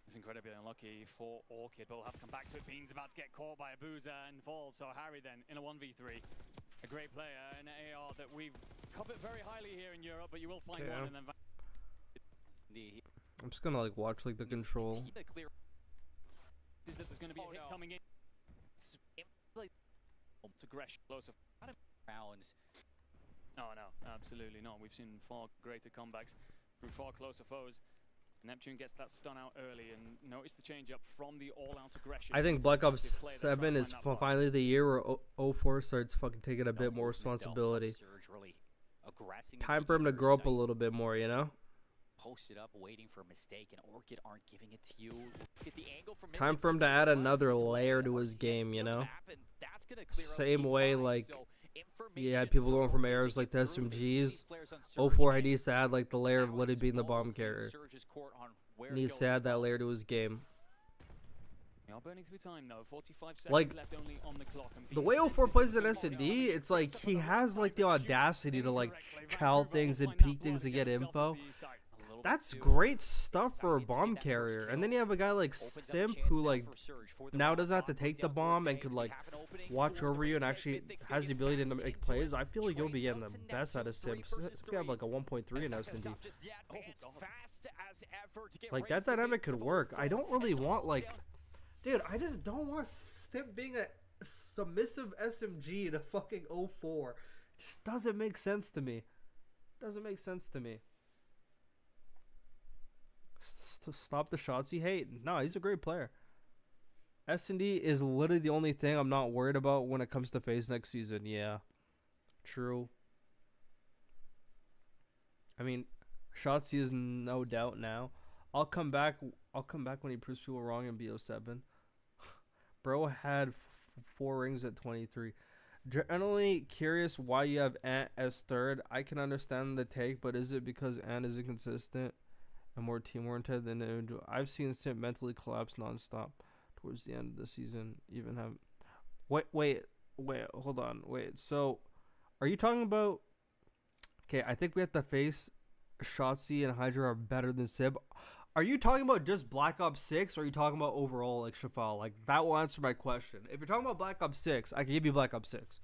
It's incredibly unlucky for Orchid, but we'll have to come back to it. Bean's about to get caught by Abezy and falls. So Harry then in a 1v3. A great player, an AR that we've covered very highly here in Europe, but you will find one and then.
I'm just gonna like watch like the control.
Is that there's going to be a hit coming in? To Gresh closer.
Rounds.
No, absolutely not. We've seen far greater comebacks through far closer foes. Neptune gets that stun out early, and notice the change up from the all-out aggression.
I think Black Ops 7 is finally the year where 04 starts fucking taking a bit more responsibility. Time for him to grow up a little bit more, you know?
Posted up, waiting for a mistake, and Orchid aren't giving it to you. Look at the angle from
Time for him to add another layer to his game, you know? Same way, like, you had people going from ARs like the SMGs. 04 needs to add like the layer of Let It Be in the bomb carrier. Needs to add that layer to his game. Like, the way 04 plays in S&D, it's like he has like the audacity to like child things and peek things to get info. That's great stuff for a bomb carrier. And then you have a guy like Simp who like now doesn't have to take the bomb and could like watch over you and actually has the ability to make plays. I feel like you'll be getting the best out of Simp. Simp have like a 1.3 in S&D. Like that dynamic could work. I don't really want like, dude, I just don't want Simp being a submissive SMG to fucking 04. It just doesn't make sense to me. Doesn't make sense to me. To stop the shots he hate. No, he's a great player. S&D is literally the only thing I'm not worried about when it comes to FaZe next season. Yeah, true. I mean, Shotzi is no doubt now. I'll come back when he proves people wrong in BO7. Bro had 4 rings at 23. Generally curious why you have Ant as third. I can understand the take, but is it because Ant is inconsistent and more team-oriented than individual? I've seen Simp mentally collapse nonstop towards the end of the season. Even have wait, hold on, wait. So, are you talking about? Okay, I think we have to face Shotzi and Hydra are better than Sib. Are you talking about just Black Ops 6 or are you talking about overall, like Shafal? Like, that will answer my question. If you're talking about Black Ops 6, I can give you Black Ops 6.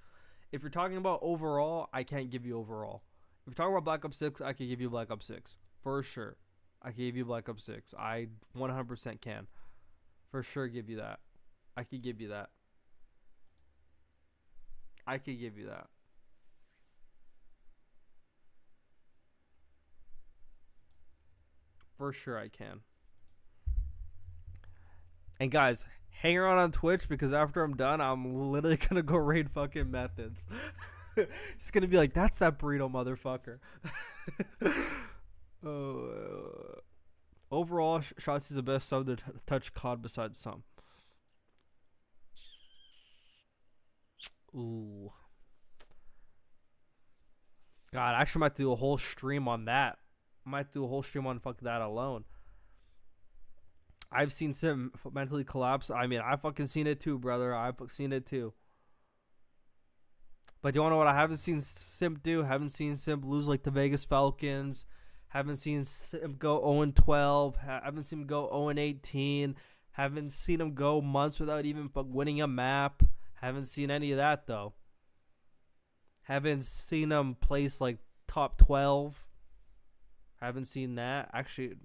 If you're talking about overall, I can't give you overall. If you're talking about Black Ops 6, I can give you Black Ops 6. For sure. I can give you Black Ops 6. I 100% can. For sure give you that. I could give you that. I could give you that. For sure I can. And guys, hang around on Twitch because after I'm done, I'm literally going to go raid fucking Methods. It's going to be like, that's that burrito motherfucker. Overall, Shotzi's the best sub to touch COD besides some. Ooh. God, I actually might do a whole stream on that. I might do a whole stream on fuck that alone. I've seen Sim mentally collapse. I mean, I've fucking seen it too, brother. I've seen it too. But you wanna know what I haven't seen Sim do? Haven't seen Sim lose like the Vegas Falcons. Haven't seen him go 0-12. Haven't seen him go 0-18. Haven't seen him go months without even winning a map. Haven't seen any of that though. Haven't seen him place like top 12. Haven't seen that. Actually,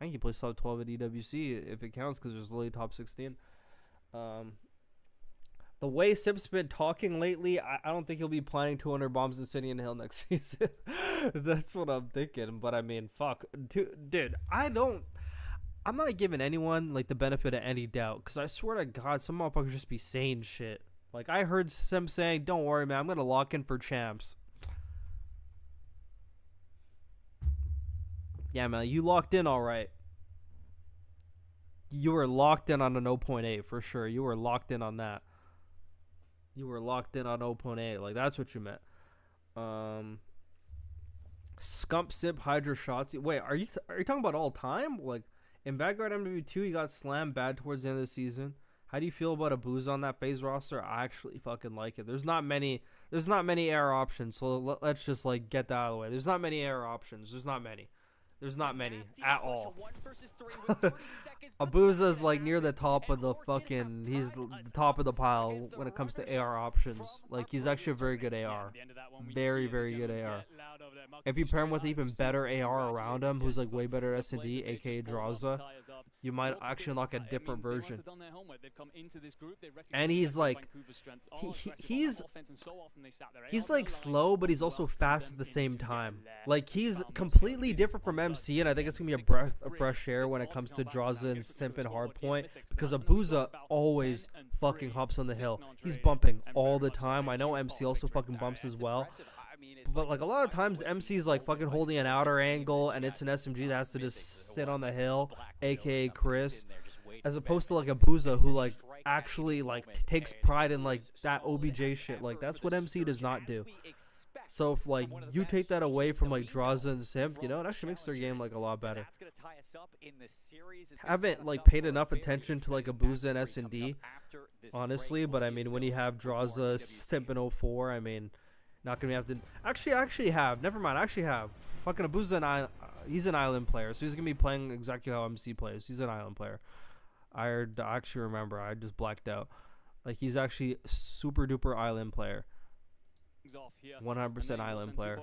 I think he plays top 12 at EWC if it counts because there's literally top 16. The way Sim's been talking lately, I don't think he'll be planning 200 bombs in City and Hill next season. That's what I'm thinking. But I mean, fuck. Dude, I'm not giving anyone like the benefit of any doubt because I swear to God, some motherfuckers just be saying shit. Like I heard Sim saying, don't worry, man, I'm going to lock in for champs. Yeah, man, you locked in all right. You were locked in on an 0.8 for sure. You were locked in on that. You were locked in on 0.8. Like, that's what you meant. Scump, Simp, Hydra, Shotzi. Wait, are you talking about all time? Like, in Vanguard MW2, you got slammed bad towards the end of the season. How do you feel about Abezy on that FaZe roster? I actually fucking like it. There's not many AR options, so let's just, like, get that out of the way. There's not many AR options. There's not many. There's not many at all. Abuza's like near the top of the fucking, he's the top of the pile when it comes to AR options. Like he's actually a very good AR. Very, very good AR. If you pair him with even better AR around him, who's like way better at S&D, aka Drazah, you might actually unlock a different version. And he's like, he's like slow, but he's also fast at the same time. Like he's completely different from MC, and I think it's gonna be a breath of fresh air when it comes to Drazah and Simp and Hardpoint, because Abuza always fucking hops on the hill. He's bumping all the time. I know MC also fucking bumps as well. But like a lot of times MC's like fucking holding an outer angle and it's an SMG that has to just sit on the hill, aka Chris, as opposed to like Abuza who like actually like takes pride in like that OBJ shit. Like that's what MC does not do. So if like you take that away from like Drazah and Simp, you know, it actually makes their game like a lot better. Haven't like paid enough attention to like Abuza and S&D, honestly, but I mean when you have Drazah, Simp and 04, I mean not gonna have to actually have. Never mind, I actually have. Fucking Abuza and he's an island player, so he's gonna be playing exactly how MC plays. He's an island player. I actually remember, I just blacked out. Like he's actually super duper island player. 100% island player.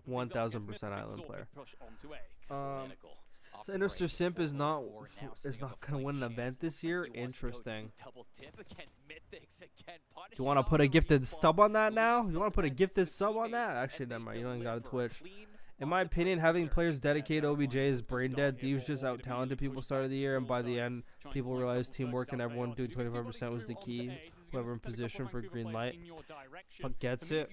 1000% island player. Sinister Simp is not gonna win an event this year. Interesting. Do you want to put a gifted sub on that now? You want to put a gifted sub on that? Actually, never mind. You don't got a Twitch. In my opinion, having players dedicate OBJ is brain dead. Thieves just out talented people start of the year, and by the end, people realized teamwork and everyone doing 25% was the key. Whoever in position for green light gets it.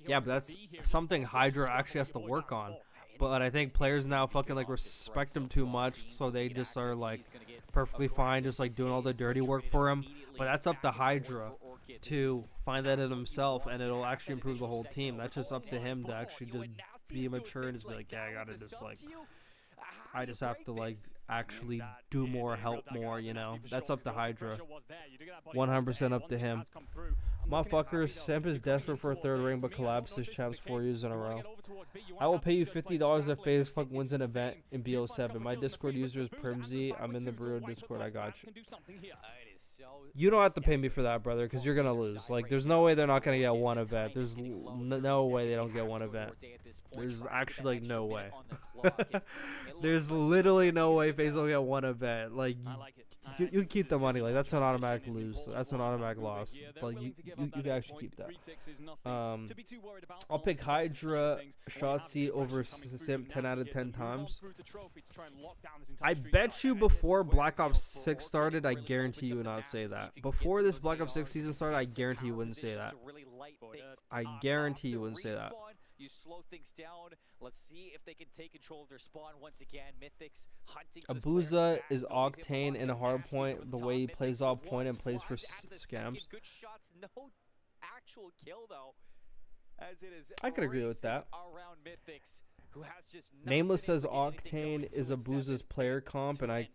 Yeah, but that's something Hydra actually has to work on. But I think players now fucking like respect him too much, so they just are like perfectly fine, just like doing all the dirty work for him. But that's up to Hydra to find that in himself, and it'll actually improve the whole team. That's just up to him to actually just be mature and just be like, yeah, I gotta just like, I just have to like actually do more, help more, you know. That's up to Hydra. 100% up to him. Motherfucker, Simp is desperate for a third ring, but collapsed his champs 4 years in a row. I will pay you $50 if FaZe fuck wins an event in BO7. My Discord user is Primzy. I'm in the Borito Discord. I got you. You don't have to pay me for that, brother, because you're gonna lose. Like, there's no way they're not gonna get one event. There's no way they don't get one event. There's actually like no way. There's literally no way FaZe will get one event. Like, you keep the money. Like, that's an automatic lose. That's an automatic loss. Like, you can actually keep that. I'll pick Hydra Shotzi over Simp 10 out of 10 times. I bet you before Black Ops 6 started, I guarantee you would not say that. Before this Black Ops 6 season started, I guarantee you wouldn't say that. I guarantee you wouldn't say that.
You slow things down. Let's see if they can take control of their spawn once again. Mythics hunting.
Abezy is Octane in a hard point. The way he plays off point and plays for scams.
Good shots, no actual kill though. As it is,
I could agree with that.
Around Mythics, who has just
Nameless says Octane is Abezy's player comp, and I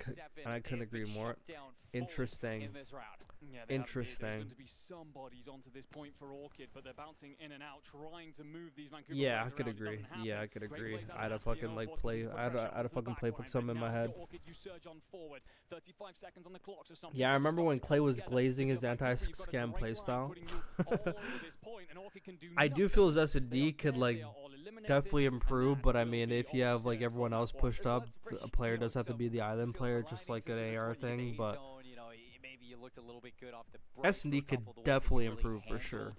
couldn't agree more. Interesting.
Yeah,
interesting.
There's going to be some bodies onto this point for Orchid, but they're bouncing in and out, trying to move these Vancouver.
Yeah, I could agree. Yeah, I could agree. I had a fucking like play. I had a fucking playbook something in my head. Yeah, I remember when Clay was glazing his anti-scam playstyle. I do feel his S&D could like definitely improve, but I mean, if you have like everyone else pushed up, a player does have to be the island player, just like an AR thing. But S&D could definitely improve for sure.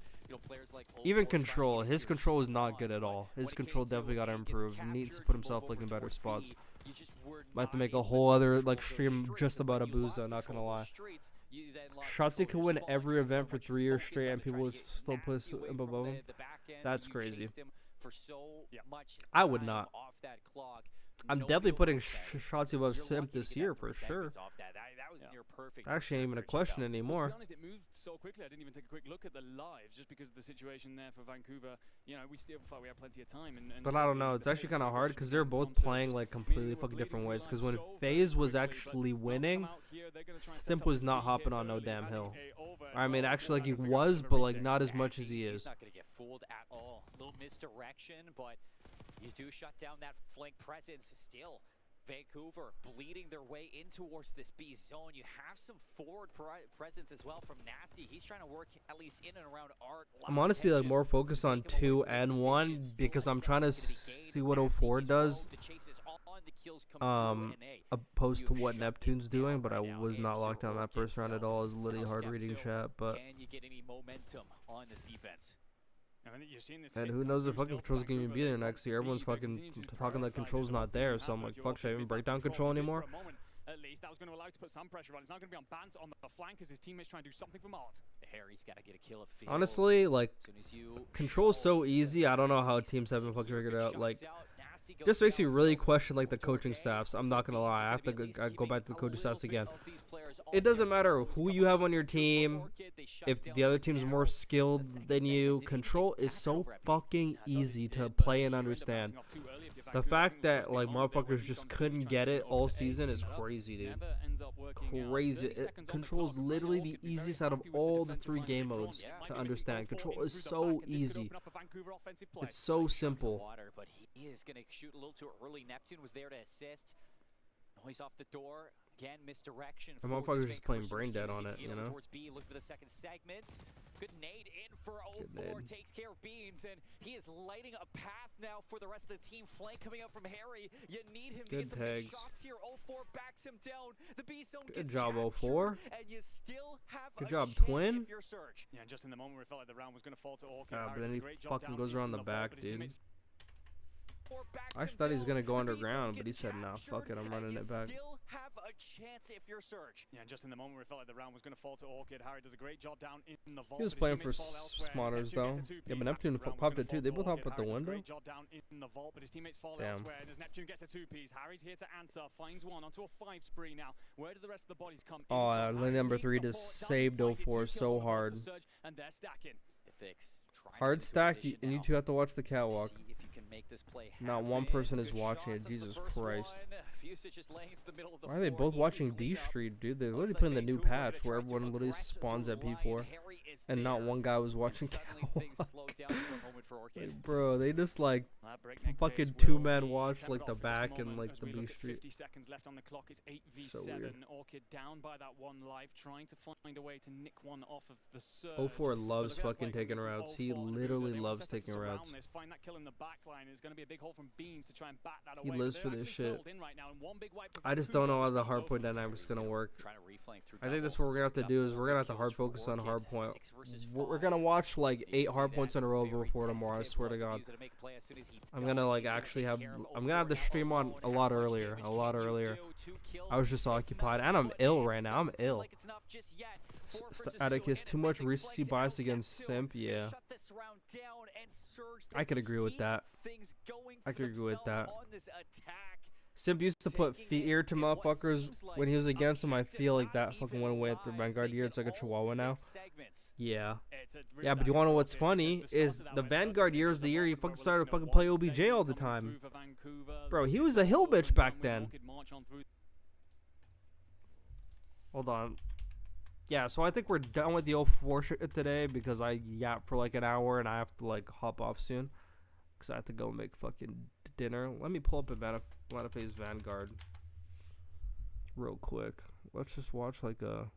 Even control, his control is not good at all. His control definitely got to improve. He needs to put himself like in better spots. Might have to make a whole other like stream just about Abezy, not gonna lie. Shotzi could win every event for 3 years straight and people would still put him above him. That's crazy. I would not. I'm definitely putting Shotzi above Simp this year for sure. Actually, ain't even a question anymore.
To be honest, it moved so quickly. I didn't even take a quick look at the lives just because of the situation there for Vancouver. You know, we still thought we had plenty of time.
But I don't know. It's actually kind of hard because they're both playing like completely fucking different ways. Because when FaZe was actually winning, Simp was not hopping on no damn hill. I mean, actually, like he was, but like not as much as he is.
He's not gonna get fooled at all. Little misdirection, but you do shut down that flank presence still. Vancouver bleeding their way in towards this B zone. You have some forward presence as well from Nasty. He's trying to work at least in and around Art.
I'm honestly like more focused on 2 and 1 because I'm trying to see what 04 does opposed to what Neptune's doing, but I was not locked down that first round at all. It's literally hard reading chat, but
can you get any momentum on this defense?
And who knows if fucking control's gonna even be there next year. Everyone's fucking talking that control's not there, so I'm like, fuck, should I even break down control anymore?
At least that was going to allow to put some pressure on. It's not going to be on Bant on the flank as his teammates trying to do something from Art.
Harry's got to get a kill of Fields.
Honestly, like, control's so easy. I don't know how teams haven't fucking figured it out. Like, just makes me really question like the coaching staffs. I'm not gonna lie. I have to go back to the coaching staffs again. It doesn't matter who you have on your team. If the other team's more skilled than you, control is so fucking easy to play and understand. The fact that like motherfuckers just couldn't get it all season is crazy, dude. Crazy. Control is literally the easiest out of all the 3 game modes to understand. Control is so easy. It's so simple.
But he is going to shoot a little too early. Neptune was there to assist. Noise off the door. Again, misdirection.
The motherfucker's just playing brain dead on it, you know?
Look for the second segment. Good nade in for 04. Takes care of Beans, and he is lighting a path now for the rest of the team. Flank coming up from Harry. You need him to get some good shots here. 04 backs him down. The B zone gets
job,
captured,
04.
and you still have
good
a
job,
chance
Twin.
if you're Surge.
Yeah, and just in the moment where it felt like the round was going to fall to Orchid.
But then he fucking goes around the back, dude. I thought he was gonna go underground, but he said, "No, fuck it, I'm running it back."
Still have a chance if you're Surge.
Yeah, and just in the moment where it felt like the round was going to fall to Orchid, Harry does a great job down in the vault.
He was
but his
playing for
teammates fall elsewhere, and
Smarters
Neptune
though.
gets a two-piece
Yeah, but
after
Neptune
the round was
popped
gonna
it too.
fall
They
to
both hopped
Orchid.
out the
Harry does a
window.
great job down in the vault, but his teammates fall
Damn.
elsewhere, and as Neptune gets a two-piece, Harry's here to answer, finds one onto a 5 spree now. Where do the rest of the bodies come in
Oh,
from?
lane number 3
Support
just
doesn't
saved
find it.
04
2 kills
so
on the board
hard.
for Surge, and they're stacking.
FaZe trying to
Hard
get into
stack,
position
and you
now
two have to watch the
to
catwalk.
see if you can make this play
Not one
happen.
person is
Good
watching it.
shots onto the
Jesus
first
Christ.
one. Fusage just laying into the middle of the
Why are they
floor.
both
Easy
watching D
cleanup.
Street, dude? They're
Looks
literally
like
playing the new
Vancouver
patch
gonna
where
try to
everyone literally
aggressive
spawns at
line.
P4,
Harry is
and not
there.
one guy was watching
Suddenly things
catwalk.
slowed down for a moment for Orchid.
Like, bro, they just like
That breakneck
fucking
pace will
two-man
be
watch
kept
like
off
the
for just a
back and
moment
like
as
the
we
B
look at
Street.
50 seconds left on the clock. It's 8v7.
So weird.
Orchid down by that one life, trying to find a way to nick one off of the Surge.
04
But
loves
look at that
fucking
play
taking
coming from
routes. He
04 and
literally
Abezy. They want
loves
Sesta to
taking
surround
routes.
this, find that kill in the back line. It's going to be a big hole from Beans to try and bat that
He
away.
lives
But
for
they're
this
actually
shit.
settled in right now, and one big wipe for
I just
Vancouver
don't know how
is
the
gonna go
hardpoint
for them.
dynamic's gonna work.
Trying to reflank through
I think that's
double.
what we're gonna have to do is we're gonna have to hard focus on hardpoint. We're gonna watch like 8 hardpoints in a row before tomorrow. I swear to God. I'm gonna like actually have. I'm gonna have the stream on a lot earlier. A lot earlier. I was just occupied, and I'm ill right now. I'm ill. Atticus, too much recency bias against Simp. Yeah, I could agree with that. I could agree with that. Simp used to put fear to motherfuckers when he was against him. I feel like that fucking went away at the Vanguard year. It's like a chihuahua now. Yeah. Yeah, but you wanna know what's funny is the Vanguard year is the year he fucking started to fucking play OBJ all the time. Bro, he was a hill bitch back then. Hold on. Yeah, so I think we're done with the 04 shit today because I yapped for like an hour and I have to like hop off soon. Because I have to go make fucking dinner. Let me pull up a FaZe Vanguard real quick. Let's just watch like a...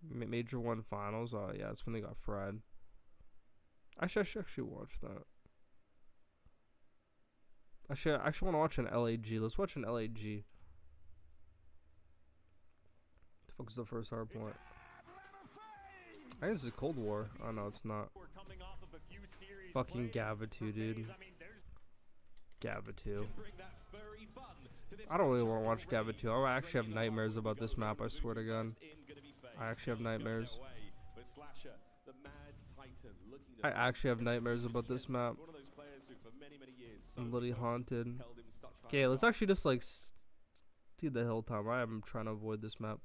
Major 1 finals. Oh yeah, that's when they got fried. I should actually watch that. I actually want to watch an LAG. Let's watch an LAG. The fuck is the first hard point? I think this is Cold War. Oh no, it's not. Fucking Gava2, dude. Gava2. I don't really want to watch Gava2. I actually have nightmares about this map, I swear to God. I actually have nightmares. I actually have nightmares about this map. I'm literally haunted. Okay, let's actually just like see the hill time. I am trying to avoid this map.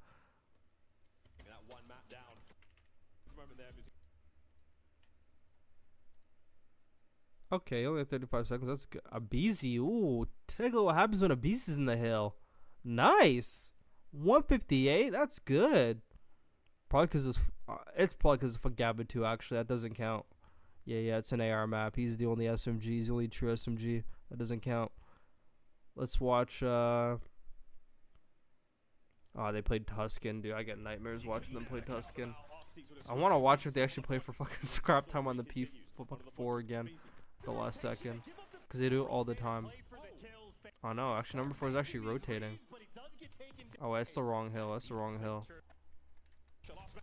Okay, only have 35 seconds. That's good. Abezy. Ooh, take a look what happens when Abezy's in the hill. Nice. 158. That's good. Probably because it's probably because of Gava2. Actually, that doesn't count. Yeah, it's an AR map. He's the only SMG. He's the only true SMG. That doesn't count. Let's watch. Oh, they played Tuscan, dude. I get nightmares watching them play Tuscan. I want to watch if they actually play for fucking scrap time on the P4 again. The last second. Because they do it all the time. Oh, no. Actually, number 4 is actually rotating. Oh, that's the wrong hill. That's the wrong hill.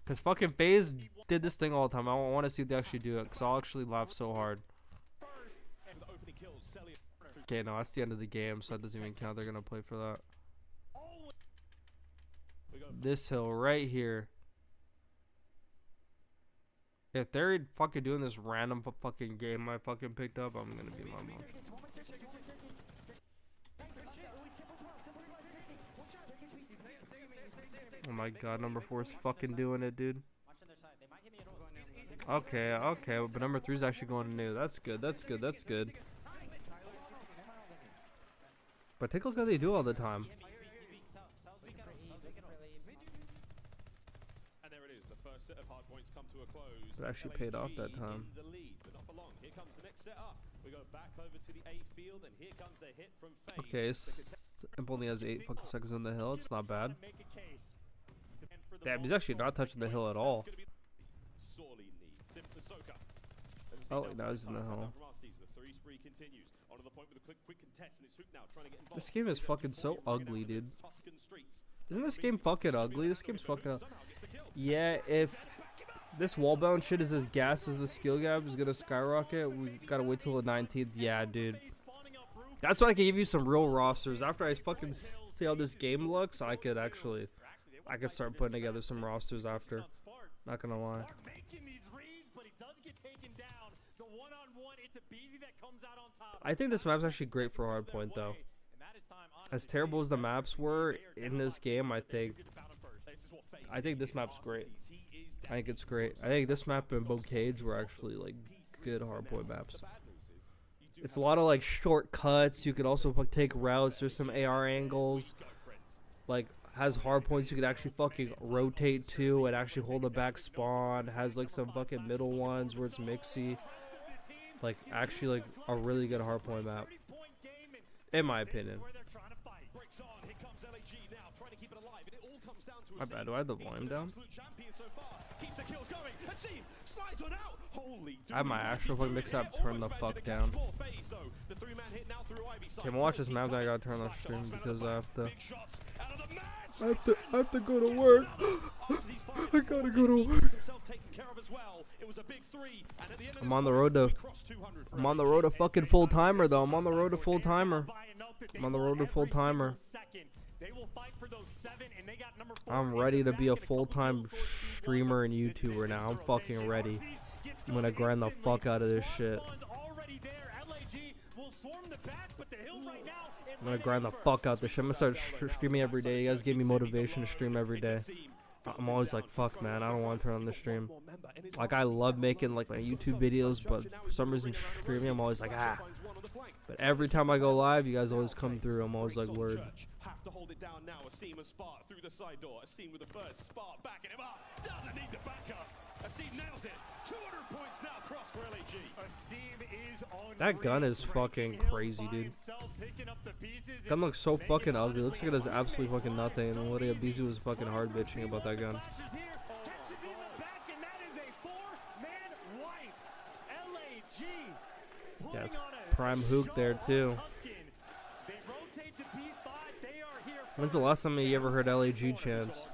Because fucking FaZe did this thing all the time. I want to see if they actually do it. Because I'll actually laugh so hard. Okay, no, that's the end of the game. So that doesn't even count. They're going to play for that. This hill right here. If they're fucking doing this random fucking game I fucking picked up, I'm going to be my mom. Oh my God, number 4 is fucking doing it, dude. Okay, but number 3 is actually going new. That's good, that's good, that's good. But take a look how they do all the time.
And there it is, the first set of hard points come to a close.
It actually paid off that time.
In the lead, but not for long. Here comes the next setup. We go back over to the A field, and here comes the hit from FaZe.
Okay, Imp only has 8 fucking seconds on the hill. It's not bad. Damn, he's actually not touching the hill at all. Oh, now he's in the hill. This game is fucking so ugly, dude. Isn't this game fucking ugly? This game's fucking Yeah, if this wallbound shit is as gas as the skill gap is gonna skyrocket, we gotta wait till the 19th. Yeah, dude. That's when I can give you some real rosters. After I fucking see how this game looks, I could start putting together some rosters after. Not gonna lie. I think this map's actually great for hardpoint though. As terrible as the maps were in this game, I think this map's great. I think it's great. I think this map and Bocage were actually like good hardpoint maps. It's a lot of like shortcuts. You could also take routes. There's some AR angles. Like has hardpoints you could actually fucking rotate to and actually hold a back spawn. Has like some fucking middle ones where it's mixy. Like actually like a really good hardpoint map, in my opinion. My bad. Do I have the volume down? I have my actual fucking mix up turned the fuck down. Okay, I'm watch this map that I gotta turn on stream because I have to go to work. I gotta go to work. I'm on the road to fucking full timer though. I'm on the road to full timer. I'm ready to be a full-time streamer and YouTuber now. I'm fucking ready. I'm gonna grind the fuck out of this shit. I'm gonna grind the fuck out this shit. I'm gonna start streaming every day. You guys give me motivation to stream every day. I'm always like, fuck man, I don't want to turn on the stream. Like I love making like my YouTube videos, but for some reason streaming, I'm always like, ah. But every time I go live, you guys always come through. I'm always like, word.
Have to hold it down now. Asim a Spark through the side door. Asim with the burst. Spark backing him up. Doesn't need the backup. Asim nails it. 200 points now cross for LAG. Asim is on.
That gun is fucking crazy, dude. Gun looks so fucking ugly. Looks like it does absolutely fucking nothing. And literally Abezy was fucking hard bitching about that gun. Yeah, it's prime hook there too. When's the last time you ever heard LAG chants?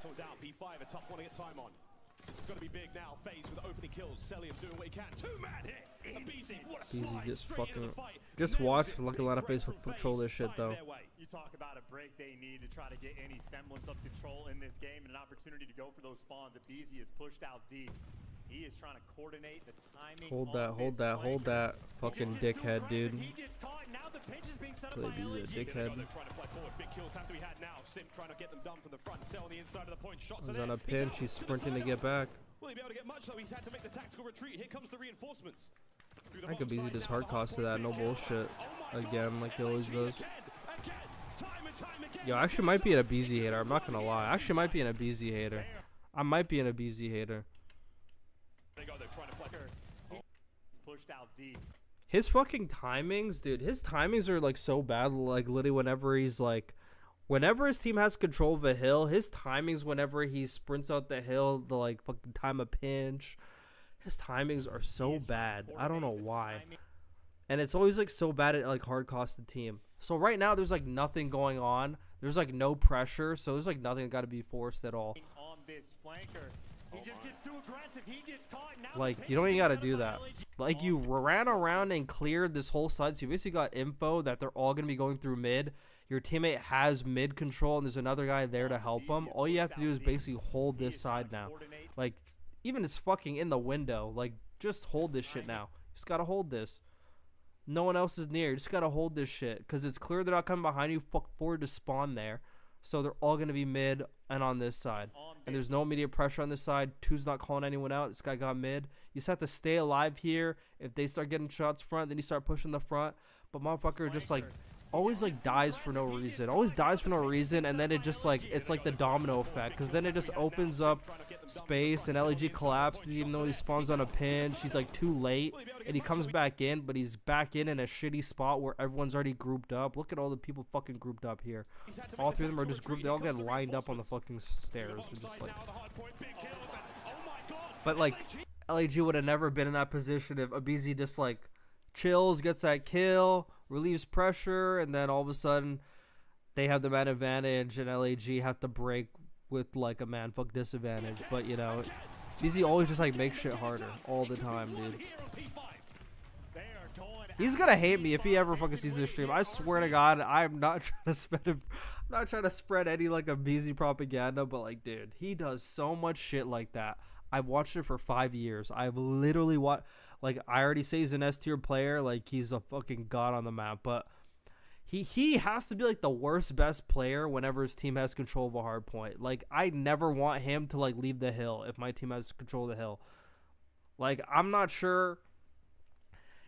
Abezy just fucking watch look a lot of FaZe control this shit though.
You talk about a break they need to try to get any semblance of control in this game and an opportunity to go for those spawns. Abezy is pushed out deep. He is trying to coordinate the timing.
Hold that, fucking dickhead, dude. Really be a dickhead. He's on a pinch. He's sprinting to get back.
Will he be able to get much though? He's had to make the tactical retreat. Here comes the reinforcements.
I think Abezy does hard cost to that, no bullshit. Again, like he always does. Yo, I actually might be an Abezy hater. I'm not gonna lie. I actually might be an Abezy hater. I might be an Abezy hater. His fucking timings, dude. His timings are like so bad. Like literally, whenever his team has control of a hill, his timings whenever he sprints out the hill, the like fucking time a pinch, his timings are so bad. I don't know why. And it's always like so bad at like hard costed team. So right now there's like nothing going on. There's like no pressure, so there's like nothing that got to be forced at all.
He just gets too aggressive. He gets caught.
Like you don't even gotta do that. Like you ran around and cleared this whole side, so you basically got info that they're all gonna be going through mid. Your teammate has mid control and there's another guy there to help him. All you have to do is basically hold this side now. Like even it's fucking in the window. Like just hold this shit now. You just gotta hold this. No one else is near. You just gotta hold this shit because it's clear they're not coming behind you. Fuck forward to spawn there. So they're all gonna be mid and on this side. And there's no immediate pressure on this side. Two's not calling anyone out. This guy got mid. You just have to stay alive here. If they start getting shots front, then you start pushing the front. But motherfucker just like always like dies for no reason. Always dies for no reason, and then it just like it's like the domino effect. Cause then it just opens up space and LEG collapses even though he spawns on a pinch. He's like too late and he comes back in, but he's back in a shitty spot where everyone's already grouped up. Look at all the people fucking grouped up here. All three of them are just grouped. They all get lined up on the fucking stairs. It's just like, but like LEG would have never been in that position if Abezy just like chills, gets that kill, relieves pressure, and then all of a sudden they have the man advantage and LAG have to break with like a man fuck disadvantage, but you know, BZ always just like makes shit harder all the time, dude. He's gonna hate me if he ever fucking sees this stream. I swear to God, I'm not trying to spread any like a BZ propaganda, but like, dude, he does so much shit like that. I've watched it for 5 years. I've literally watched, like, I already say he's an S tier player, like he's a fucking god on the map, but he has to be like the worst best player whenever his team has control of a hard point. Like, I never want him to like leave the hill if my team has control of the hill. Like, I'm not sure.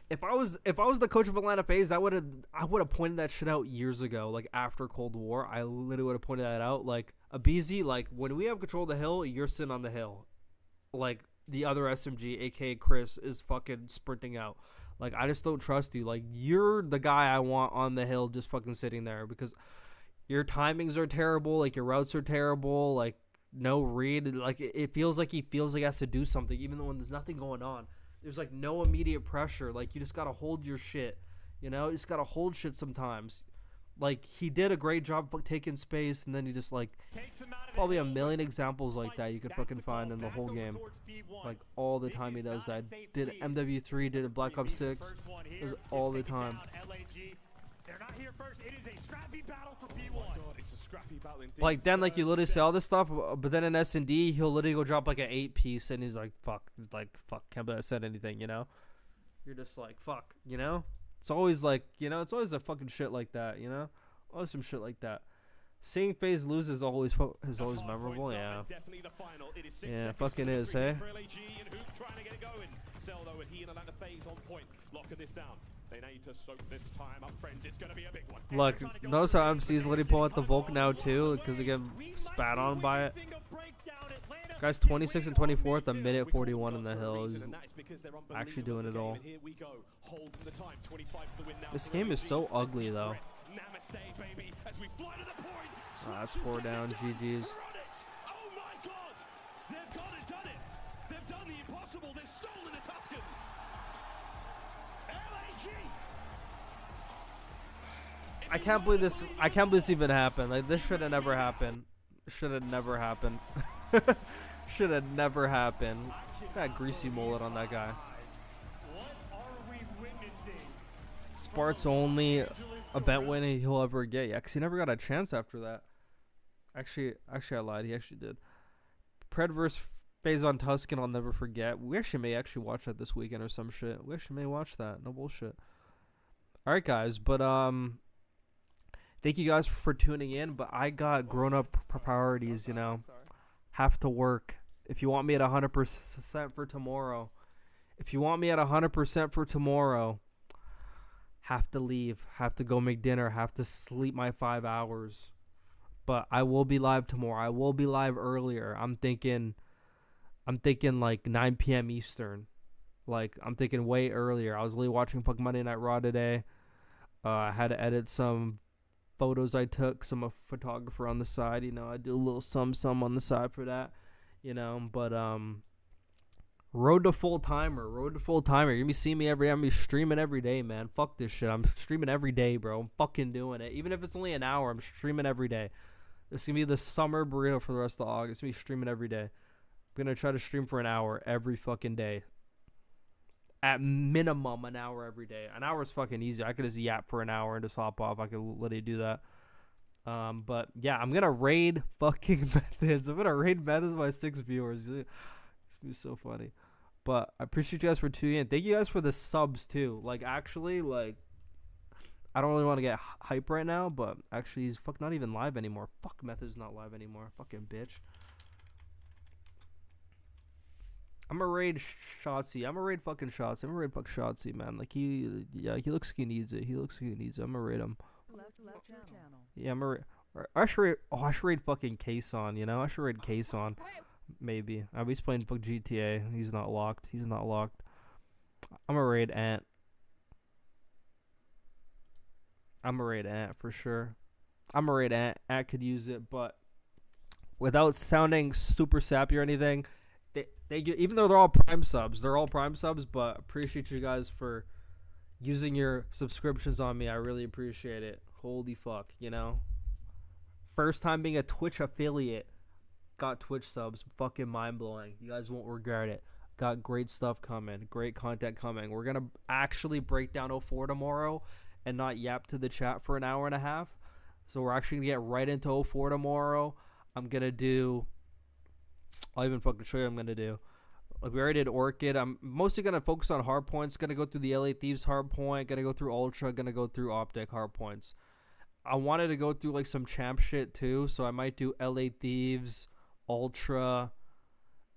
If I was the coach of Atlanta FaZe, I would have pointed that shit out years ago. Like after Cold War, I literally would have pointed that out. Like, Abezy, like when we have control of the hill, you're sitting on the hill. Like the other SMG, aka Chris, is fucking sprinting out. Like, I just don't trust you. Like, you're the guy I want on the hill just fucking sitting there because your timings are terrible. Like, your routes are terrible. Like, no read. Like, it feels like he has to do something even though when there's nothing going on. There's, like, no immediate pressure. Like, you just got to hold your shit. You know? You just got to hold shit sometimes. Like, he did a great job of taking space, and then he just, like, probably a million examples like that you could fucking find in the whole game. Like, all the time he does that. Did MW3, did it Black Ops 6. Does it all the time. Like, then, like, you literally say all this stuff, but then in S&D, he'll literally go drop, like, an 8-piece, and he's like, fuck, can't believe I said anything, you know? You're just like, fuck, you know? It's always like, you know, it's always a fucking shit like that, you know? Always some shit like that. Seeing FaZe lose is always memorable, yeah. Yeah, it fucking is, hey? Look, notice how MC's literally pulling out the Volk now too, because they get spat on by it. Guy's 26 and 24 at the minute 41 in the hill. He's actually doing it all. This game is so ugly though. Oh, that's 4 down. GG's. I can't believe this. I can't believe this even happened. Like, this should have never happened. Should have never happened. Should have never happened. That greasy mullet on that guy. Spart's only event win he'll ever get. Yeah, because he never got a chance after that. Actually, I lied. He actually did. Pred vs. FaZe on Tuscan, I'll never forget. We actually may watch that this weekend or some shit. We actually may watch that. No bullshit. All right, guys. But thank you guys for tuning in. But I got grown-up priorities, you know. Have to work. If you want me at 100% for tomorrow. If you want me at 100% for tomorrow. Have to leave. Have to go make dinner. Have to sleep my 5 hours. But I will be live tomorrow. I will be live earlier. I'm thinking like 9 p.m. Eastern. Like, I'm thinking way earlier. I was literally watching fucking Monday Night Raw today. I had to edit some photos I took. Some a photographer on the side. You know, I do a little some on the side for that. You know, but road to full timer. You're gonna be seeing me every day. I'm gonna be streaming every day, man. Fuck this shit. I'm streaming every day, bro. I'm fucking doing it. Even if it's only an hour, I'm streaming every day. This is gonna be the summer burrito for the rest of August. I'm gonna be streaming every day. I'm gonna try to stream for an hour every fucking day. At minimum, an hour every day. An hour is fucking easy. I could just yap for an hour and just hop off. I could literally do that. But yeah, I'm gonna raid fucking methods. I'm gonna raid methods by 6 viewers. It's gonna be so funny. But I appreciate you guys for tuning in. Thank you guys for the subs too. Like, actually, like, I don't really want to get hype right now, but actually he's not even live anymore. Fuck, Method's not live anymore. Fucking bitch. I'm gonna raid Shotzi. I'm gonna raid fucking Shotzi. I'm gonna raid fuck Shotzi, man. Like, he looks like he needs it. I'm gonna raid him. Yeah, I'm gonna I should raid fucking Kason, you know? I should raid Kason. Maybe. He's playing fuck GTA. He's not locked. I'm gonna raid Ant. I'm gonna raid Ant for sure. Ant could use it, but without sounding super sappy or anything, they get, even though they're all prime subs, but appreciate you guys for using your subscriptions on me. I really appreciate it. Holy fuck, you know? First time being a Twitch affiliate got Twitch subs. Fucking mind blowing. You guys won't regret it. Got great stuff coming. Great content coming. We're gonna actually break down 04 tomorrow, and not yap to the chat for an hour and a half. So we're actually gonna get right into 04 tomorrow. I'm gonna do. I'll even fucking show you what I'm gonna do. Like, we already did Orchid. I'm mostly going to focus on hard points. Going to go through the LA Thieves hard point. Going to go through Ultra. Going to go through Optic hard points. I wanted to go through, like, some champ shit, too. So I might do LA Thieves, Ultra,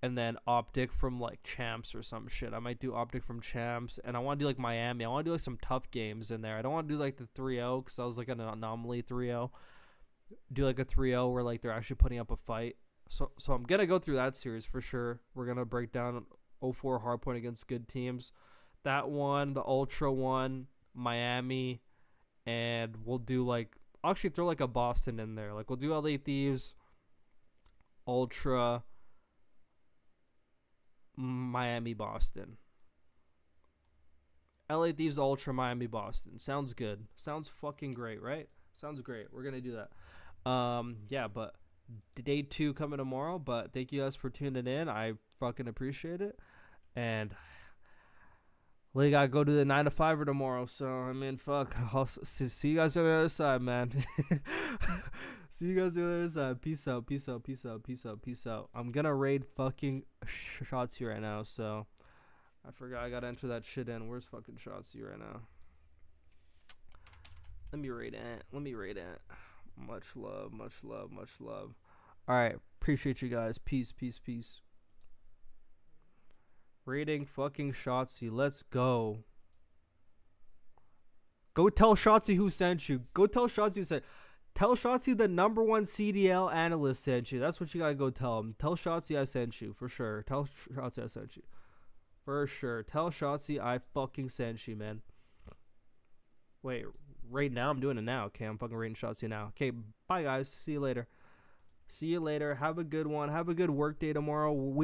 and then Optic from, like, champs or some shit. I might do Optic from champs. And I want to do, like, Miami. I want to do, like, some tough games in there. I don't want to do, like, the 3-0 because I was, like, an anomaly 3-0. Do, like, a 3-0 where, like, they're actually putting up a fight. So I'm going to go through that series for sure. We're going to break down 04 hardpoint against good teams. That one, the Ultra one, Miami, and we'll do like, I'll actually throw like a Boston in there. Like, we'll do LA Thieves, Ultra, Miami, Boston. LA Thieves, Ultra, Miami, Boston. Sounds good. Sounds fucking great, right? Sounds great. We're going to do that. Yeah, but day 2 coming tomorrow, but thank you guys for tuning in. I fucking appreciate it. And we gotta go to the 9 to 5 tomorrow, so I mean, fuck. I'll see you guys on the other side, man. See you guys on the other side. Peace out, peace out, peace out, peace out, peace out. I'm gonna raid fucking Shotsy right now, so I forgot I gotta enter that shit in. Where's fucking Shotsy right now? Let me raid it. Let me raid it. Much love, much love, much love. All right, appreciate you guys. Peace, peace, peace. Rating fucking Shotsy. Let's go. Go tell Shotsy who sent you. Go tell Shotsy who sent. Tell Shotsy the #1 CDL analyst sent you. That's what you gotta go tell him. Tell Shotsy I sent you for sure. Tell Shotsy I sent you for sure. Tell Shotsy I fucking sent you, man. Wait. Right now, I'm doing it now. Okay, I'm fucking rating Shotsy now. Okay, bye guys. See you later. See you later. Have a good one. Have a good work day tomorrow. We